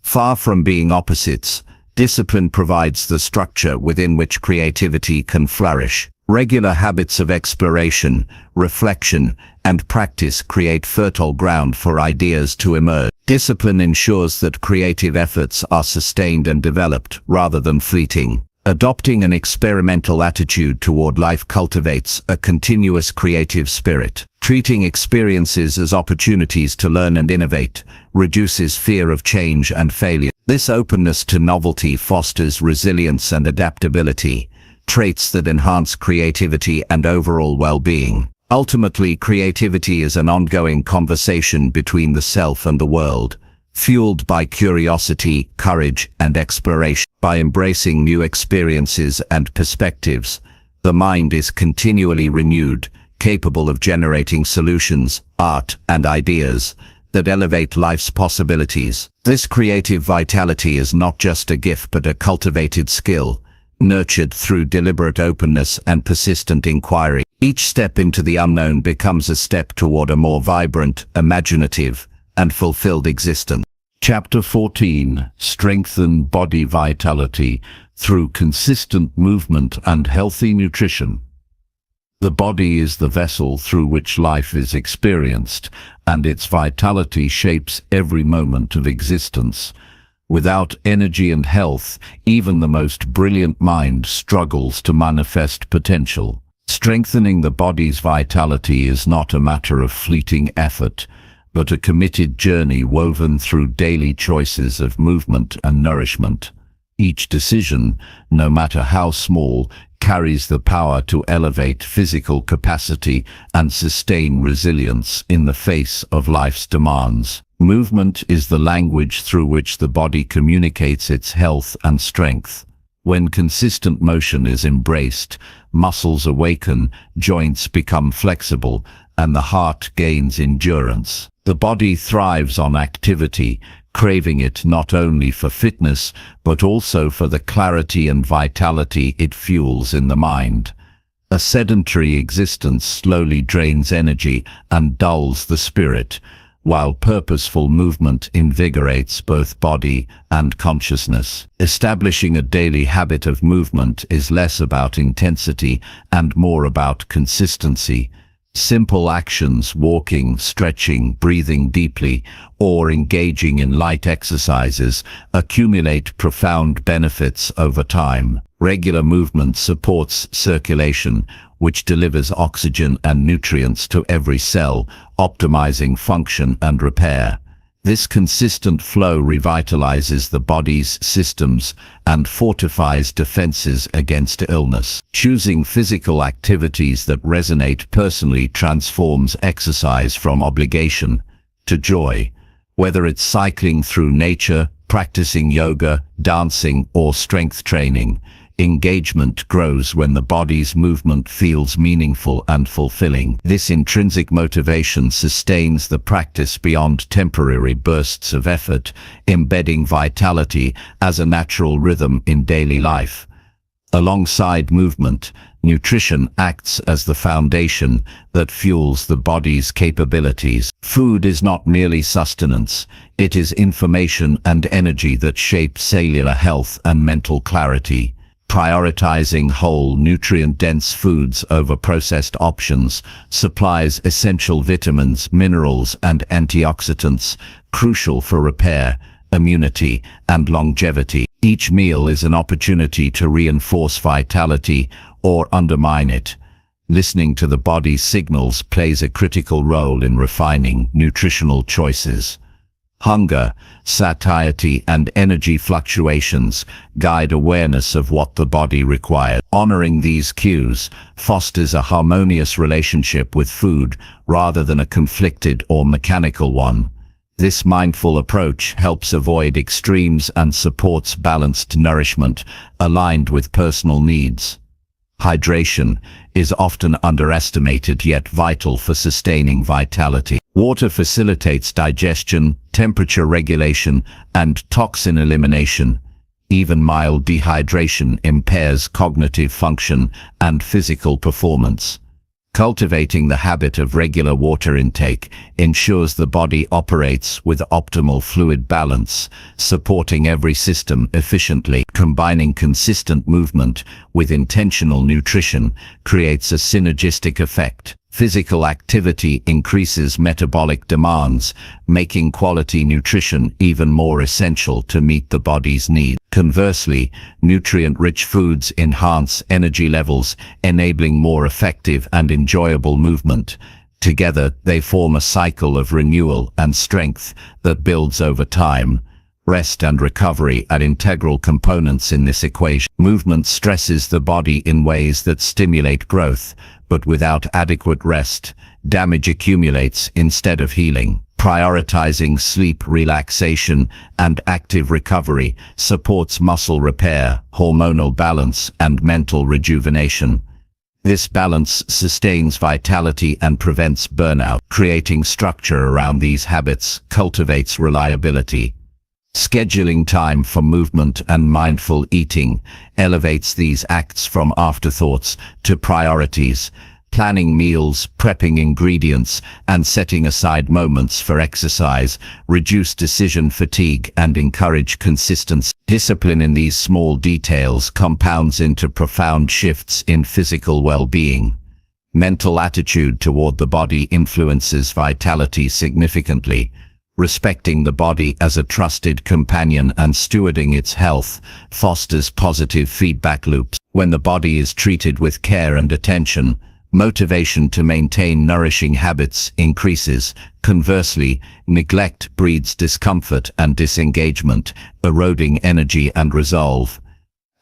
Far from being opposites, discipline provides the structure within which creativity can flourish. Regular habits of exploration, reflection, and practice create fertile ground for ideas to emerge. Discipline ensures that creative efforts are sustained and developed rather than fleeting. Adopting an experimental attitude toward life cultivates a continuous creative spirit. Treating experiences as opportunities to learn and innovate reduces fear of change and failure. This openness to novelty fosters resilience and adaptability, traits that enhance creativity and overall well-being. Ultimately, creativity is an ongoing conversation between the self and the world, fueled by curiosity, courage, and exploration. By embracing new experiences and perspectives, the mind is continually renewed, capable of generating solutions, art, and ideas that elevate life's possibilities. This creative vitality is not just a gift but a cultivated skill, nurtured through deliberate openness and persistent inquiry. Each step into the unknown becomes a step toward a more vibrant, imaginative, and fulfilled existence. Chapter 14. Strengthen body vitality through consistent movement and healthy nutrition. The body is the vessel through which life is experienced, and its vitality shapes every moment of existence. Without energy and health, even the most brilliant mind struggles to manifest potential. Strengthening the body's vitality is not a matter of fleeting effort, but a committed journey woven through daily choices of movement and nourishment. Each decision, no matter how small, carries the power to elevate physical capacity and sustain resilience in the face of life's demands. Movement is the language through which the body communicates its health and strength. When consistent motion is embraced, muscles awaken, joints become flexible, and the heart gains endurance. The body thrives on activity, craving it not only for fitness, but also for the clarity and vitality it fuels in the mind. A sedentary existence slowly drains energy and dulls the spirit, while purposeful movement invigorates both body and consciousness. Establishing a daily habit of movement is less about intensity and more about consistency. Simple actions, walking, stretching, breathing deeply, or engaging in light exercises, accumulate profound benefits over time. Regular movement supports circulation, which delivers oxygen and nutrients to every cell, optimizing function and repair. This consistent flow revitalizes the body's systems and fortifies defenses against illness. Choosing physical activities that resonate personally transforms exercise from obligation to joy. Whether it's cycling through nature, practicing yoga, dancing, or strength training, engagement grows when the body's movement feels meaningful and fulfilling. This intrinsic motivation sustains the practice beyond temporary bursts of effort, embedding vitality as a natural rhythm in daily life. Alongside movement, nutrition acts as the foundation that fuels the body's capabilities. Food is not merely sustenance, it is information and energy that shape cellular health and mental clarity. Prioritizing whole, nutrient-dense foods over processed options supplies essential vitamins, minerals, and antioxidants, crucial for repair, immunity, and longevity. Each meal is an opportunity to reinforce vitality or undermine it. Listening to the body's signals plays a critical role in refining nutritional choices. Hunger, satiety, and energy fluctuations guide awareness of what the body requires. Honoring these cues fosters a harmonious relationship with food rather than a conflicted or mechanical one. This mindful approach helps avoid extremes and supports balanced nourishment aligned with personal needs. Hydration is often underestimated yet vital for sustaining vitality. Water facilitates digestion, temperature regulation, and toxin elimination. Even mild dehydration impairs cognitive function and physical performance. Cultivating the habit of regular water intake ensures the body operates with optimal fluid balance, supporting every system efficiently. Combining consistent movement with intentional nutrition creates a synergistic effect. Physical activity increases metabolic demands, making quality nutrition even more essential to meet the body's needs. Conversely, nutrient-rich foods enhance energy levels, enabling more effective and enjoyable movement. Together, they form a cycle of renewal and strength that builds over time. Rest and recovery are integral components in this equation. Movement stresses the body in ways that stimulate growth, but without adequate rest, damage accumulates instead of healing. Prioritizing sleep, relaxation, and active recovery supports muscle repair, hormonal balance, and mental rejuvenation. This balance sustains vitality and prevents burnout. Creating structure around these habits cultivates reliability. Scheduling time for movement and mindful eating elevates these acts from afterthoughts to priorities. Planning meals, prepping ingredients, and setting aside moments for exercise reduce decision fatigue and encourage consistency. Discipline in these small details compounds into profound shifts in physical well-being. Mental attitude toward the body influences vitality significantly. Respecting the body as a trusted companion and stewarding its health fosters positive feedback loops. When the body is treated with care and attention, motivation to maintain nourishing habits increases. Conversely, neglect breeds discomfort and disengagement, eroding energy and resolve.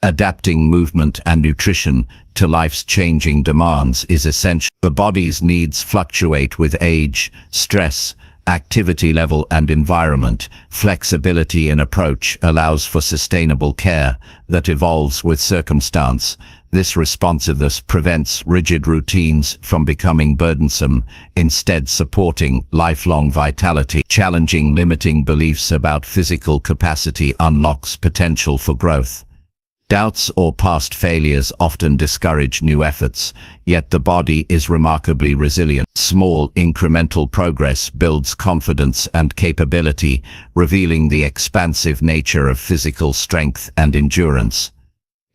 Adapting movement and nutrition to life's changing demands is essential. The body's needs fluctuate with age, stress, activity level, and environment. Flexibility in approach allows for sustainable care that evolves with circumstance. This responsiveness prevents rigid routines from becoming burdensome, instead supporting lifelong vitality. Challenging limiting beliefs about physical capacity unlocks potential for growth. Doubts or past failures often discourage new efforts, yet the body is remarkably resilient. Small incremental progress builds confidence and capability, revealing the expansive nature of physical strength and endurance.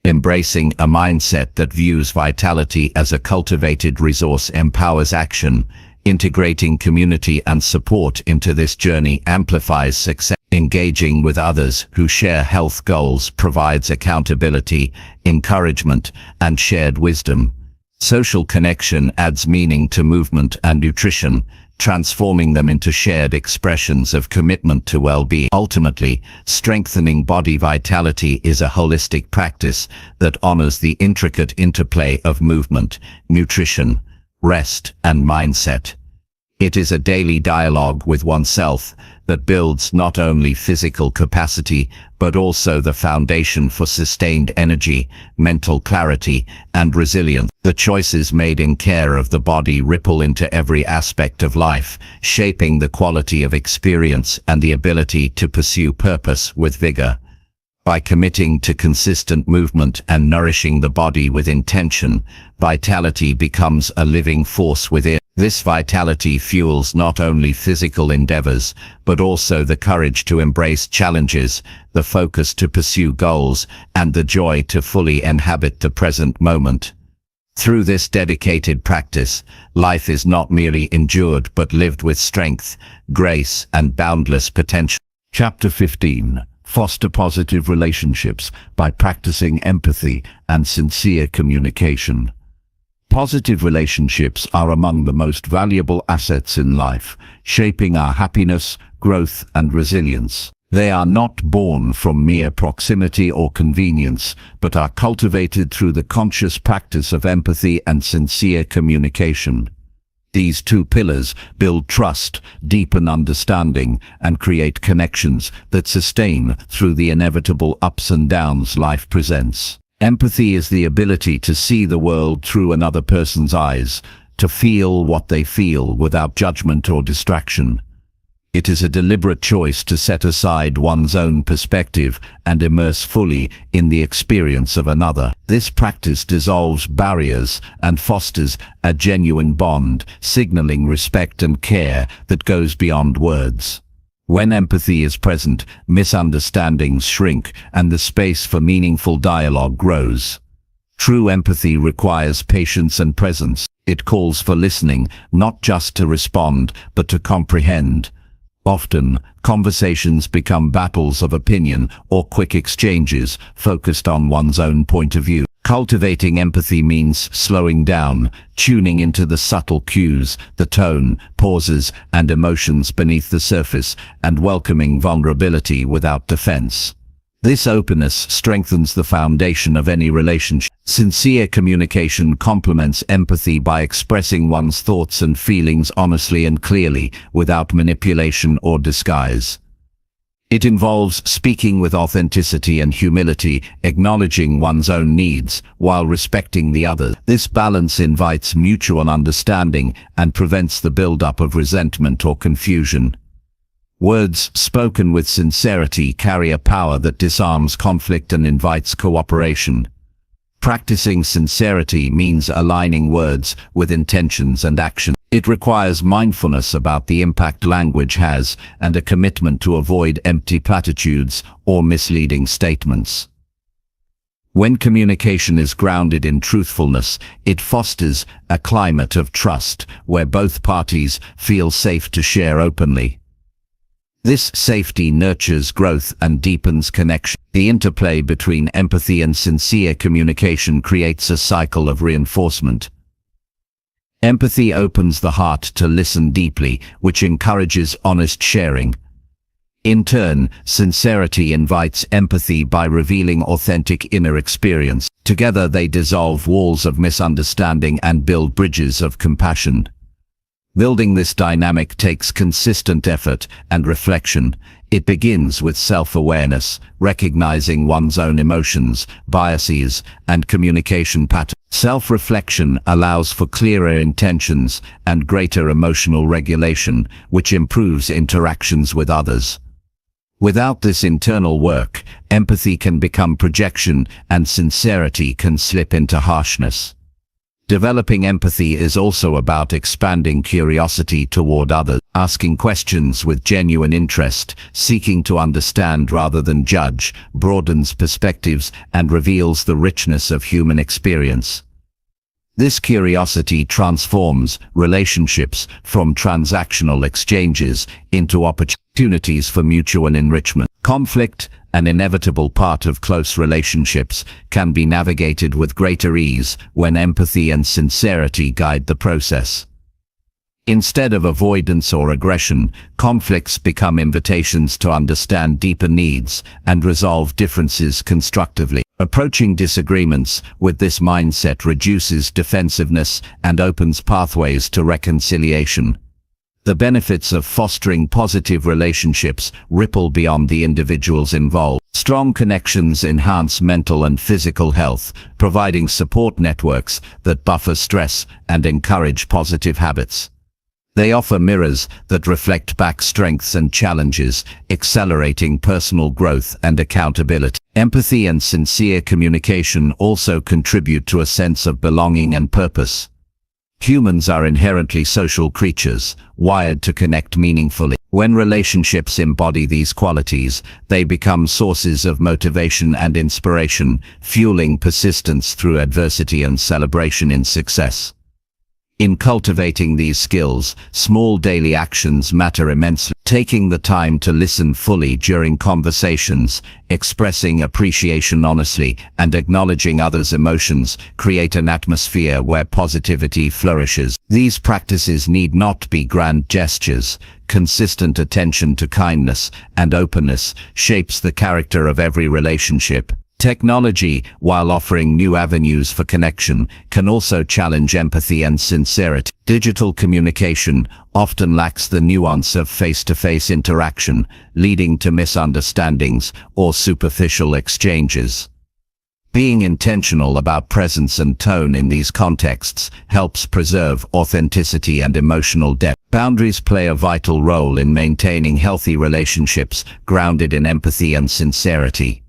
Embracing a mindset that views vitality as a cultivated resource empowers action. Integrating community and support into this journey amplifies success. Engaging with others who share health goals provides accountability, encouragement, and shared wisdom. Social connection adds meaning to movement and nutrition, transforming them into shared expressions of commitment to well-being. Ultimately, strengthening body vitality is a holistic practice that honors the intricate interplay of movement, nutrition, rest, and mindset. It is a daily dialogue with oneself that builds not only physical capacity, but also the foundation for sustained energy, mental clarity, and resilience. The choices made in care of the body ripple into every aspect of life, shaping the quality of experience and the ability to pursue purpose with vigor. By committing to consistent movement and nourishing the body with intention, vitality becomes a living force within. This vitality fuels not only physical endeavors, but also the courage to embrace challenges, the focus to pursue goals, and the joy to fully inhabit the present moment. Through this dedicated practice, life is not merely endured but lived with strength, grace, and boundless potential. Chapter 15. Foster positive relationships by practicing empathy and sincere communication. Positive relationships are among the most valuable assets in life, shaping our happiness, growth, and resilience. They are not born from mere proximity or convenience, but are cultivated through the conscious practice of empathy and sincere communication. These two pillars build trust, deepen understanding, and create connections that sustain through the inevitable ups and downs life presents. Empathy is the ability to see the world through another person's eyes, to feel what they feel without judgment or distraction. It is a deliberate choice to set aside one's own perspective and immerse fully in the experience of another. This practice dissolves barriers and fosters a genuine bond, signaling respect and care that goes beyond words. When empathy is present, misunderstandings shrink and the space for meaningful dialogue grows. True empathy requires patience and presence. It calls for listening, not just to respond, but to comprehend. Often, conversations become battles of opinion or quick exchanges focused on one's own point of view. Cultivating empathy means slowing down, tuning into the subtle cues, the tone, pauses, and emotions beneath the surface, and welcoming vulnerability without defense. This openness strengthens the foundation of any relationship. Sincere communication complements empathy by expressing one's thoughts and feelings honestly and clearly, without manipulation or disguise. It involves speaking with authenticity and humility, acknowledging one's own needs while respecting the other. This balance invites mutual understanding and prevents the buildup of resentment or confusion. Words spoken with sincerity carry a power that disarms conflict and invites cooperation. Practicing sincerity means aligning words with intentions and action. It requires mindfulness about the impact language has and a commitment to avoid empty platitudes or misleading statements. When communication is grounded in truthfulness, it fosters a climate of trust where both parties feel safe to share openly. This safety nurtures growth and deepens connection. The interplay between empathy and sincere communication creates a cycle of reinforcement. Empathy opens the heart to listen deeply, which encourages honest sharing. In turn, sincerity invites empathy by revealing authentic inner experience. Together they dissolve walls of misunderstanding and build bridges of compassion. Building this dynamic takes consistent effort and reflection. It begins with self-awareness, recognizing one's own emotions, biases, and communication patterns. Self-reflection allows for clearer intentions and greater emotional regulation, which improves interactions with others. Without this internal work, empathy can become projection and sincerity can slip into harshness. Developing empathy is also about expanding curiosity toward others, asking questions with genuine interest, seeking to understand rather than judge, broadens perspectives and reveals the richness of human experience. This curiosity transforms relationships from transactional exchanges into opportunities for mutual enrichment. Conflict, an inevitable part of close relationships, can be navigated with greater ease when empathy and sincerity guide the process. Instead of avoidance or aggression, conflicts become invitations to understand deeper needs and resolve differences constructively. Approaching disagreements with this mindset reduces defensiveness and opens pathways to reconciliation. The benefits of fostering positive relationships ripple beyond the individuals involved. Strong connections enhance mental and physical health, providing support networks that buffer stress and encourage positive habits. They offer mirrors that reflect back strengths and challenges, accelerating personal growth and accountability. Empathy and sincere communication also contribute to a sense of belonging and purpose. Humans are inherently social creatures, wired to connect meaningfully. When relationships embody these qualities, they become sources of motivation and inspiration, fueling persistence through adversity and celebration in success. In cultivating these skills, small daily actions matter immensely. Taking the time to listen fully during conversations, expressing appreciation honestly, and acknowledging others' emotions create an atmosphere where positivity flourishes. These practices need not be grand gestures. Consistent attention to kindness and openness shapes the character of every relationship. Technology, while offering new avenues for connection, can also challenge empathy and sincerity. Digital communication often lacks the nuance of face-to-face interaction, leading to misunderstandings or superficial exchanges. Being intentional about presence and tone in these contexts helps preserve authenticity and emotional depth. Boundaries play a vital role in maintaining healthy relationships grounded in empathy and sincerity.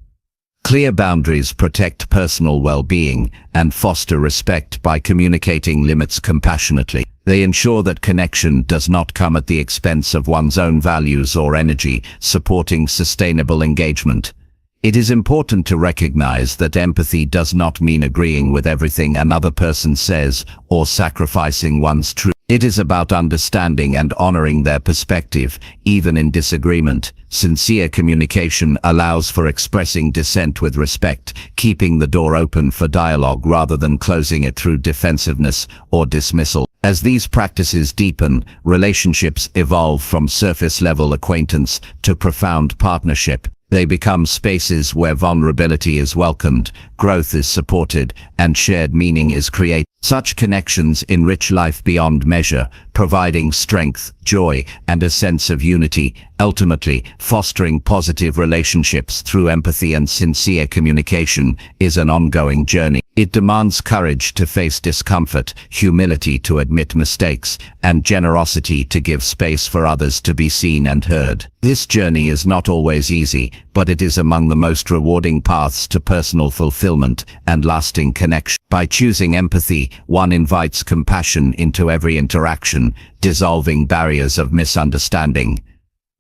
Clear boundaries protect personal well-being and foster respect by communicating limits compassionately. They ensure that connection does not come at the expense of one's own values or energy, supporting sustainable engagement. It is important to recognize that empathy does not mean agreeing with everything another person says or sacrificing one's truth. It is about understanding and honoring their perspective, even in disagreement. Sincere communication allows for expressing dissent with respect, keeping the door open for dialogue rather than closing it through defensiveness or dismissal. As these practices deepen, relationships evolve from surface-level acquaintance to profound partnership. They become spaces where vulnerability is welcomed, growth is supported, and shared meaning is created. Such connections enrich life beyond measure, providing strength, joy, and a sense of unity, ultimately fostering positive relationships through empathy and sincere communication is an ongoing journey. It demands courage to face discomfort, humility to admit mistakes, and generosity to give space for others to be seen and heard. This journey is not always easy, but it is among the most rewarding paths to personal fulfillment and lasting connection. By choosing empathy, one invites compassion into every interaction, dissolving barriers of misunderstanding.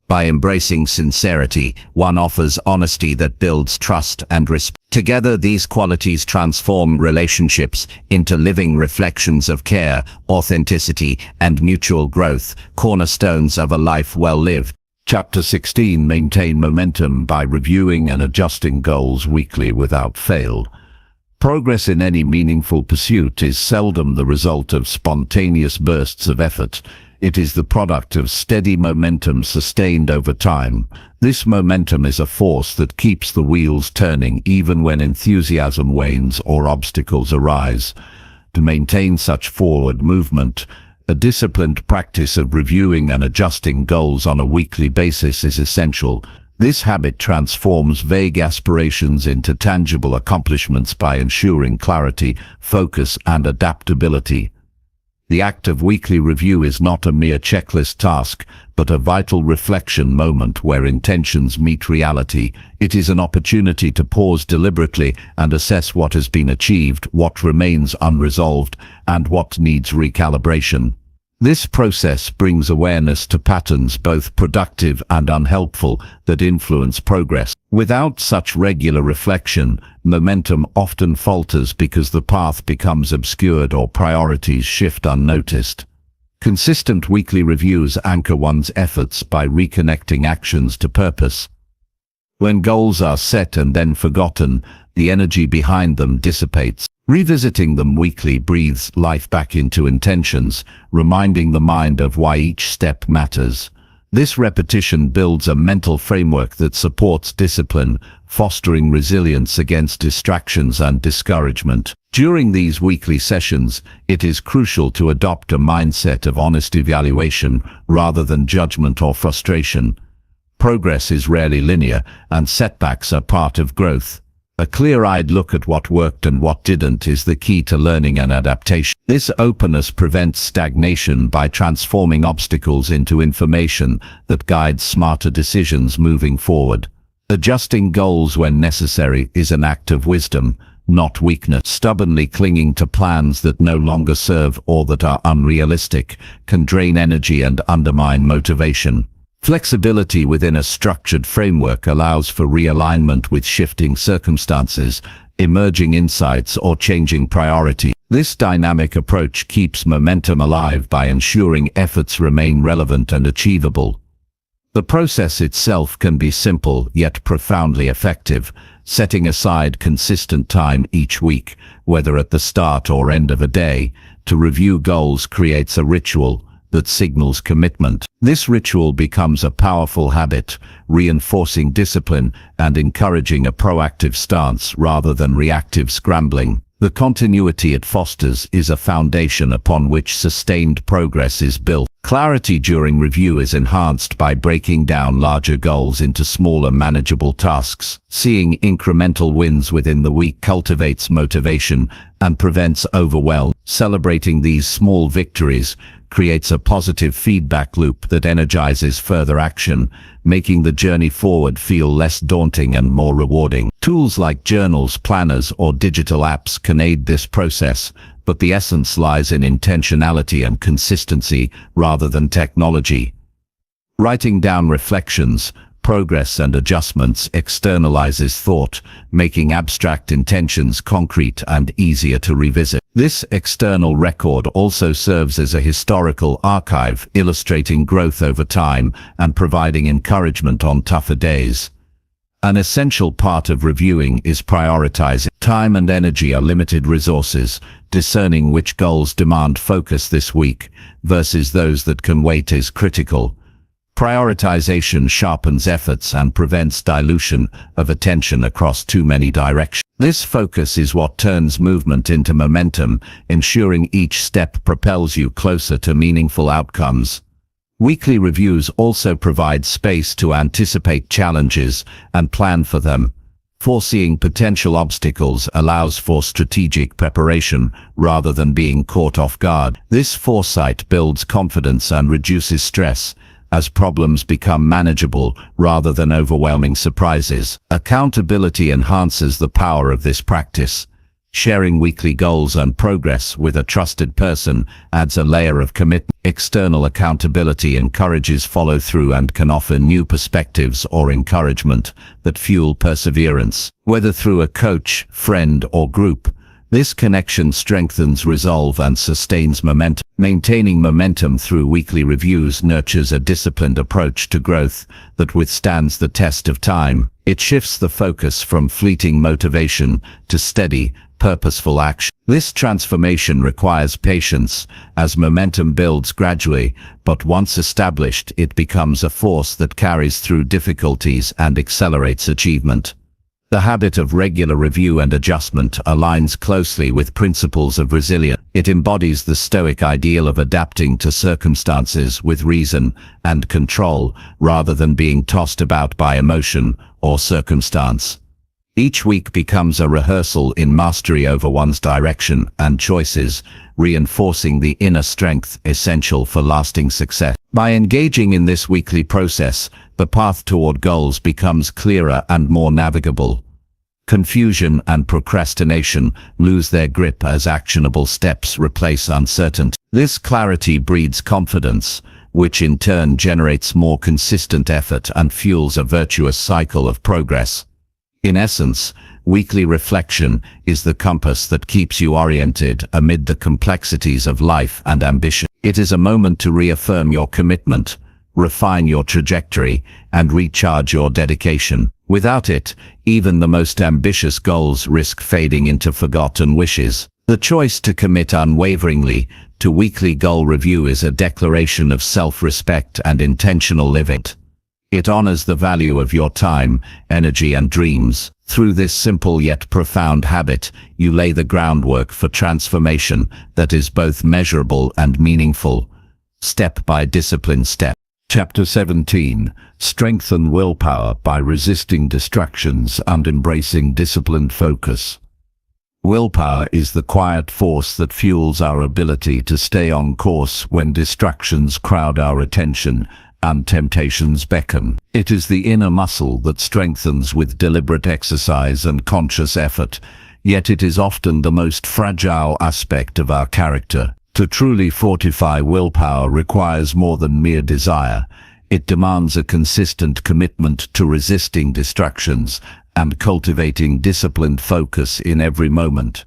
By embracing sincerity, one offers honesty that builds trust and respect. Together, these qualities transform relationships into living reflections of care, authenticity, and mutual growth, cornerstones of a life well lived. Chapter 16. Maintain momentum by reviewing and adjusting goals weekly without fail. Progress in any meaningful pursuit is seldom the result of spontaneous bursts of effort. It is the product of steady momentum sustained over time. This momentum is a force that keeps the wheels turning even when enthusiasm wanes or obstacles arise. To maintain such forward movement, a disciplined practice of reviewing and adjusting goals on a weekly basis is essential. This habit transforms vague aspirations into tangible accomplishments by ensuring clarity, focus, and adaptability. The act of weekly review is not a mere checklist task, but a vital reflection moment where intentions meet reality. It is an opportunity to pause deliberately and assess what has been achieved, what remains unresolved, and what needs recalibration. This process brings awareness to patterns, both productive and unhelpful, that influence progress. Without such regular reflection, momentum often falters because the path becomes obscured or priorities shift unnoticed. Consistent weekly reviews anchor one's efforts by reconnecting actions to purpose. When goals are set and then forgotten, the energy behind them dissipates. Revisiting them weekly breathes life back into intentions, reminding the mind of why each step matters. This repetition builds a mental framework that supports discipline, fostering resilience against distractions and discouragement. During these weekly sessions, it is crucial to adopt a mindset of honest evaluation rather than judgment or frustration. Progress is rarely linear, and setbacks are part of growth. A clear-eyed look at what worked and what didn't is the key to learning and adaptation. This openness prevents stagnation by transforming obstacles into information that guides smarter decisions moving forward. Adjusting goals when necessary is an act of wisdom, not weakness. Stubbornly clinging to plans that no longer serve or that are unrealistic can drain energy and undermine motivation. Flexibility within a structured framework allows for realignment with shifting circumstances, emerging insights, or changing priority. This dynamic approach keeps momentum alive by ensuring efforts remain relevant and achievable. The process itself can be simple yet profoundly effective. Setting aside consistent time each week, whether at the start or end of a day, to review goals creates a ritual that signals commitment. This ritual becomes a powerful habit, reinforcing discipline and encouraging a proactive stance rather than reactive scrambling. The continuity it fosters is a foundation upon which sustained progress is built. Clarity during review is enhanced by breaking down larger goals into smaller manageable tasks. Seeing incremental wins within the week cultivates motivation and prevents overwhelm. Celebrating these small victories creates a positive feedback loop that energizes further action, making the journey forward feel less daunting and more rewarding. Tools like journals, planners, or digital apps can aid this process, but the essence lies in intentionality and consistency rather than technology. Writing down reflections, progress and adjustments externalizes thought, making abstract intentions concrete and easier to revisit. This external record also serves as a historical archive, illustrating growth over time and providing encouragement on tougher days. An essential part of reviewing is prioritizing. Time and energy are limited resources. Discerning which goals demand focus this week versus those that can wait is critical. Prioritization sharpens efforts and prevents dilution of attention across too many directions. This focus is what turns movement into momentum, ensuring each step propels you closer to meaningful outcomes. Weekly reviews also provide space to anticipate challenges and plan for them. Foreseeing potential obstacles allows for strategic preparation rather than being caught off guard. This foresight builds confidence and reduces stress, as problems become manageable rather than overwhelming surprises. Accountability enhances the power of this practice. Sharing weekly goals and progress with a trusted person adds a layer of commitment. External accountability encourages follow-through and can offer new perspectives or encouragement that fuel perseverance. Whether through a coach, friend, or group, this connection strengthens resolve and sustains momentum. Maintaining momentum through weekly reviews nurtures a disciplined approach to growth that withstands the test of time. It shifts the focus from fleeting motivation to steady, purposeful action. This transformation requires patience, as momentum builds gradually, but once established, it becomes a force that carries through difficulties and accelerates achievement. The habit of regular review and adjustment aligns closely with principles of resilience. It embodies the Stoic ideal of adapting to circumstances with reason and control, rather than being tossed about by emotion or circumstance. Each week becomes a rehearsal in mastery over one's direction and choices, reinforcing the inner strength essential for lasting success. By engaging in this weekly process, the path toward goals becomes clearer and more navigable. Confusion and procrastination lose their grip as actionable steps replace uncertainty. This clarity breeds confidence, which in turn generates more consistent effort and fuels a virtuous cycle of progress. In essence, weekly reflection is the compass that keeps you oriented amid the complexities of life and ambition. It is a moment to reaffirm your commitment, refine your trajectory, and recharge your dedication. Without it, even the most ambitious goals risk fading into forgotten wishes. The choice to commit unwaveringly to weekly goal review is a declaration of self-respect and intentional living. It honors the value of your time, energy, and dreams. Through this simple yet profound habit, you lay the groundwork for transformation that is both measurable and meaningful, step by disciplined step. Chapter 17. Strengthen willpower by resisting distractions and embracing disciplined focus. Willpower is the quiet force that fuels our ability to stay on course when distractions crowd our attention and temptations beckon. It is the inner muscle that strengthens with deliberate exercise and conscious effort, yet it is often the most fragile aspect of our character. To truly fortify willpower requires more than mere desire. It demands a consistent commitment to resisting distractions and cultivating disciplined focus in every moment.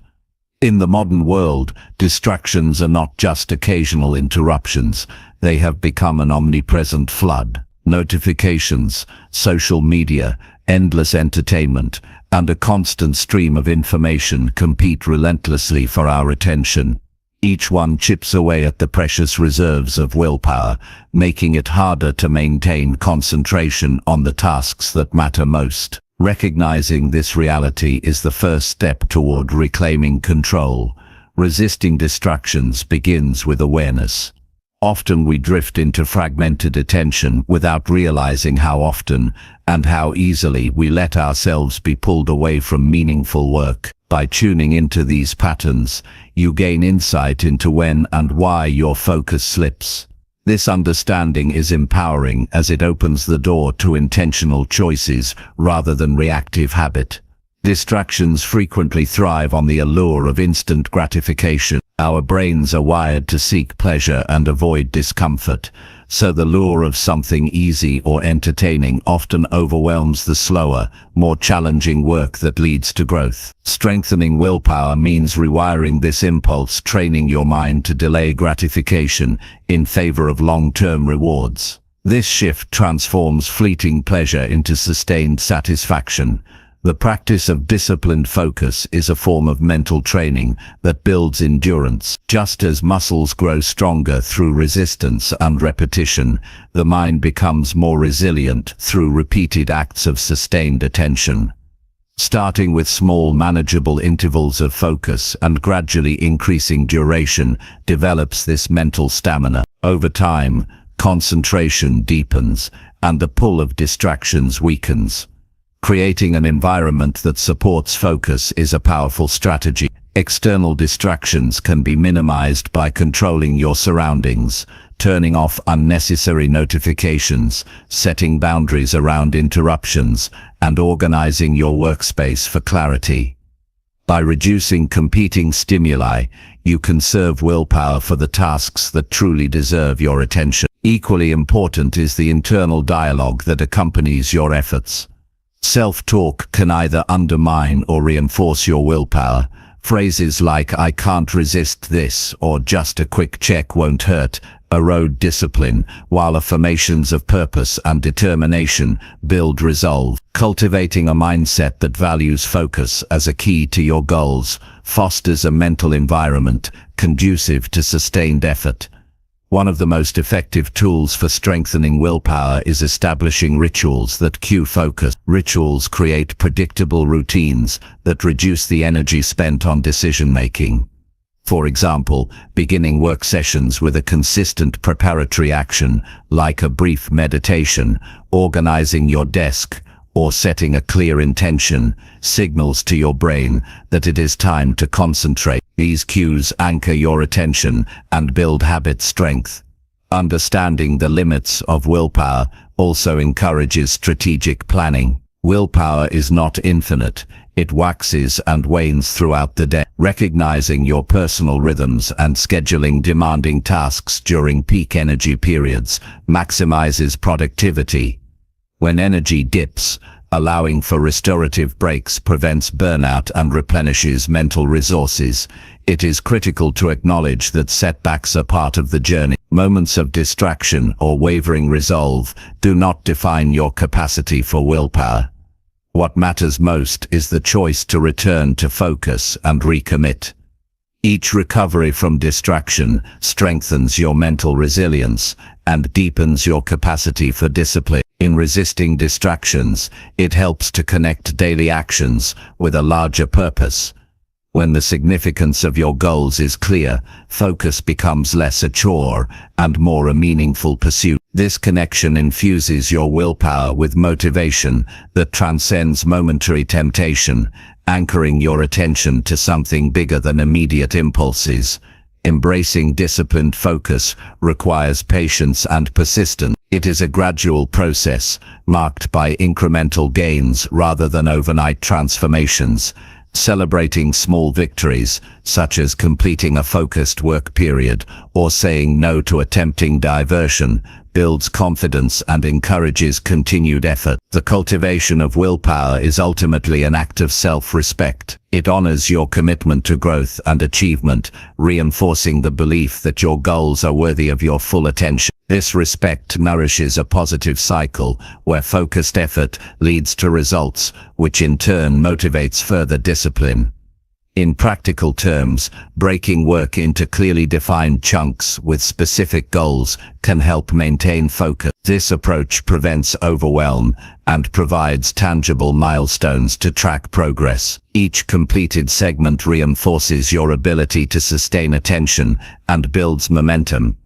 In the modern world, distractions are not just occasional interruptions. They have become an omnipresent flood. Notifications, social media, endless entertainment, and a constant stream of information compete relentlessly for our attention. Each one chips away at the precious reserves of willpower, making it harder to maintain concentration on the tasks that matter most. Recognizing this reality is the first step toward reclaiming control. Resisting distractions begins with awareness. Often we drift into fragmented attention without realizing how often and how easily we let ourselves be pulled away from meaningful work. By tuning into these patterns, you gain insight into when and why your focus slips. This understanding is empowering as it opens the door to intentional choices rather than reactive habit. Distractions frequently thrive on the allure of instant gratification. Our brains are wired to seek pleasure and avoid discomfort, so the lure of something easy or entertaining often overwhelms the slower, more challenging work that leads to growth. Strengthening willpower means rewiring this impulse, training your mind to delay gratification in favor of long-term rewards. This shift transforms fleeting pleasure into sustained satisfaction. The practice of disciplined focus is a form of mental training that builds endurance. Just as muscles grow stronger through resistance and repetition, the mind becomes more resilient through repeated acts of sustained attention. Starting with small, manageable intervals of focus and gradually increasing duration develops this mental stamina. Over time, concentration deepens and the pull of distractions weakens. Creating an environment that supports focus is a powerful strategy. External distractions can be minimized by controlling your surroundings, turning off unnecessary notifications, setting boundaries around interruptions, and organizing your workspace for clarity. By reducing competing stimuli, you conserve willpower for the tasks that truly deserve your attention. Equally important is the internal dialogue that accompanies your efforts. Self-talk can either undermine or reinforce your willpower. Phrases like "I can't resist this" or "just a quick check won't hurt" erode discipline, while affirmations of purpose and determination build resolve. Cultivating a mindset that values focus as a key to your goals fosters a mental environment conducive to sustained effort. One of the most effective tools for strengthening willpower is establishing rituals that cue focus. Rituals create predictable routines that reduce the energy spent on decision-making. For example, beginning work sessions with a consistent preparatory action, like a brief meditation, organizing your desk, or setting a clear intention, signals to your brain that it is time to concentrate. These cues anchor your attention and build habit strength. Understanding the limits of willpower also encourages strategic planning. Willpower is not infinite. It waxes and wanes throughout the day. Recognizing your personal rhythms and scheduling demanding tasks during peak energy periods maximizes productivity. When energy dips, allowing for restorative breaks prevents burnout and replenishes mental resources. It is critical to acknowledge that setbacks are part of the journey. Moments of distraction or wavering resolve do not define your capacity for willpower. What matters most is the choice to return to focus and recommit. Each recovery from distraction strengthens your mental resilience and deepens your capacity for discipline. In resisting distractions, it helps to connect daily actions with a larger purpose. When the significance of your goals is clear, focus becomes less a chore and more a meaningful pursuit. This connection infuses your willpower with motivation that transcends momentary temptation, anchoring your attention to something bigger than immediate impulses. Embracing disciplined focus requires patience and persistence. It is a gradual process, marked by incremental gains rather than overnight transformations. Celebrating small victories, such as completing a focused work period or saying no to a tempting diversion, builds confidence and encourages continued effort. The cultivation of willpower is ultimately an act of self-respect. It honors your commitment to growth and achievement, reinforcing the belief that your goals are worthy of your full attention. This respect nourishes a positive cycle where focused effort leads to results, which in turn motivates further discipline. In practical terms, breaking work into clearly defined chunks with specific goals can help maintain focus. This approach prevents overwhelm and provides tangible milestones to track progress. Each completed segment reinforces your ability to sustain attention and builds momentum.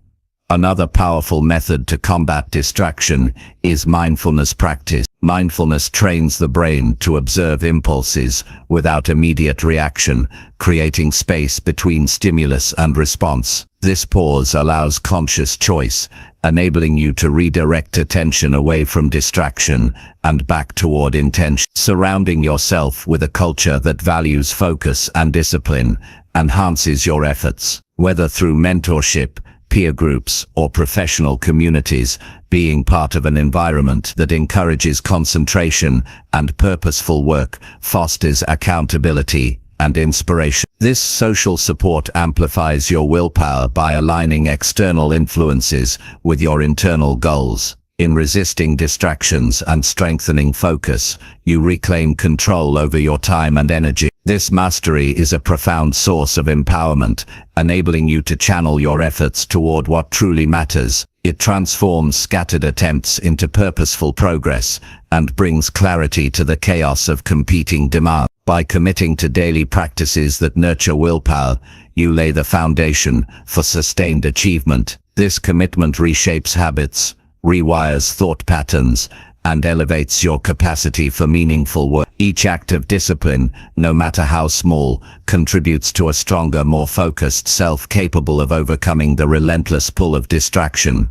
Another powerful method to combat distraction is mindfulness practice. Mindfulness trains the brain to observe impulses without immediate reaction, creating space between stimulus and response. This pause allows conscious choice, enabling you to redirect attention away from distraction and back toward intention. Surrounding yourself with a culture that values focus and discipline enhances your efforts, whether through mentorship, peer groups, or professional communities. Being part of an environment that encourages concentration and purposeful work fosters accountability and inspiration. This social support amplifies your willpower by aligning external influences with your internal goals. In resisting distractions and strengthening focus, you reclaim control over your time and energy. This mastery is a profound source of empowerment, enabling you to channel your efforts toward what truly matters. It transforms scattered attempts into purposeful progress and brings clarity to the chaos of competing demands. By committing to daily practices that nurture willpower, you lay the foundation for sustained achievement. This commitment reshapes habits, rewires thought patterns, and elevates your capacity for meaningful work. Each act of discipline, no matter how small, contributes to a stronger, more focused self capable of overcoming the relentless pull of distraction.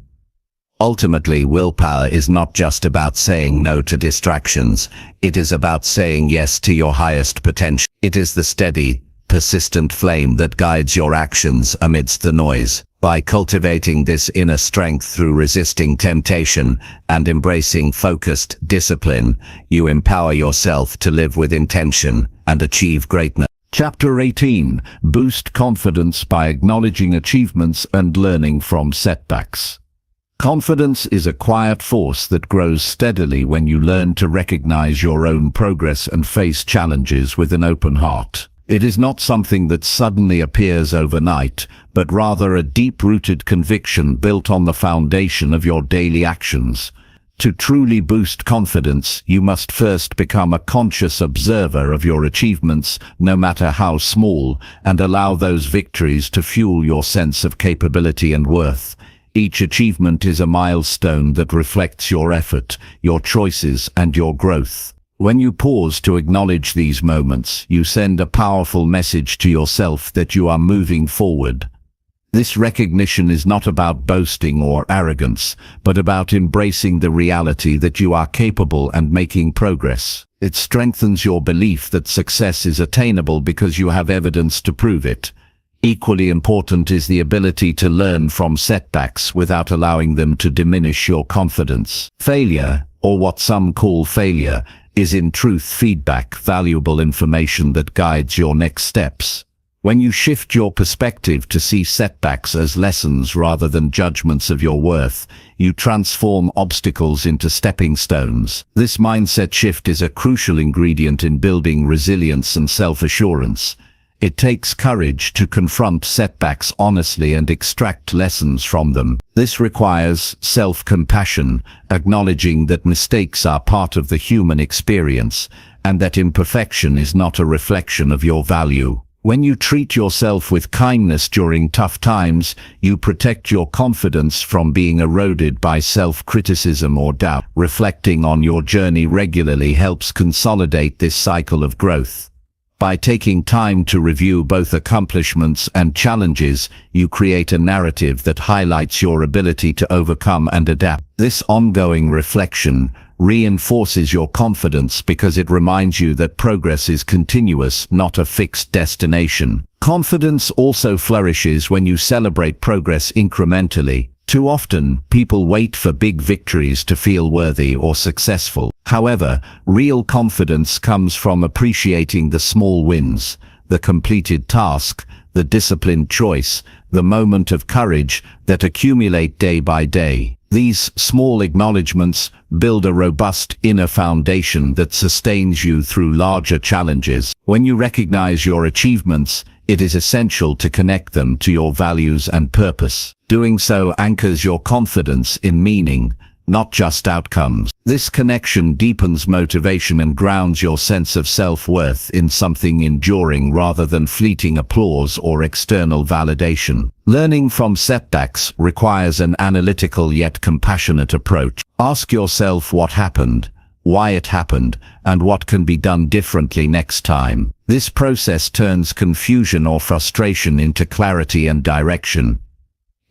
Ultimately, willpower is not just about saying no to distractions. It is about saying yes to your highest potential. It is the steady, persistent flame that guides your actions amidst the noise. By cultivating this inner strength through resisting temptation and embracing focused discipline, you empower yourself to live with intention and achieve greatness. Chapter 18. Boost confidence by acknowledging achievements and learning from setbacks. Confidence is a quiet force that grows steadily when you learn to recognize your own progress and face challenges with an open heart. It is not something that suddenly appears overnight, but rather a deep-rooted conviction built on the foundation of your daily actions. To truly boost confidence, you must first become a conscious observer of your achievements, no matter how small, and allow those victories to fuel your sense of capability and worth. Each achievement is a milestone that reflects your effort, your choices, and your growth. When you pause to acknowledge these moments, you send a powerful message to yourself that you are moving forward. This recognition is not about boasting or arrogance, but about embracing the reality that you are capable and making progress. It strengthens your belief that success is attainable because you have evidence to prove it. Equally important is the ability to learn from setbacks without allowing them to diminish your confidence. Failure, or what some call failure, is in truth feedback, valuable information that guides your next steps. When you shift your perspective to see setbacks as lessons rather than judgments of your worth, you transform obstacles into stepping stones. This mindset shift is a crucial ingredient in building resilience and self-assurance. It takes courage to confront setbacks honestly and extract lessons from them. This requires self-compassion, acknowledging that mistakes are part of the human experience, and that imperfection is not a reflection of your value. When you treat yourself with kindness during tough times, you protect your confidence from being eroded by self-criticism or doubt. Reflecting on your journey regularly helps consolidate this cycle of growth. By taking time to review both accomplishments and challenges, you create a narrative that highlights your ability to overcome and adapt. This ongoing reflection reinforces your confidence because it reminds you that progress is continuous, not a fixed destination. Confidence also flourishes when you celebrate progress incrementally. Too often, people wait for big victories to feel worthy or successful. However, real confidence comes from appreciating the small wins, the completed task, the disciplined choice, the moment of courage that accumulate day by day. These small acknowledgements build a robust inner foundation that sustains you through larger challenges. When you recognize your achievements, it is essential to connect them to your values and purpose. Doing so anchors your confidence in meaning, not just outcomes. This connection deepens motivation and grounds your sense of self-worth in something enduring rather than fleeting applause or external validation. Learning from setbacks requires an analytical yet compassionate approach. Ask yourself what happened, why it happened, and what can be done differently next time. This process turns confusion or frustration into clarity and direction.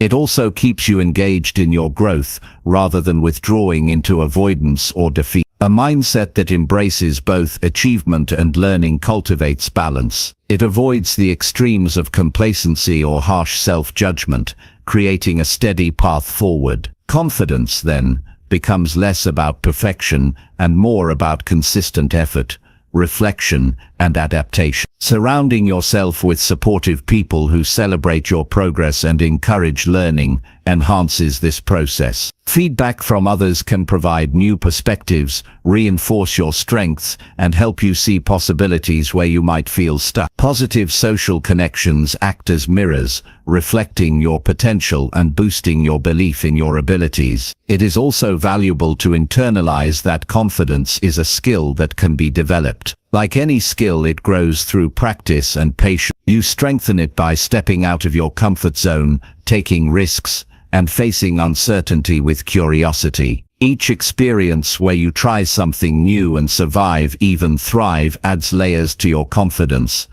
It also keeps you engaged in your growth rather than withdrawing into avoidance or defeat. A mindset that embraces both achievement and learning cultivates balance. It avoids the extremes of complacency or harsh self-judgment, creating a steady path forward. Confidence, then, becomes less about perfection and more about consistent effort, reflection, and adaptation. Surrounding yourself with supportive people who celebrate your progress and encourage learning enhances this process. Feedback from others can provide new perspectives, reinforce your strengths, and help you see possibilities where you might feel stuck. Positive social connections act as mirrors, reflecting your potential and boosting your belief in your abilities. It is also valuable to internalize that confidence is a skill that can be developed. Like any skill, it grows through practice and patience. You strengthen it by stepping out of your comfort zone, taking risks, and facing uncertainty with curiosity. Each experience where you try something new and survive, even thrive, adds layers to your confidence.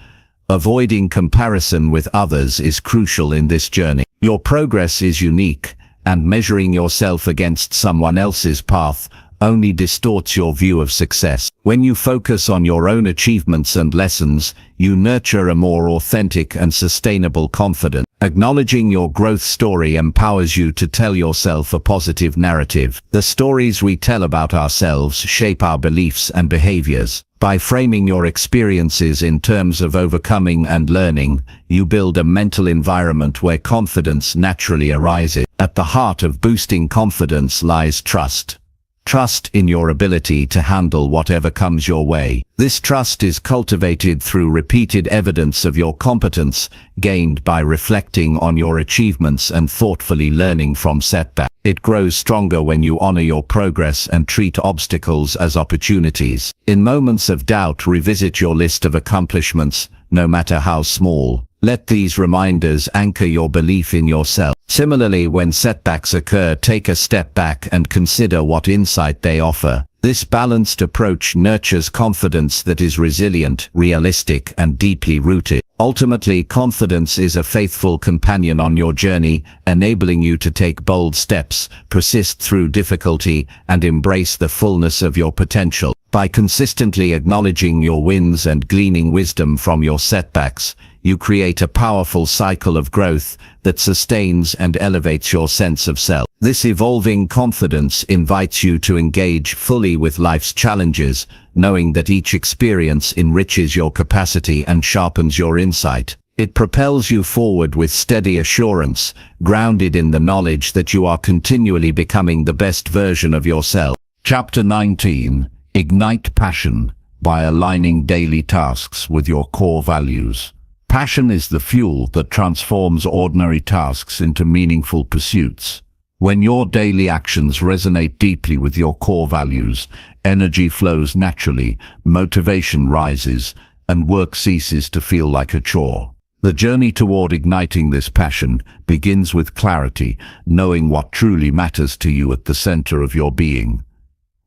Avoiding comparison with others is crucial in this journey. Your progress is unique, and measuring yourself against someone else's path only distorts your view of success. When you focus on your own achievements and lessons, you nurture a more authentic and sustainable confidence. Acknowledging your growth story empowers you to tell yourself a positive narrative. The stories we tell about ourselves shape our beliefs and behaviors. By framing your experiences in terms of overcoming and learning, you build a mental environment where confidence naturally arises. At the heart of boosting confidence lies trust. Trust in your ability to handle whatever comes your way. This trust is cultivated through repeated evidence of your competence, gained by reflecting on your achievements and thoughtfully learning from setbacks. It grows stronger when you honor your progress and treat obstacles as opportunities. In moments of doubt, revisit your list of accomplishments, no matter how small. Let these reminders anchor your belief in yourself. Similarly, when setbacks occur, take a step back and consider what insight they offer. This balanced approach nurtures confidence that is resilient, realistic, and deeply rooted. Ultimately, confidence is a faithful companion on your journey, enabling you to take bold steps, persist through difficulty, and embrace the fullness of your potential. By consistently acknowledging your wins and gleaning wisdom from your setbacks, you create a powerful cycle of growth that sustains and elevates your sense of self. This evolving confidence invites you to engage fully with life's challenges, knowing that each experience enriches your capacity and sharpens your insight. It propels you forward with steady assurance, grounded in the knowledge that you are continually becoming the best version of yourself. Chapter 19. Ignite passion by aligning daily tasks with your core values. Passion is the fuel that transforms ordinary tasks into meaningful pursuits. When your daily actions resonate deeply with your core values, energy flows naturally, motivation rises, and work ceases to feel like a chore. The journey toward igniting this passion begins with clarity, knowing what truly matters to you at the center of your being.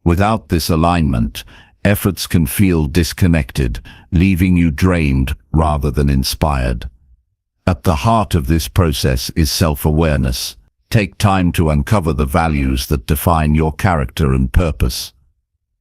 Without this alignment, efforts can feel disconnected, leaving you drained rather than inspired. At the heart of this process is self-awareness. Take time to uncover the values that define your character and purpose.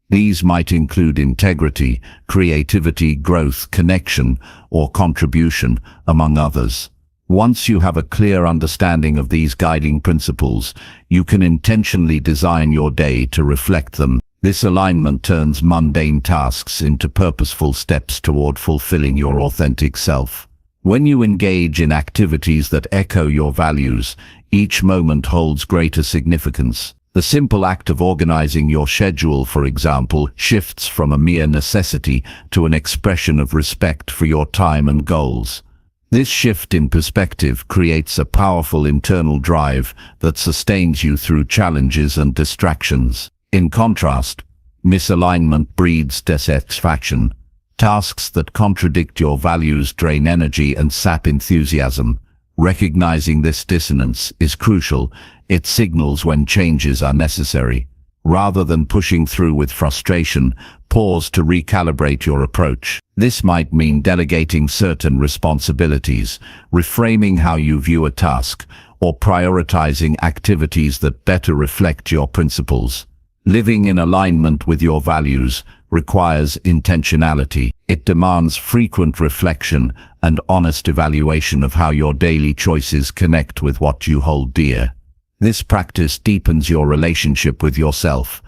These might include integrity, creativity, growth, connection, or contribution, among others. Once you have a clear understanding of these guiding principles, you can intentionally design your day to reflect them. This alignment turns mundane tasks into purposeful steps toward fulfilling your authentic self. When you engage in activities that echo your values, each moment holds greater significance. The simple act of organizing your schedule, for example, shifts from a mere necessity to an expression of respect for your time and goals. This shift in perspective creates a powerful internal drive that sustains you through challenges and distractions. In contrast, misalignment breeds dissatisfaction. Tasks that contradict your values drain energy and sap enthusiasm. Recognizing this dissonance is crucial. It signals when changes are necessary. Rather than pushing through with frustration, pause to recalibrate your approach. This might mean delegating certain responsibilities, reframing how you view a task, or prioritizing activities that better reflect your principles. Living in alignment with your values requires intentionality. It demands frequent reflection and honest evaluation of how your daily choices connect with what you hold dear. This practice deepens your relationship with yourself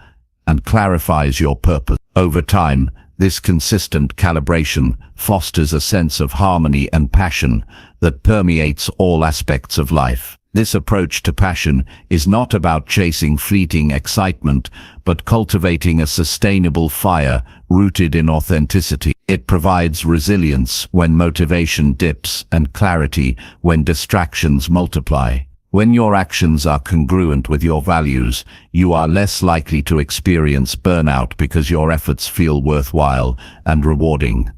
and clarifies your purpose. Over time, this consistent calibration fosters a sense of harmony and passion that permeates all aspects of life. This approach to passion is not about chasing fleeting excitement, but cultivating a sustainable fire rooted in authenticity. It provides resilience when motivation dips and clarity when distractions multiply. When your actions are congruent with your values, you are less likely to experience burnout because your efforts feel worthwhile and rewarding.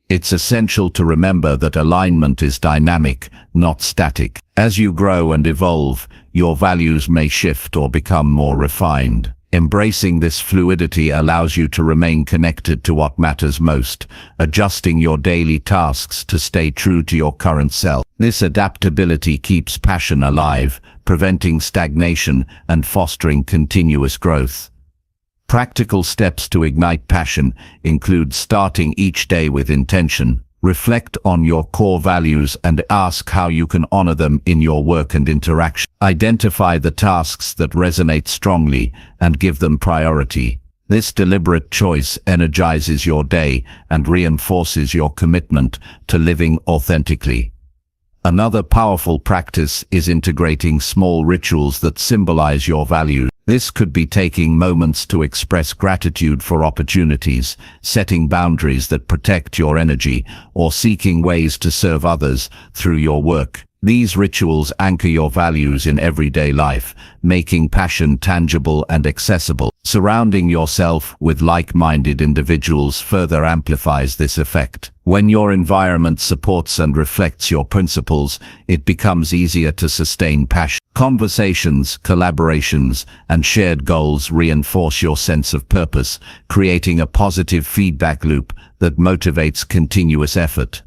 It's essential to remember that alignment is dynamic, not static. As you grow and evolve, your values may shift or become more refined. Embracing this fluidity allows you to remain connected to what matters most, adjusting your daily tasks to stay true to your current self. This adaptability keeps passion alive, preventing stagnation and fostering continuous growth. Practical steps to ignite passion include starting each day with intention. Reflect on your core values and ask how you can honor them in your work and interaction. Identify the tasks that resonate strongly and give them priority. This deliberate choice energizes your day and reinforces your commitment to living authentically. Another powerful practice is integrating small rituals that symbolize your values. This could be taking moments to express gratitude for opportunities, setting boundaries that protect your energy, or seeking ways to serve others through your work. These rituals anchor your values in everyday life, making passion tangible and accessible. Surrounding yourself with like-minded individuals further amplifies this effect. When your environment supports and reflects your principles, it becomes easier to sustain passion. Conversations, collaborations, and shared goals reinforce your sense of purpose, creating a positive feedback loop that motivates continuous effort.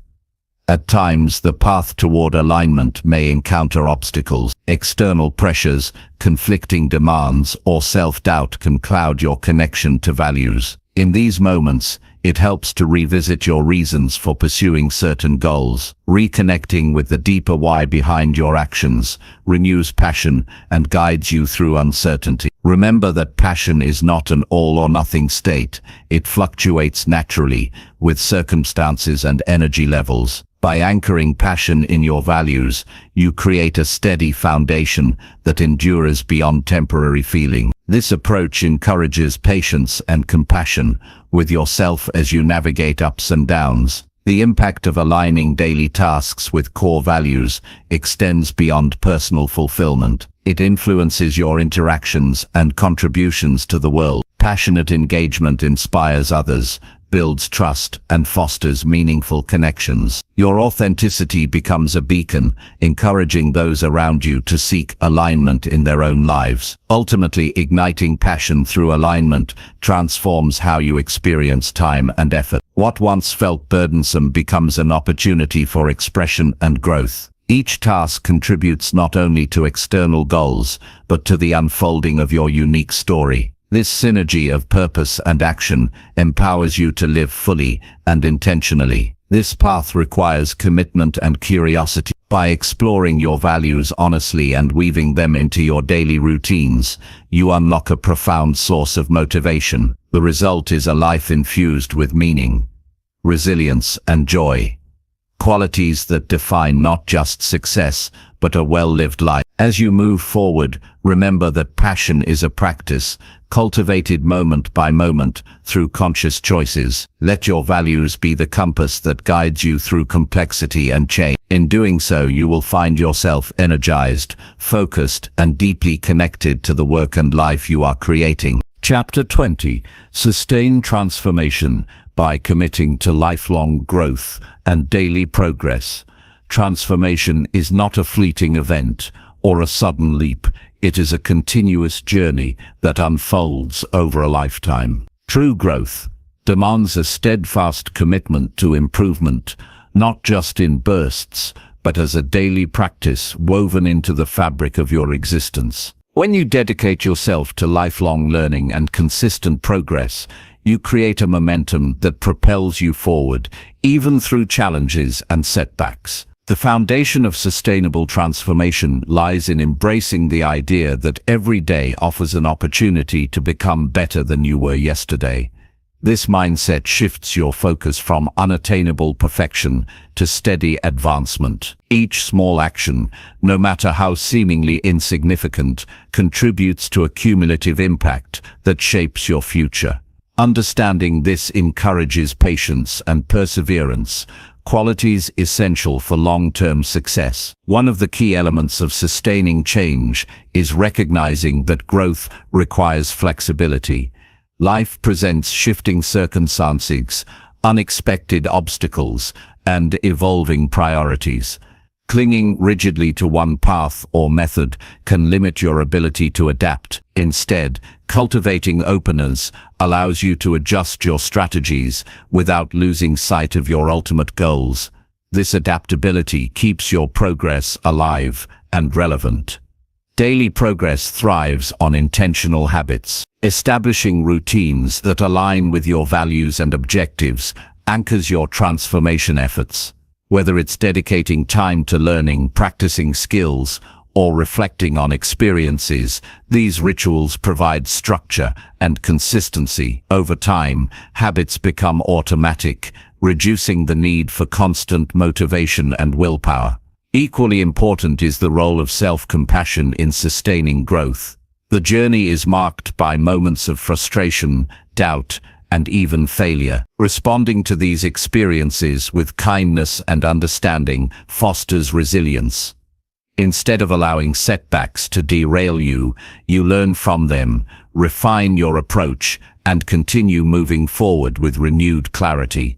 At times, the path toward alignment may encounter obstacles. External pressures, conflicting demands, or self-doubt can cloud your connection to values. In these moments, it helps to revisit your reasons for pursuing certain goals. Reconnecting with the deeper why behind your actions renews passion and guides you through uncertainty. Remember that passion is not an all-or-nothing state. It fluctuates naturally with circumstances and energy levels. By anchoring passion in your values, you create a steady foundation that endures beyond temporary feeling. This approach encourages patience and compassion with yourself as you navigate ups and downs. The impact of aligning daily tasks with core values extends beyond personal fulfillment. It influences your interactions and contributions to the world. Passionate engagement inspires others, builds trust, and fosters meaningful connections. Your authenticity becomes a beacon, encouraging those around you to seek alignment in their own lives. Ultimately, igniting passion through alignment transforms how you experience time and effort. What once felt burdensome becomes an opportunity for expression and growth. Each task contributes not only to external goals, but to the unfolding of your unique story. This synergy of purpose and action empowers you to live fully and intentionally. This path requires commitment and curiosity. By exploring your values honestly and weaving them into your daily routines, you unlock a profound source of motivation. The result is a life infused with meaning, resilience, and joy. qualities that define not just success, but a well-lived life. As you move forward, remember that passion is a practice, cultivated moment by moment through conscious choices. Let your values be the compass that guides you through complexity and change. In doing so, you will find yourself energized, focused, and deeply connected to the work and life you are creating. Chapter 20. Sustain transformation by committing to lifelong growth and daily progress. Transformation is not a fleeting event or a sudden leap. It is a continuous journey that unfolds over a lifetime. True growth demands a steadfast commitment to improvement, not just in bursts, but as a daily practice woven into the fabric of your existence. When you dedicate yourself to lifelong learning and consistent progress, you create a momentum that propels you forward, even through challenges and setbacks. The foundation of sustainable transformation lies in embracing the idea that every day offers an opportunity to become better than you were yesterday. This mindset shifts your focus from unattainable perfection to steady advancement. Each small action, no matter how seemingly insignificant, contributes to a cumulative impact that shapes your future. Understanding this encourages patience and perseverance, qualities essential for long-term success. One of the key elements of sustaining change is recognizing that growth requires flexibility. Life presents shifting circumstances, unexpected obstacles, and evolving priorities. Clinging rigidly to one path or method can limit your ability to adapt. Instead, cultivating openness allows you to adjust your strategies without losing sight of your ultimate goals. This adaptability keeps your progress alive and relevant. Daily progress thrives on intentional habits. Establishing routines that align with your values and objectives anchors your transformation efforts. Whether it's dedicating time to learning, practicing skills, or reflecting on experiences, these rituals provide structure and consistency. Over time, habits become automatic, reducing the need for constant motivation and willpower. Equally important is the role of self-compassion in sustaining growth. The journey is marked by moments of frustration, doubt, and even failure. Responding to these experiences with kindness and understanding fosters resilience. Instead of allowing setbacks to derail you, you learn from them, refine your approach, and continue moving forward with renewed clarity.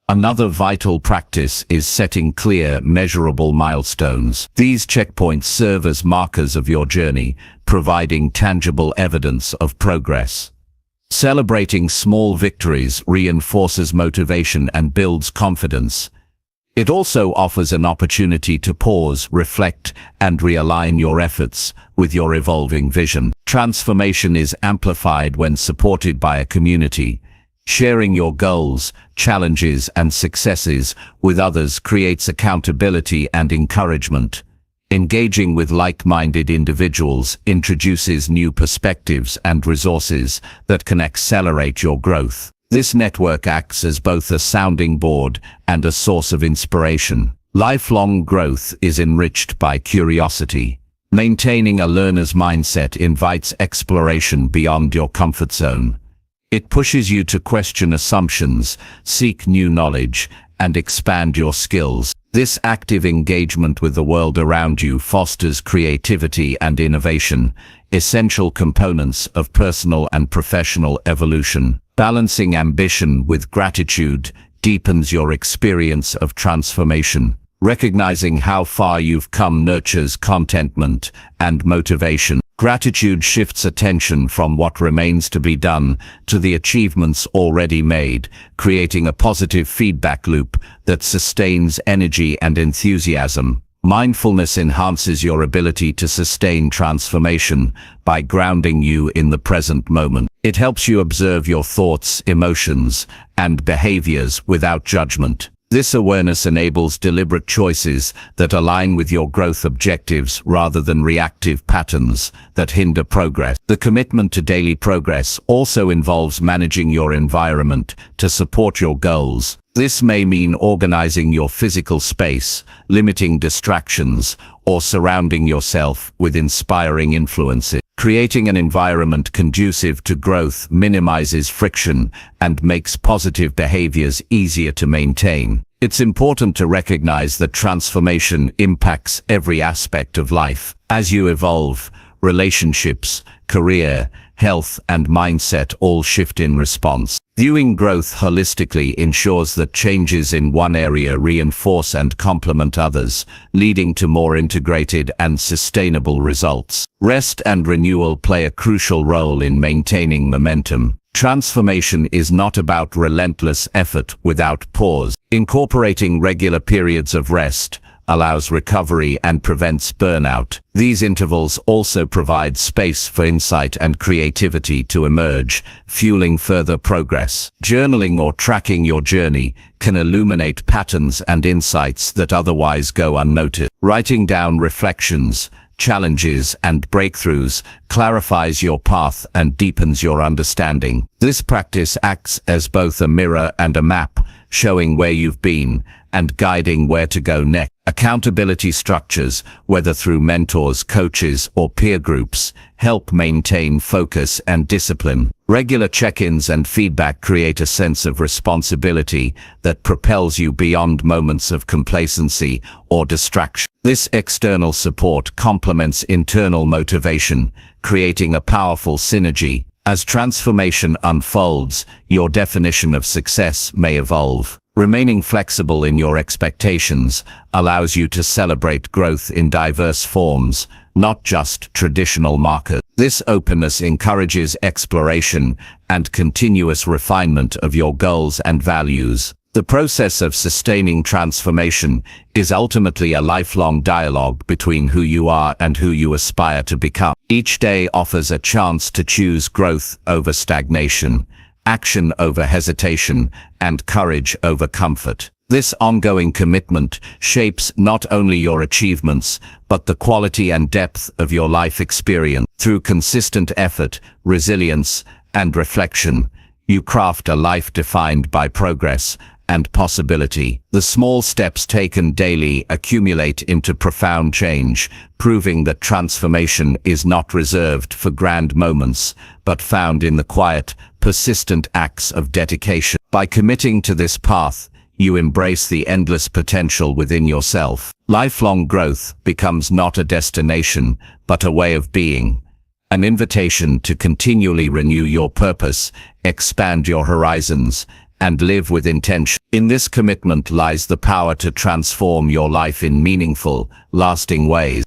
Another vital practice is setting clear, measurable milestones. These checkpoints serve as markers of your journey, providing tangible evidence of progress. Celebrating small victories reinforces motivation and builds confidence. It also offers an opportunity to pause, reflect, and realign your efforts with your evolving vision. Transformation is amplified when supported by a community. Sharing your goals, challenges, and successes with others creates accountability and encouragement. Engaging with like-minded individuals introduces new perspectives and resources that can accelerate your growth. This network acts as both a sounding board and a source of inspiration. Lifelong growth is enriched by curiosity. Maintaining a learner's mindset invites exploration beyond your comfort zone. It pushes you to question assumptions, seek new knowledge, and expand your skills. This active engagement with the world around you fosters creativity and innovation, essential components of personal and professional evolution. Balancing ambition with gratitude deepens your experience of transformation. Recognizing how far you've come nurtures contentment and motivation. Gratitude shifts attention from what remains to be done to the achievements already made, creating a positive feedback loop that sustains energy and enthusiasm. Mindfulness enhances your ability to sustain transformation by grounding you in the present moment. It helps you observe your thoughts, emotions, and behaviors without judgment. This awareness enables deliberate choices that align with your growth objectives rather than reactive patterns that hinder progress. The commitment to daily progress also involves managing your environment to support your goals. This may mean organizing your physical space, limiting distractions, or surrounding yourself with inspiring influences. Creating an environment conducive to growth minimizes friction and makes positive behaviors easier to maintain. It's important to recognize that transformation impacts every aspect of life. As you evolve, relationships, career, health, and mindset all shift in response. Viewing growth holistically ensures that changes in one area reinforce and complement others, leading to more integrated and sustainable results. Rest and renewal play a crucial role in maintaining momentum. Transformation is not about relentless effort without pause. Incorporating regular periods of rest allows recovery and prevents burnout. These intervals also provide space for insight and creativity to emerge, fueling further progress. Journaling or tracking your journey can illuminate patterns and insights that otherwise go unnoticed. Writing down reflections, challenges, and breakthroughs clarifies your path and deepens your understanding. This practice acts as both a mirror and a map, showing where you've been and guiding where to go next. Accountability structures, whether through mentors, coaches, or peer groups, help maintain focus and discipline. Regular check-ins and feedback create a sense of responsibility that propels you beyond moments of complacency or distraction. This external support complements internal motivation, creating a powerful synergy. As transformation unfolds, your definition of success may evolve. Remaining flexible in your expectations allows you to celebrate growth in diverse forms, not just traditional markers. This openness encourages exploration and continuous refinement of your goals and values. The process of sustaining transformation is ultimately a lifelong dialogue between who you are and who you aspire to become. Each day offers a chance to choose growth over stagnation, action over hesitation, and courage over comfort. This ongoing commitment shapes not only your achievements, but the quality and depth of your life experience. Through consistent effort, resilience, and reflection, you craft a life defined by progress and possibility. The small steps taken daily accumulate into profound change, proving that transformation is not reserved for grand moments, but found in the quiet, persistent acts of dedication. By committing to this path, you embrace the endless potential within yourself. Lifelong growth becomes not a destination, but a way of being. An invitation to continually renew your purpose, expand your horizons, and live with intention. In this commitment lies the power to transform your life in meaningful, lasting ways.